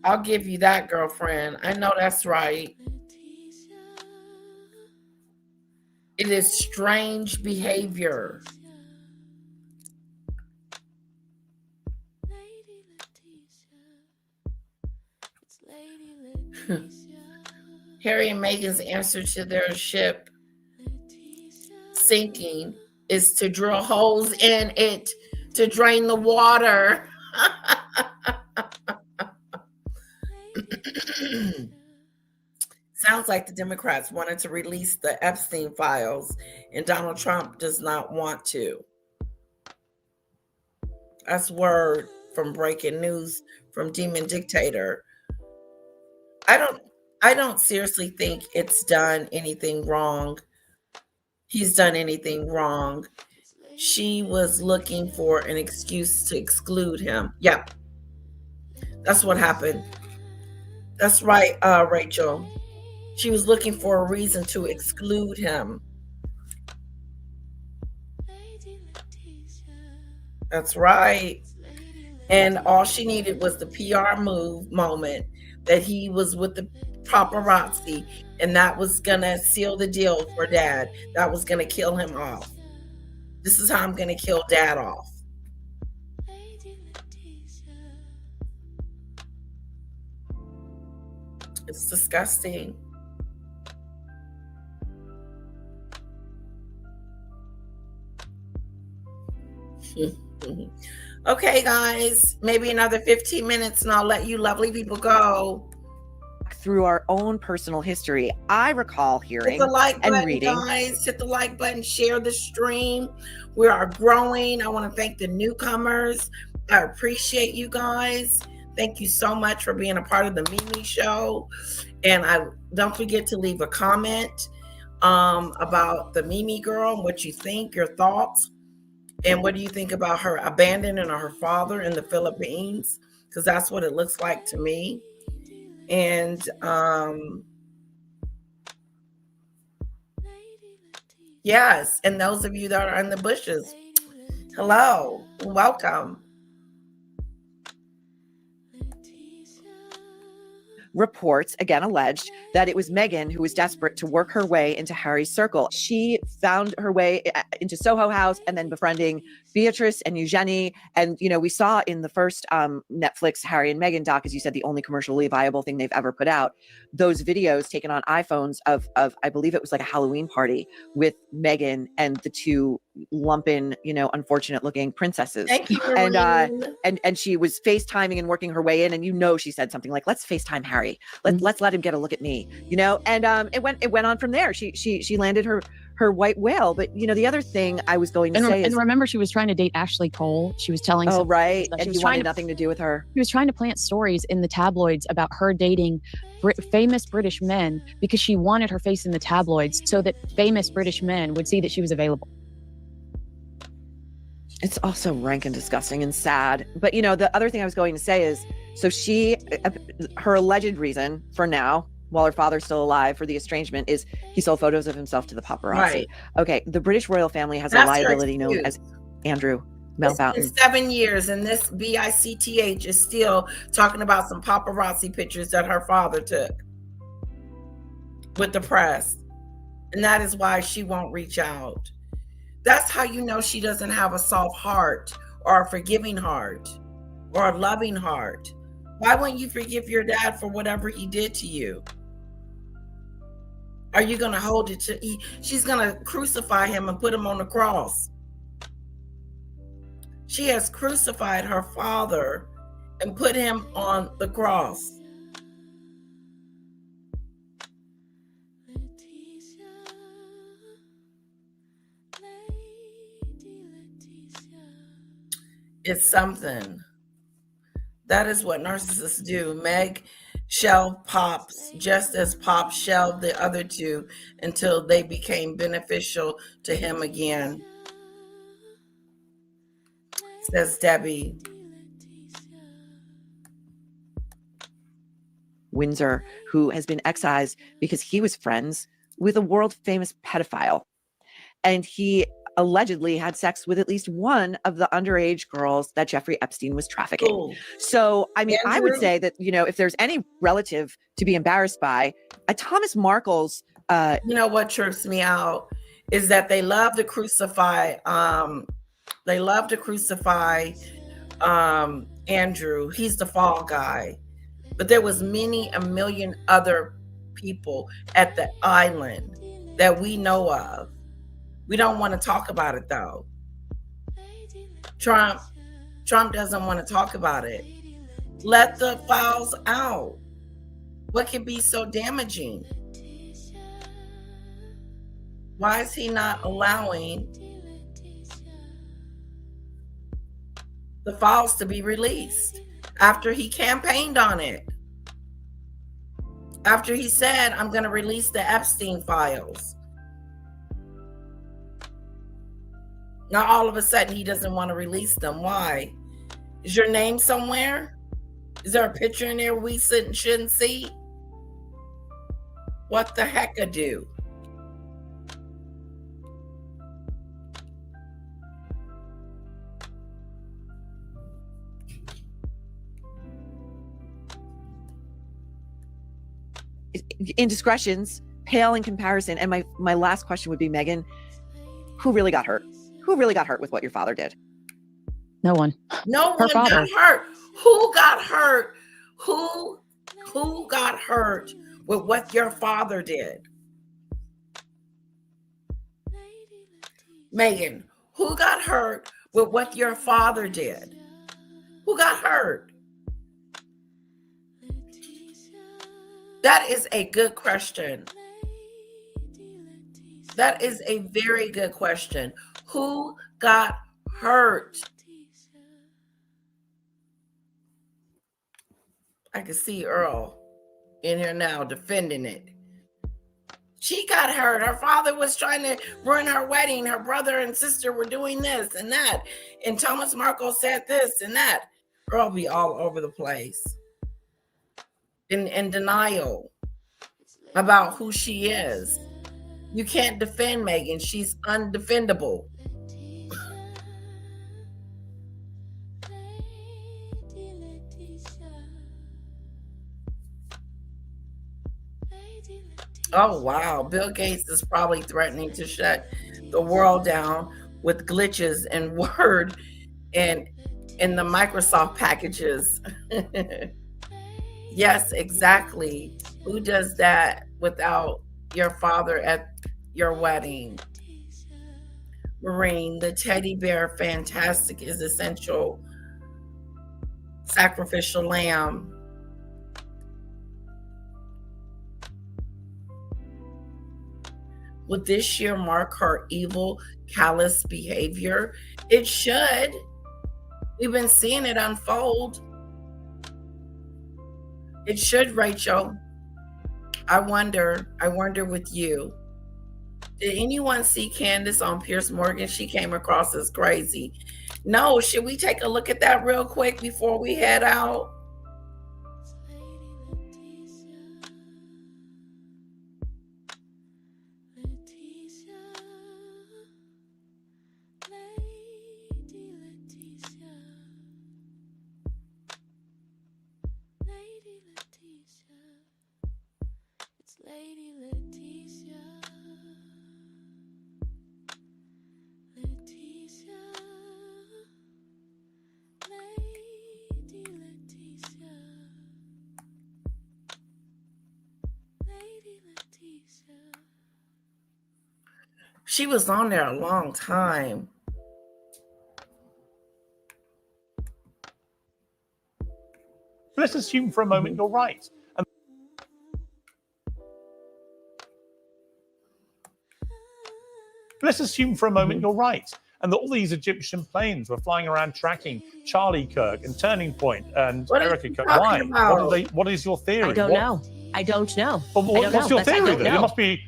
A: I'll give you that, girlfriend. I know that's right. It is strange behavior. Harry and Meghan's answer to their ship sinking is to drill holes in it to drain the water. Sounds like the Democrats wanted to release the Epstein files, and Donald Trump does not want to. That's word from breaking news from Demon Dictator. I don't seriously think it's done anything wrong. He's done anything wrong. She was looking for an excuse to exclude him. Yep. That's what happened. That's right, Rachel. She was looking for a reason to exclude him. That's right. And all she needed was the PR moment that he was with the paparazzi, and that was gonna seal the deal for Dad. That was gonna kill him off. This is how I'm gonna kill Dad off. It's disgusting. Okay, guys, maybe another 15 minutes and I'll let you lovely people go.
C: through our own personal history. I recall
A: Hit
C: hearing
A: the like
C: and
A: button,
C: reading.
A: guys. Hit the like button. Share the stream. We are growing. I want to thank the newcomers. I appreciate you guys. Thank you so much for being a part of the Mimi Show. And don't forget to leave a comment about the Mimi girl and what you think, your thoughts, and what do you think about her abandoning her father in the Philippines? Because that's what it looks like to me. And yes, and those of you that are in the bushes, hello, welcome.
C: Reports, again alleged, that it was Meghan who was desperate to work her way into Harry's circle. She found her way into Soho House and then befriending Beatrice and Eugenie. And, you know, we saw in the first Netflix Harry and Meghan doc, as you said, the only commercially viable thing they've ever put out, those videos taken on iPhones of I believe it was like a Halloween party with Meghan and the two lumpen, you know, unfortunate looking princesses.
A: Thank you,
C: and she was FaceTiming and working her way in, and you know she said something like, "Let's FaceTime Harry. Let's let him get a look at me," you know. And it went on from there. She landed her white whale. But you know, the other thing I was going to say is,
D: remember, she was trying to date Ashley Cole. She was telling
C: oh right,
D: and
C: and he wanted nothing to do with her.
D: She was trying to plant stories in the tabloids about her dating famous British men because she wanted her face in the tabloids so that famous British men would see that she was available.
C: It's also rank and disgusting and sad. But, you know, the other thing I was going to say is, so her alleged reason for now, while her father's still alive, for the estrangement is he sold photos of himself to the paparazzi.
A: Right.
C: Okay. The British royal family has
A: That's
C: a liability known as Andrew Meltbourne.
A: It's been 7 years, and this BICTH is still talking about some paparazzi pictures that her father took with the press. And that is why she won't reach out. That's how you know she doesn't have a soft heart or a forgiving heart or a loving heart. Why wouldn't you forgive your dad for whatever he did to you? Are you going to hold it to? She's going to crucify him and put him on the cross. She has crucified her father and put him on the cross. It's something. That is what narcissists do. Meg shelved Pops just as Pop shelved the other two until they became beneficial to him again. Says Debbie.
C: Windsor, who has been excised because he was friends with a world famous pedophile. And he allegedly had sex with at least one of the underage girls that Jeffrey Epstein was trafficking.
A: Ooh.
C: So, I mean,
A: Andrew?
C: I would say that, you know, if there's any relative to be embarrassed by, Thomas Markle's.
A: You know what trips me out is that they love to crucify. Andrew. He's the fall guy, but there was a million other people at the island that we know of. We don't want to talk about it though. Trump doesn't want to talk about it. Let the files out. What could be so damaging? Why is he not allowing the files to be released after he campaigned on it? After he said, I'm going to release the Epstein files. Now, all of a sudden, he doesn't want to release them. Why? Is your name somewhere? Is there a picture in there we shouldn't see? What the heck a do?
C: Indiscretions pale in comparison. And my last question would be, Meghan, who really got hurt? Who really got hurt with what your father did?
D: No one.
A: No
D: Her
A: one
D: father.
A: got hurt. Who got hurt? Who got hurt with what your father did? Meghan, who got hurt with what your father did? Who got hurt? That is a good question. That is a very good question. Who got hurt? I can see Earl in here now defending it. She got hurt. Her father was trying to ruin her wedding. Her brother and sister were doing this and that. And Thomas Markle said this and that. Earl be all over the place. In denial about who she is. You can't defend Meghan. She's undefendable. Oh, wow. Bill Gates is probably threatening to shut the world down with glitches in Word and in the Microsoft packages. Yes, exactly. Who does that without your father at your wedding? Marine, the teddy bear, fantastic, is essential. Sacrificial lamb. Would this year mark her evil, callous behavior? It should. We've been seeing it unfold. It should, Rachel. I wonder with you. Did anyone see Candace on Piers Morgan? She came across as crazy. No, should we take a look at that real quick before we head out?
B: Lady Leticia, Leticia, Lady Leticia, Lady Leticia.
A: She was on there a long time.
G: Let's assume for a moment you're right. Let's assume for a moment you're right, and that all these Egyptian planes were flying around tracking Charlie Kirk and Turning Point and Erica Kirk. Why? What is your theory?
H: I don't know. I don't know.
G: Well, what's your theory then?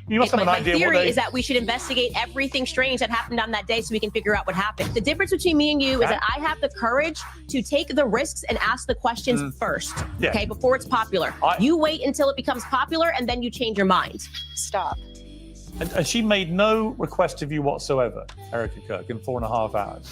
G: You must have an idea.
H: My theory is that we should investigate everything strange that happened on that day so we can figure out what happened. The difference between me and you is that I have the courage to take the risks and ask the questions first, okay, before it's popular. You wait until it becomes popular and then you change your mind. Stop.
G: And she made no request of you whatsoever, Erica Kirk, in 4.5 hours.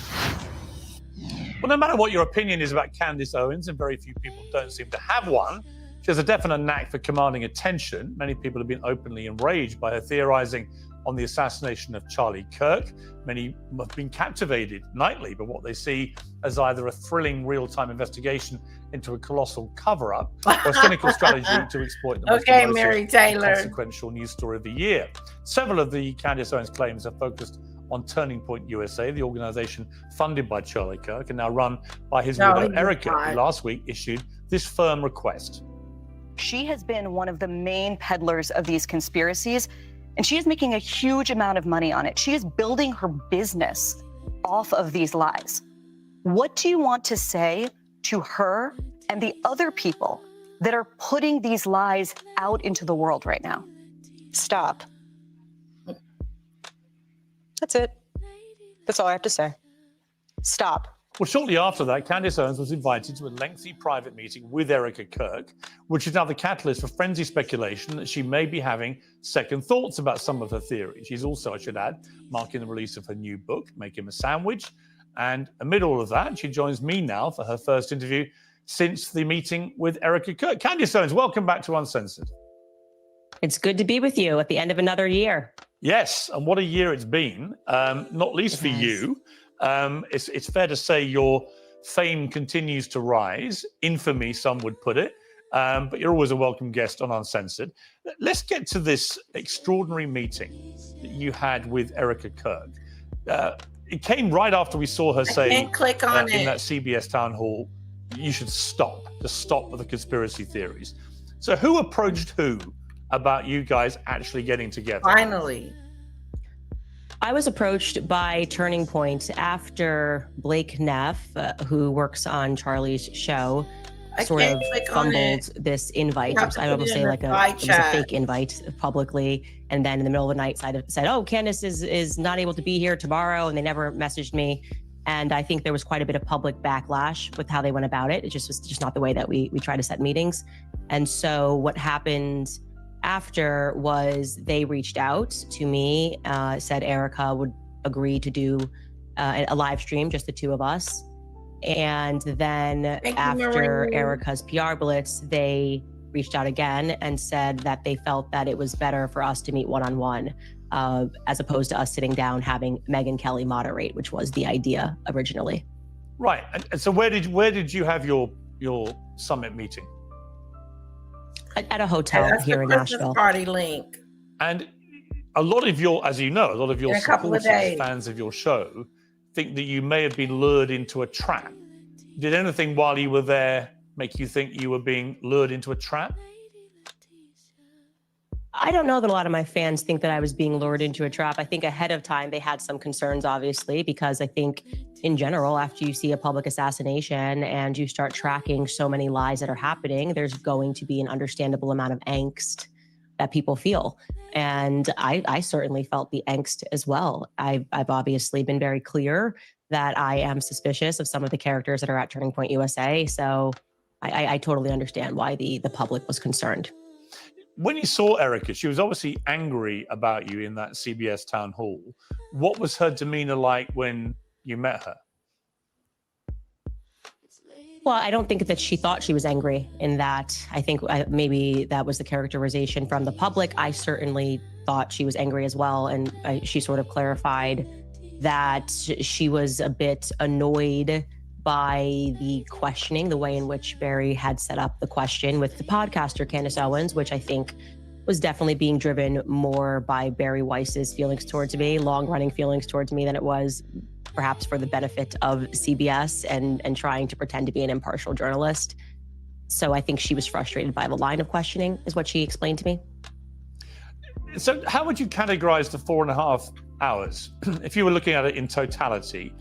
G: Well, no matter what your opinion is about Candace Owens, and very few people don't seem to have one, she has a definite knack for commanding attention. Many people have been openly enraged by her theorizing on the assassination of Charlie Kirk. Many have been captivated nightly by what they see as either a thrilling real-time investigation into a colossal cover-up or a cynical strategy to exploit the most
A: Mary Taylor.
G: consequential news story of the year. Several of the Candace Owens claims are focused on Turning Point USA, the organization funded by Charlie Kirk and now run by his widow Erica, who last week issued this firm request.
I: She has been one of the main peddlers of these conspiracies, and she is making a huge amount of money on it. She is building her business off of these lies. What do you want to say to her and the other people that are putting these lies out into the world right now?
H: Stop. That's it. That's all I have to say. Stop.
G: Well, shortly after that, Candace Owens was invited to a lengthy private meeting with Erica Kirk, which is now the catalyst for frenzied speculation that she may be having second thoughts about some of her theories. She's also, I should add, marking the release of her new book, Make Him a Sandwich. And amid all of that, she joins me now for her first interview since the meeting with Erica Kirk. Candace Owens, welcome back to Uncensored.
H: It's good to be with you at the end of another year.
G: Yes, and what a year it's been, not least for you. It's fair to say your fame continues to rise, infamy, some would put it, but you're always a welcome guest on Uncensored. Let's get to this extraordinary meeting that you had with Erica Kirk. It came right after we saw her say in that CBS town hall, you should stop, just stop with the conspiracy theories. So who approached who about you guys actually getting together?
A: Finally.
H: I was approached by Turning Point after Blake Neff, who works on Charlie's show, sort of fumbled this invite. I almost say like it was a fake invite publicly. And then in the middle of the night said, oh, Candace is not able to be here tomorrow. And they never messaged me. And I think there was quite a bit of public backlash with how they went about it. It just was just not the way that we try to set meetings. And so what happened after was they reached out to me, said Erica would agree to do a live stream, just the two of us. And then after Erica's PR blitz, they reached out again and said that they felt that it was better for us to meet one-on-one as opposed to us sitting down having Meghan Kelly moderate, which was the idea originally.
G: Right. And so where did you have your summit meeting?
H: At a hotel here in Nashville.
A: Party link.
G: And a lot of your, as you know, a lot of your supporters, fans of your show, think that you may have been lured into a trap. Did anything while you were there make you think you were being lured into a trap?
H: I don't know that a lot of my fans think that I was being lured into a trap. I think ahead of time they had some concerns, obviously, because I think in general, after you see a public assassination and you start tracking so many lies that are happening, there's going to be an understandable amount of angst that people feel. And I certainly felt the angst as well. I've obviously been very clear that I am suspicious of some of the characters that are at Turning Point USA. So I totally understand why the public was concerned.
G: When you saw Erica, she was obviously angry about you in that CBS town hall. What was her demeanor like when you met her?
H: Well, I don't think that she thought she was angry in that. I think maybe that was the characterization from the public. I certainly thought she was angry as well. And she sort of clarified that she was a bit annoyed by the questioning, the way in which Barry had set up the question with the podcaster Candace Owens, which I think was definitely being driven more by Barry Weiss's feelings towards me, long-running feelings towards me, than it was perhaps for the benefit of CBS and trying to pretend to be an impartial journalist. So I think she was frustrated by the line of questioning, is what she explained to me.
G: So how would you categorize the 4.5 hours if you were looking at it in totality?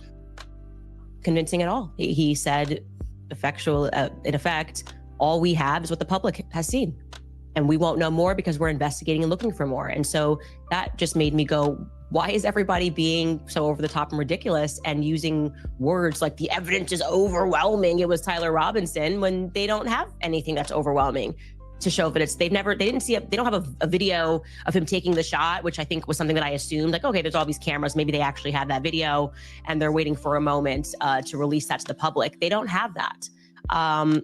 H: Convincing at all. He said, in effect, all we have is what the public has seen. And we won't know more because we're investigating and looking for more. And so that just made me go, why is everybody being so over the top and ridiculous and using words like the evidence is overwhelming? It was Tyler Robinson, when they don't have anything that's overwhelming to show that they don't have a video of him taking the shot, which I think was something that I assumed, like, okay, there's all these cameras, maybe they actually have that video and they're waiting for a moment to release that to the public. They don't have that.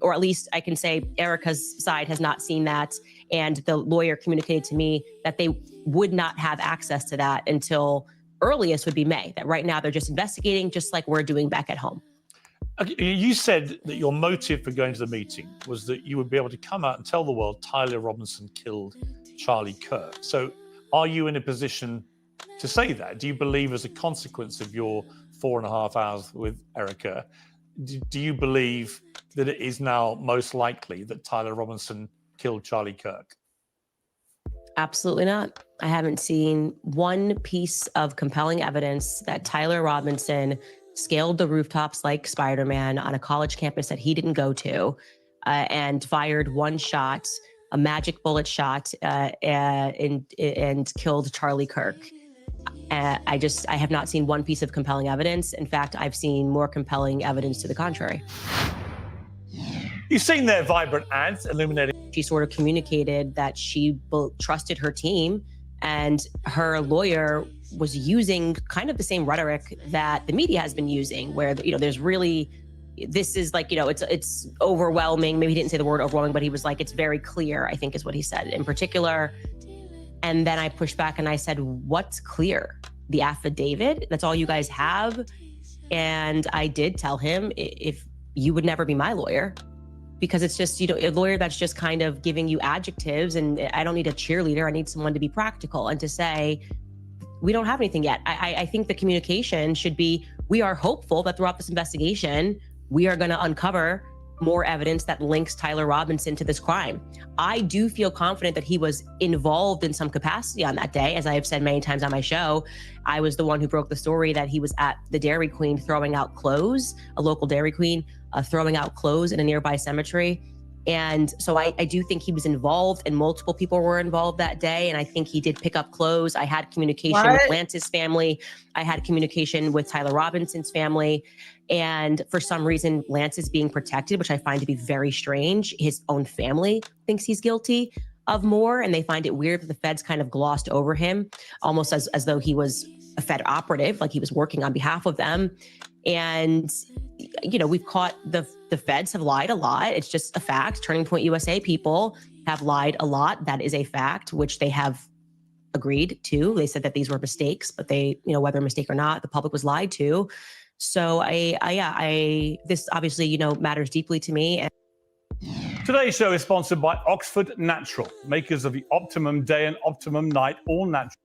H: Or at least I can say Erica's side has not seen that. And the lawyer communicated to me that they would not have access to that until earliest would be May, that right now they're just investigating, just like we're doing back at home.
G: Okay, you said that your motive for going to the meeting was that you would be able to come out and tell the world Tyler Robinson killed Charlie Kirk. So are you in a position to say that? Do you believe, as a consequence of your 4.5 hours with Erica, do you believe that it is now most likely that Tyler Robinson killed Charlie Kirk?
H: Absolutely not. I haven't seen one piece of compelling evidence that Tyler Robinson scaled the rooftops like Spider-Man on a college campus that he didn't go to and fired one shot, a magic bullet shot, and killed Charlie Kirk. I have not seen one piece of compelling evidence. In fact, I've seen more compelling evidence to the contrary.
G: You've seen their vibrant ads illuminating.
H: She sort of communicated that she trusted her team, and her lawyer was using kind of the same rhetoric that the media has been using, where, there's really, this is like, it's overwhelming. Maybe he didn't say the word overwhelming, but he was like, it's very clear, I think is what he said in particular. And then I pushed back and I said, what's clear? The affidavit? That's all you guys have? And I did tell him, if you would never be my lawyer, because it's just, a lawyer that's just kind of giving you adjectives, and I don't need a cheerleader. I need someone to be practical and to say, we don't have anything yet. I think the communication should be, we are hopeful that throughout this investigation, we are going to uncover more evidence that links Tyler Robinson to this crime. I do feel confident that he was involved in some capacity on that day. As I have said many times on my show, I was the one who broke the story that he was at the Dairy Queen throwing out clothes, a local Dairy Queen, throwing out clothes in a nearby cemetery. And so I do think he was involved, and multiple people were involved that day. And I think he did pick up clothes. I had communication with Lance's family. I had communication with Tyler Robinson's family. And for some reason, Lance is being protected, which I find to be very strange. His own family thinks he's guilty of more, and they find it weird that the feds kind of glossed over him, almost as though he was a Fed operative, like he was working on behalf of them. And, you know, we've caught the feds have lied a lot. It's just a fact. Turning Point USA people have lied a lot. That is a fact, which they have agreed to. They said that these were mistakes, but they, you know, whether a mistake or not, the public was lied to. So this obviously, you know, matters deeply to me.
G: Today's show is sponsored by Oxford Natural, makers of the Optimum Day and Optimum Night all natural.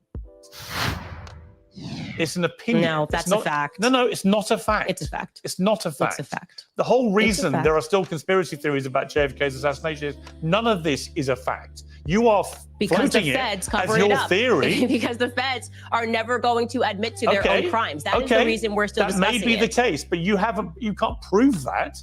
G: It's an opinion.
H: No, that's a fact.
G: No, it's not a fact.
H: It's a fact.
G: It's not a fact.
H: It's a fact.
G: The whole reason there are still conspiracy theories about JFK's assassination is none of this is a fact. You are floating it as your theory.
H: Because the feds are never going to admit to their own crimes. That is the reason we're still discussing it.
G: That may be the case, but you can't prove that.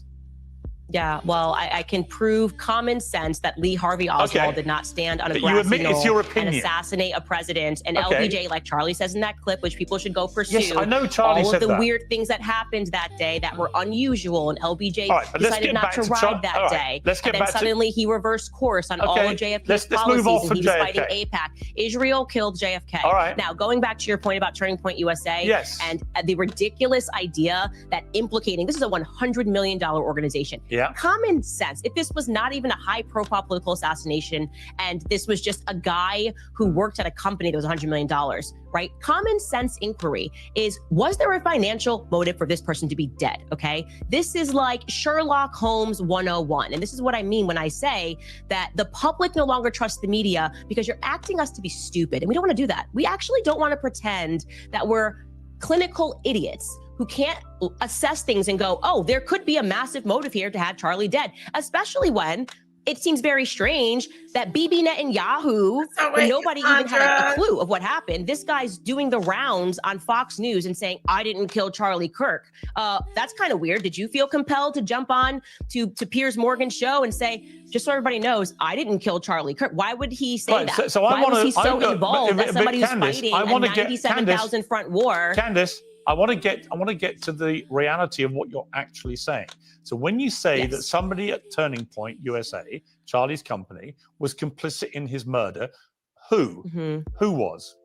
H: Yeah, well, I can prove common sense that Lee Harvey Oswald did not stand on a grassy knoll and assassinate a president. And LBJ, like Charlie says in that clip, which people should go pursue.
G: Yes, I know Charlie said that.
H: All of the weird things that happened that day that were unusual, and LBJ decided not to ride that day. And then suddenly he reversed course on all of JFK's policies, and he was fighting AIPAC. Israel killed JFK.
G: All right.
H: Now, going back to your point about Turning Point USA and the ridiculous idea that implicating, this is a $100 million organization.
G: Yeah.
H: Common sense. If this was not even a high-profile political assassination, and this was just a guy who worked at a company that was $100 million, right? Common sense inquiry is, was there a financial motive for this person to be dead? Okay. This is like Sherlock Holmes 101. And this is what I mean when I say that the public no longer trusts the media because you're acting us to be stupid. And we don't want to do that. We actually don't want to pretend that we're clinical idiots who can't assess things and go, oh, there could be a massive motive here to have Charlie dead, especially when it seems very strange that Bibi Netanyahu, when nobody even had a clue of what happened, this guy's doing the rounds on Fox News and saying, I didn't kill Charlie Kirk. That's kind of weird. Did you feel compelled to jump on to Piers Morgan's show and say, just so everybody knows, I didn't kill Charlie Kirk? Why would he say that?
G: So
H: why was he so involved as somebody who's fighting a 97,000 front war?
G: Candace, I want to get to the reality of what you're actually saying. So when you say that somebody at Turning Point USA, Charlie's company, was complicit in his murder, who was?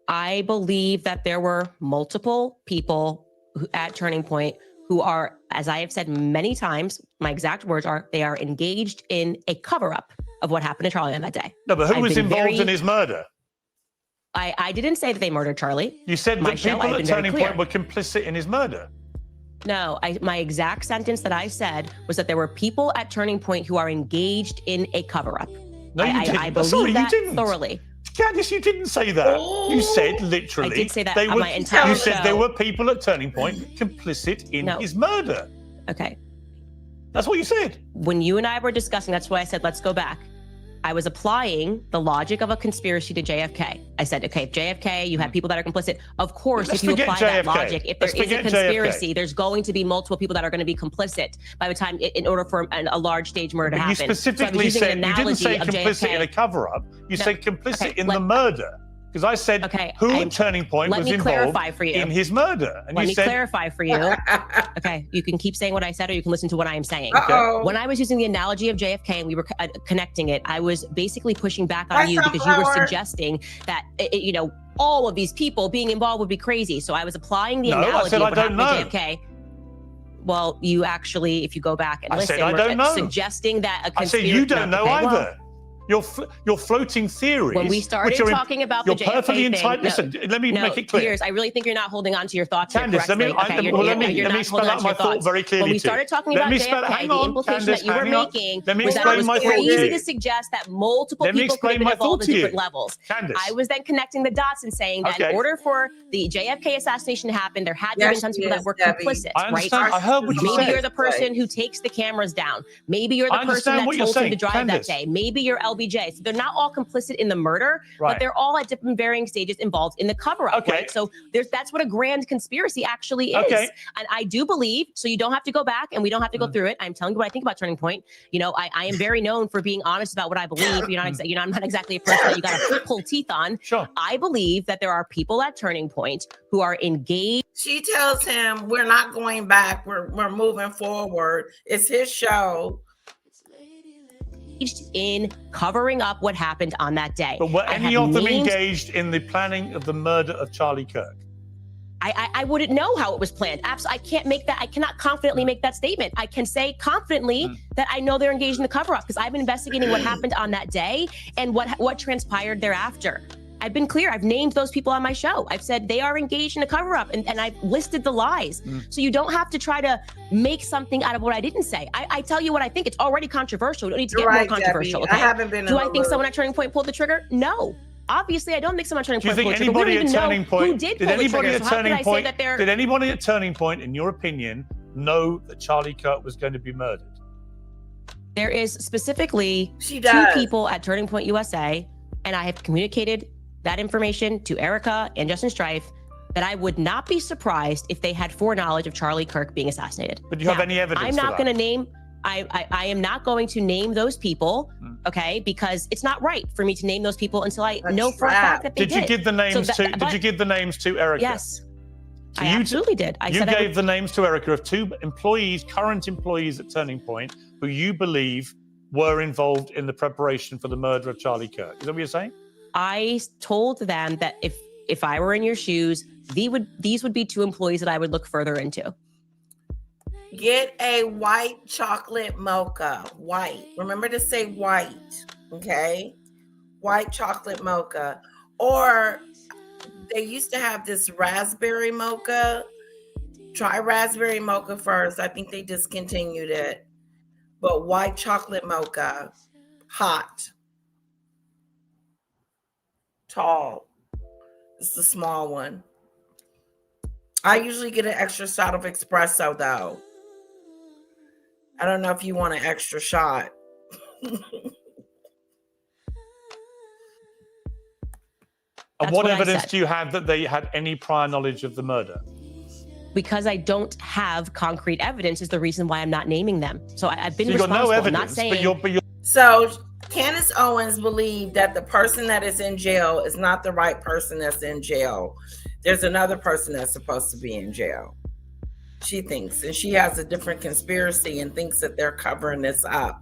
H: I believe that there were multiple people at Turning Point who are, as I have said many times, my exact words are, they are engaged in a cover-up of what happened to Charlie on that day.
G: No, but who was involved in his murder?
H: I didn't say that they murdered Charlie.
G: You said that people at Turning Point were complicit in his murder.
H: No, my exact sentence that I said was that there were people at Turning Point who are engaged in a cover-up.
G: No, you didn't.
H: I believe that thoroughly.
G: Candice, you didn't say that. You said literally.
H: I did say that on my entire
G: You said there were people at Turning Point complicit in his murder.
H: Okay.
G: That's what you said.
H: When you and I were discussing, that's why I said, let's go back. I was applying the logic of a conspiracy to JFK. I said, okay, if JFK, you have people that are complicit. Of course, if you apply that logic, if there is a conspiracy, there's going to be multiple people that are going to be complicit by the time, in order for a large stage murder to happen.
G: You specifically said, you didn't say complicit in a cover-up. You said complicit in the murder. Because I said, who at Turning Point was involved in his murder?
H: And let me clarify for you. Okay, you can keep saying what I said, or you can listen to what I am saying. When I was using the analogy of JFK and we were connecting it, I was basically pushing back on you because you were suggesting that, you know, all of these people being involved would be crazy. So I was applying the analogy of what happened to JFK. Well, you actually, if you go back and listen,
G: were
H: suggesting that a conspiracy.
G: I said you don't know either. You're floating theories.
H: When we started talking about the JFK thing,
G: Listen, let me make it clear.
H: Piers, I really think you're not holding on to your thoughts.
G: Candice, let me spell out my thought very clearly.
H: When we started talking about JFK, the implication that you were making was that it was crazy to suggest that multiple people could have been involved at different levels. I was then connecting the dots and saying that in order for the JFK assassination to happen, there had to have been some people that were complicit, right?
G: I heard what you said.
H: Maybe you're the person who takes the cameras down. Maybe you're the person that told him to drive that day. Maybe you're LBJ. So they're not all complicit in the murder, but they're all at different varying stages involved in the cover-up. Right? So that's what a grand conspircy actually is. And I do believe, so you don't have to go back and we don't have to go through it. I'm telling you what I think about Turning Point. You know, I am very known for being honest about what I believe. I'm not exactly a person that you got to pull teeth on.
G: Sure.
H: I believe that there are people at Turning Point who are engaged.
A: She tells him, we're not going back. We're moving forward. It's his show.
H: In covering up what happened on that day.
G: But were any of them engaged in the planning of the murder of Charlie Kirk?
H: I wouldn't know how it was planned. Absolutely, I can't make that. I cannot confidently make that statement. I can say confidently that I know they're engaged in the cover-up because I've been investigating what happened on that day and what transpired thereafter. I've been clear. I've named those people on my show. I've said they are engaged in a cover-up and I've listed the lies. So you don't have to try to make something out of what I didn't say. I tell you what I think. It's already controversial. You don't need to get more controversial. Okay?
A: I haven't been.
H: Do I think someone at Turning Point pulled the trigger? No. Obviously, I don't think someone at Turning Point pulled the trigger.
G: Do you think anybody at Turning Point
H: did anybody
G: at Turning Point, in your opinion, know that Charlie Kirk was going to be murdered?
H: There is specifically 2 people at Turning Point USA, and I have communicated that information to Erica and Justin Strife, that I would not be surprised if they had foreknowledge of Charlie Kirk being assassinated.
G: But do you have any evidence?
H: I'm not going to name. I am not going to name those people, okay? Because it's not right for me to name those people until I know for a fact that they did.
G: Did you give the names Did you give the names to Erica?
H: Yes, I absolutely did.
G: You gave the names to Erica of 2 employees, current employees at Turning Point, who you believe were involved in the preparation for the murder of Charlie Kirk. Is that what you're saying?
H: I told them that if I were in your shoes, these would be 2 employees that I would look further into.
A: Get a white chocolate mocha. White. Remember to say white. Okay? White chocolate mocha. Or they used to have this raspberry mocha. Try raspberry mocha first. I think they discontinued it. But white chocolate mocha. Hot. Tall. It's the small one. I usually get an extra shot of espresso though. I don't know if you want an extra shot.
G: And what evidence do you have that they had any prior knowledge of the murder?
H: Because I don't have concrete evidence is the reason why I'm not naming them. So I've been responsible.
G: Got no evidence,
H: not saying.
G: But you're...
A: So Candace Owens believed that the person that is in jail is not the right person that's in jail. There's another person that's supposed to be in jail. She thinks, and she has a different conspiracy and thinks that they're covering this up,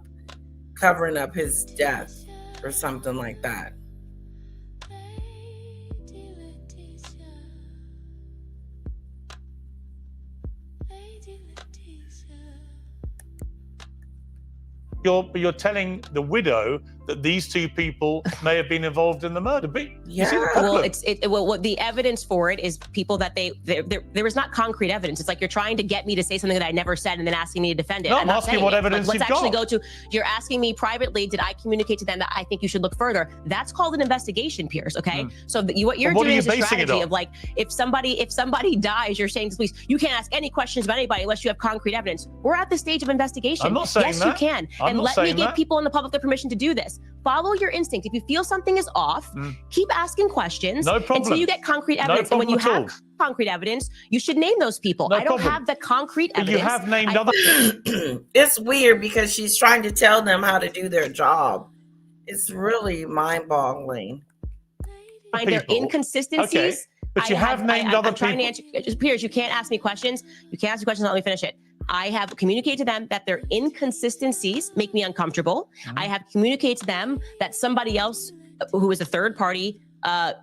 A: covering up his death or something like that.
G: You're telling the widow that these 2 people may have been involved in the murder. But
A: yeah,
H: well, the evidence for it is people that there was not concrete evidence. It's like you're trying to get me to say something that I never said and then asking me to defend it.
G: No, I'm asking what evidence
H: let's
G: you've
H: actually
G: got.
H: go to. You're asking me privately. Did I communicate to them that I think you should look further? That's called an investigation, Piers. Okay, so what you're doing is a strategy of like if somebody dies, you're saying to the police, you can't ask any questions about anybody unless you have concrete evidence. We're at the stage of investigation.
G: I'm not saying
H: yes,
G: that.
H: You can. And let me give people in the public the permission to do this. Follow your instinct. If you feel something is off, keep asking questions until you get concrete evidence. And when you have concrete evidence, you should name those people. I don't have the concrete evidence.
G: You have named other.
A: It's weird because she's trying to tell them how to do their job. It's really mind-boggling.
H: Find their inconsistencies.
G: Okay. But you have named other people.
H: I'm trying to answer. Piers, you can't ask me questions. You can't ask me questions. Let me finish it. I have communicated to them that their inconsistencies make me uncomfortable. I have communicated to them that somebody else who is a third party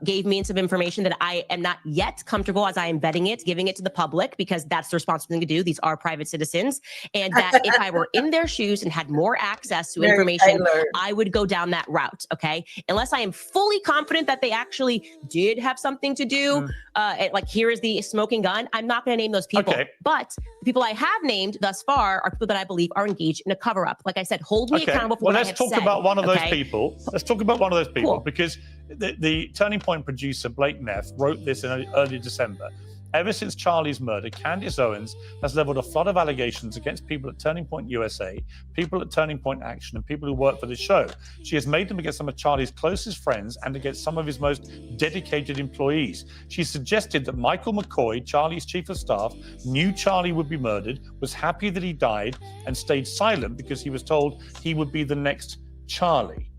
H: gave me some information that I am not yet comfortable as I am vetting it, giving it to the public, because that's the responsible thing to do. These are private citizens. And that if I were in their shoes and had more access to information, I would go down that route, okay? Unless I am fully confident that they actually did have something to do, like here is the smoking gun, I'm not gonna name those people. Okay. But the people I have named thus far are people that I believe are engaged in a cover-up. Like I said, hold me accountable for what I have said.
G: Let's talk about one of those people. Let's talk about one of those people, because the Turning Point producer, Blake Neff, wrote this in early December. Ever since Charlie's murder, Candace Owens has leveled a flood of allegations against people at Turning Point USA, people at Turning Point Action, and people who work for the show. She has made them against some of Charlie's closest friends and against some of his most dedicated employees. She suggested that Michael McCoy, Charlie's chief of staff, knew Charlie would be murdered, was happy that he died, and stayed silent because he was told he would be the next Charlie.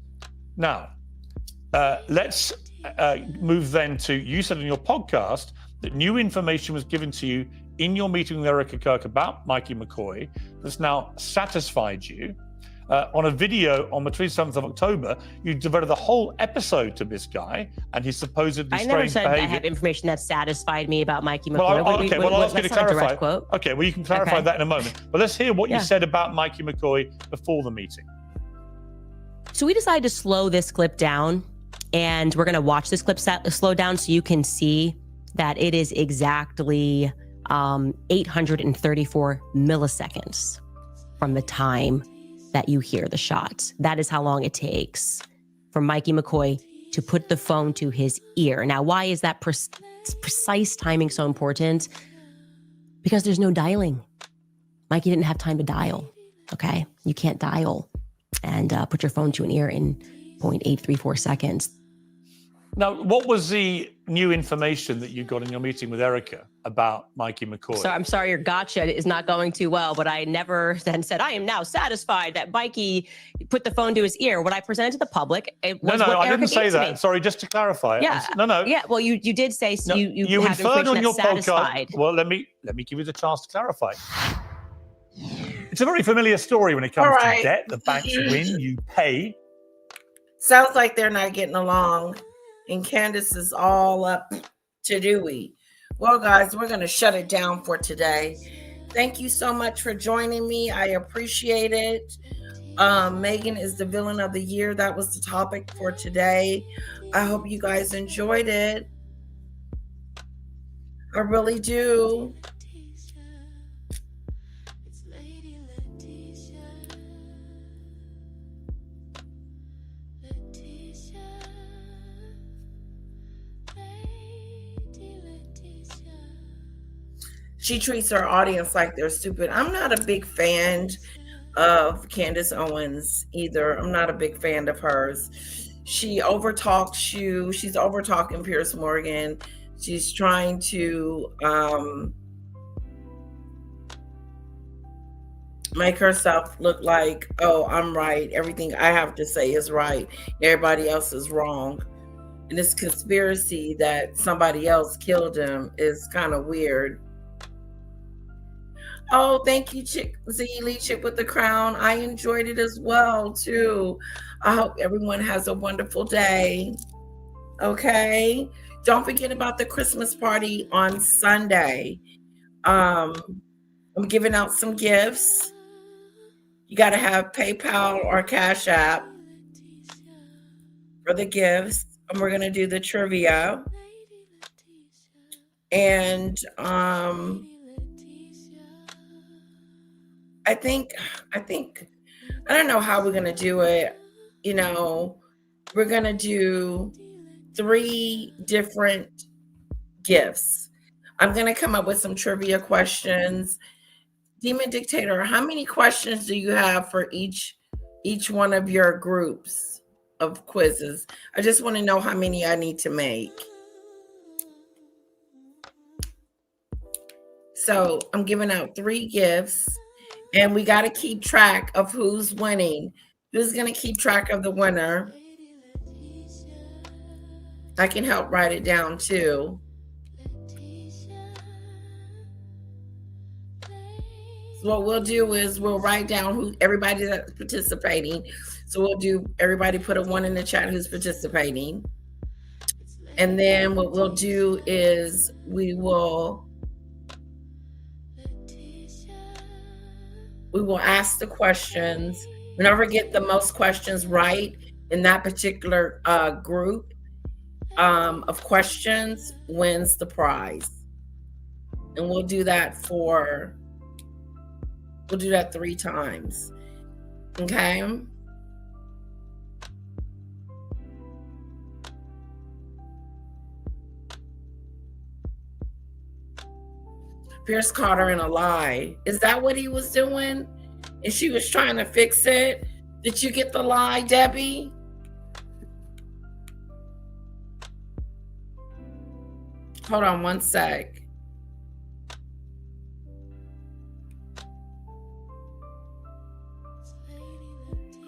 G: Now, let's move then to, you said in your podcast that new information was given to you in your meeting with Erica Kirk about Mikey McCoy that's now satisfied you. On a video on the 27th of October, you devoted a whole episode to this guy and his supposedly strange behavior. I never said I have information that satisfied me about Mikey McCoy.
H: Well,
G: I'll ask you to clarify. Okay, well, you can clarify that in a moment. But let's hear what you said about Mikey McCoy before the meeting.
H: So we decided to slow this clip down, and we're going to watch this clip slow down so you can see that it is exactly 834 milliseconds from the time that you hear the shot. That is how long it takes for Mikey McCoy to put the phone to his ear. Now, why is that precise timing so important? Because there's no dialing. Mikey didn't have time to dial, okay? You can't dial and put your phone to an ear in 0.834 seconds.
G: Now, what was the new information that you got in your meeting with Erica about Mikey McCoy?
H: So I'm sorry, your gotcha is not going too well, but I never then said, I am now satisfied that Mikey put the phone to his ear. What I presented to the public, it was what
G: I
H: Erica
G: didn't say that.
H: Me.
G: Sorry, just to clarify.
H: Yeah. Yeah, well, you did say so you have
G: inferred on your
H: satisfied.
G: Podcast. Well, let me give you the chance to clarify. It's a very familiar story when it comes to debt. The banks win, you pay.
A: Sounds like they're not getting along. And Candace is all up to Dewey. Well, guys, we're going to shut it down for today. Thank you so much for joining me. I appreciate it. Meghan is the villain of the year. That was the topic for today. I hope you guys enjoyed it. I really do. She treats her audience like they're stupid. I'm not a big fan of Candace Owens either. I'm not a big fan of hers. She overtalks you. She's overtalking Piers Morgan. She's trying to make herself look like, oh, I'm right. Everything I have to say is right. Everybody else is wrong. And this conspiracy that somebody else killed him is kind of weird. Oh, thank you, Zeely Chick with the crown. I enjoyed it as well, too. I hope everyone has a wonderful day. Okay? Don't forget about the Christmas party on Sunday. I'm giving out some gifts. You got to have PayPal or Cash App for the gifts. And we're going to do the trivia. And I think I don't know how we're going to do it. You know, we're going to do 3 different gifts. I'm going to come up with some trivia questions. Demon Dictator, how many questions do you have for each one of your groups of quizzes? I just want to know how many I need to make. So I'm giving out 3 gifts. And we got to keep track of who's winning. Who's going to keep track of the winner? I can help write it down too. So what we'll do is we'll write down who everybody that's participating. So we'll do everybody put a 1 in the chat who's participating. And then what we'll do is we will ask the questions. Whenever we get the most questions right in that particular group of questions wins the prize. And we'll do that 3 times. Okay? Pierce caught her in a lie. Is that what he was doing? And she was trying to fix it? Did you get the lie, Debbie? Hold on one sec.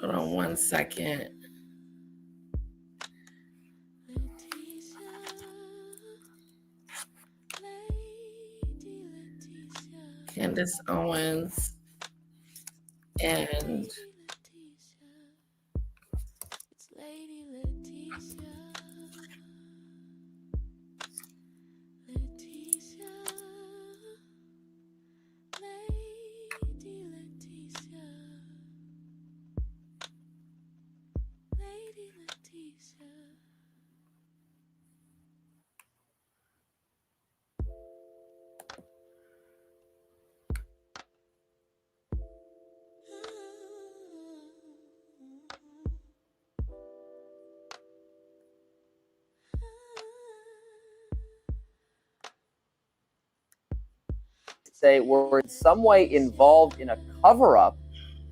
A: Hold on one second. Candace Owens and
J: say were in some way involved in a cover-up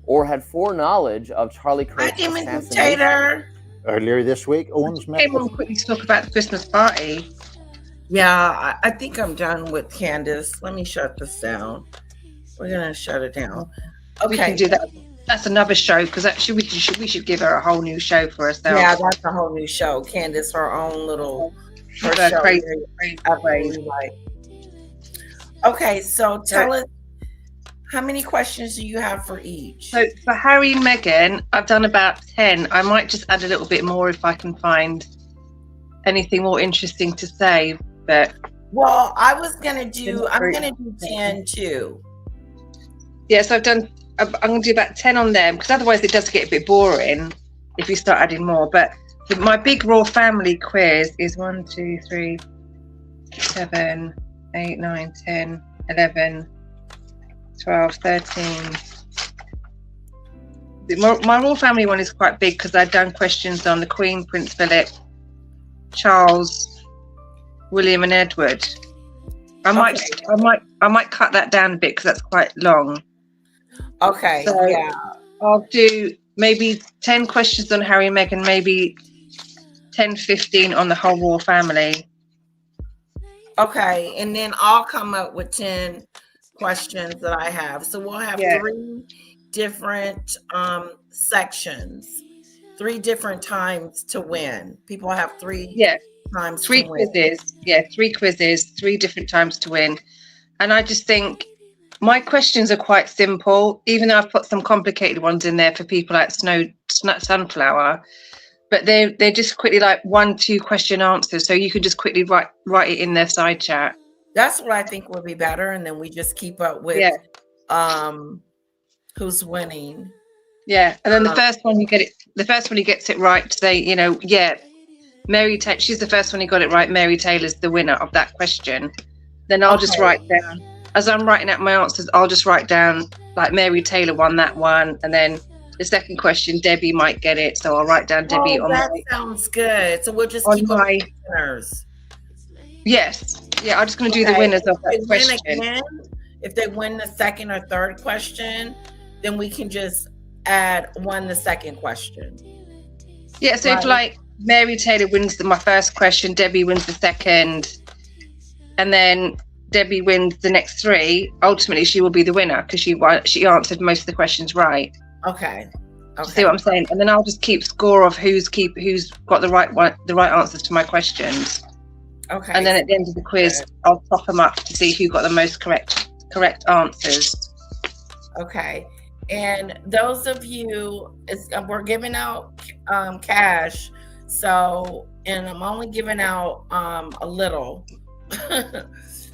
J: or had foreknowledge of Charlie Kirk's assassination.
K: Earlier this week, Owens met
E: Came on quickly to talk about the Christmas party.
A: yeah, I think I'm done with Candace. Let me shut this down. We're gonna shut it down. Okay,
E: We can do that. That's another show because actually we should give her a whole new show for herself.
A: Yeah, that's a whole new show. Candace, her own little her
E: Her
A: show.
E: crazy,
A: Absolutely right. Okay, so tell us, how many questions do you have for each?
E: So for Harry and Meghan, I've done about 10. I might just add a little bit more if I can find anything more interesting to say. But
A: well, I'm gonna do 10 too.
E: Yeah, so I'm gonna do about 10 on them because otherwise it does get a bit boring if you start adding more. But my big royal family quiz is 1, 2, 3, 7, 8, 9, 10, 11, 12, 13. My royal family one is quite big because I've done questions on the Queen, Prince Philip, Charles, William, and Edward. I might cut that down a bit because that's quite long.
A: Okay.
E: So
A: yeah.
E: I'll do maybe 10 questions on Harry and Meghan, maybe 10, 15 on the whole royal family.
A: Okay, and then I'll come up with 10 questions that I have. So we'll have 3 different sections, 3 different times to win. People have 3 times
E: 3
A: to win.
E: quizzes. Yeah, 3 quizzes, 3 different times to win. And I just think my questions are quite simple, even though I've put some complicated ones in there for people like Sunflower. But they're just quickly like 1-2 question answers, so you can just quickly write it in their side chat.
A: That's what I think would be better, and then we just keep up with who's winning.
E: Yeah, and then the first one who gets it right, say, Mary Taylor. She's the first one who got it right. Mary Taylor's the winner of that question. Then I'll just write down, as I'm writing out my answers, I'll just write down like Mary Taylor won that one, and then the second question, Debbie might get it, so I'll write down Debbie on
A: that sounds good. So we'll just keep my winners.
E: Yes. Yeah, I'm just going to do the winners of that question.
A: Again, if they win the second or third question, then we can just add the second question.
E: Yeah, so if like Mary Taylor wins my first question, Debbie wins the second, and then Debbie wins the next 3, ultimately she will be the winner because she answered most of the questions right.
A: Okay.
E: See what I'm saying? And then I'll just keep score of who's got the right answers to my questions.
A: Okay.
E: And then at the end of the quiz, I'll top them up to see who got the most correct answers.
A: Okay. And those of you, we're giving out cash. So and I'm only giving out a little.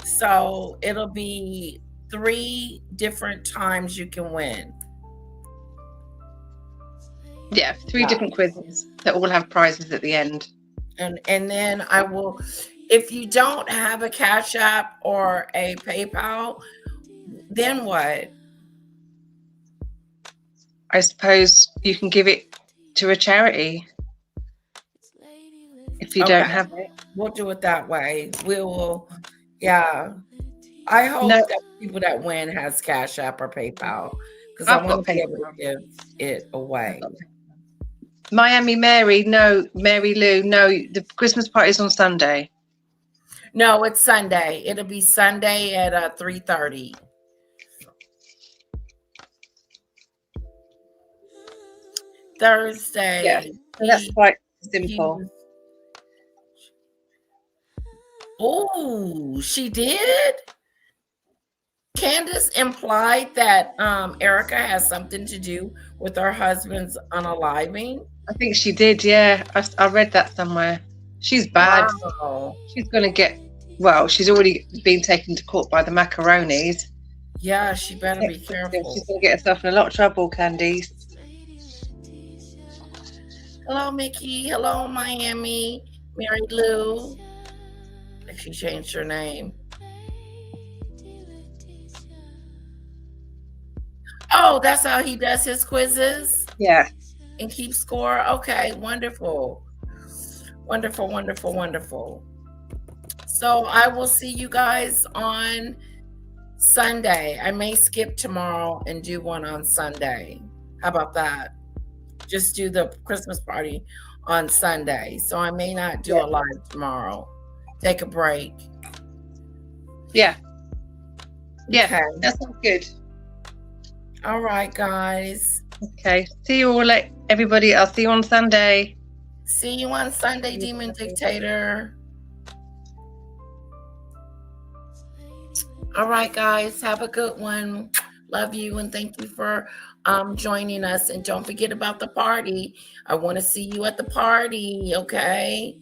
A: So it'll be 3 different times you can win.
E: Yeah, 3 different quizzes that all have prizes at the end.
A: And then I will, if you don't have a Cash App or a PayPal, then what?
E: I suppose you can give it to a charity if you don't have it.
A: We'll do it that way. We will, yeah. I hope that people that win has Cash App or PayPal, because I want to be able to give it away.
E: Miami Mary Lou, no, the Christmas party is on Sunday.
A: No, it's Sunday. It'll be Sunday at 3:30. Thursday.
E: Yeah, that's quite simple.
A: Oh, she did? Candace implied that Erica has something to do with her husband's unaliving.
E: I think she did, yeah. I read that somewhere. She's bad.
A: Wow.
E: She's going to get, well, she's already been taken to court by the macaronis.
A: Yeah, she better be careful.
E: She's going to get herself in a lot of trouble, Candice.
A: Hello, Mickey. Hello, Miami. Mary Lou. If she changed her name. Oh, that's how he does his quizzes?
E: Yeah.
A: And keep score? Okay, wonderful. Wonderful, wonderful, wonderful. So I will see you guys on Sunday. I may skip tomorrow and do one on Sunday. How about that? Just do the Christmas party on Sunday. So I may not do a live tomorrow. Take a break.
E: Yeah. Yeah,
A: okay.
E: That sounds good.
A: All right, guys.
E: Okay. See you all, everybody. I'll see you on Sunday.
A: See you on Sunday, Demon Dictator. All right, guys. Have a good one. Love you and thank you for joining us. And don't forget about the party. I want to see you at the party, okay?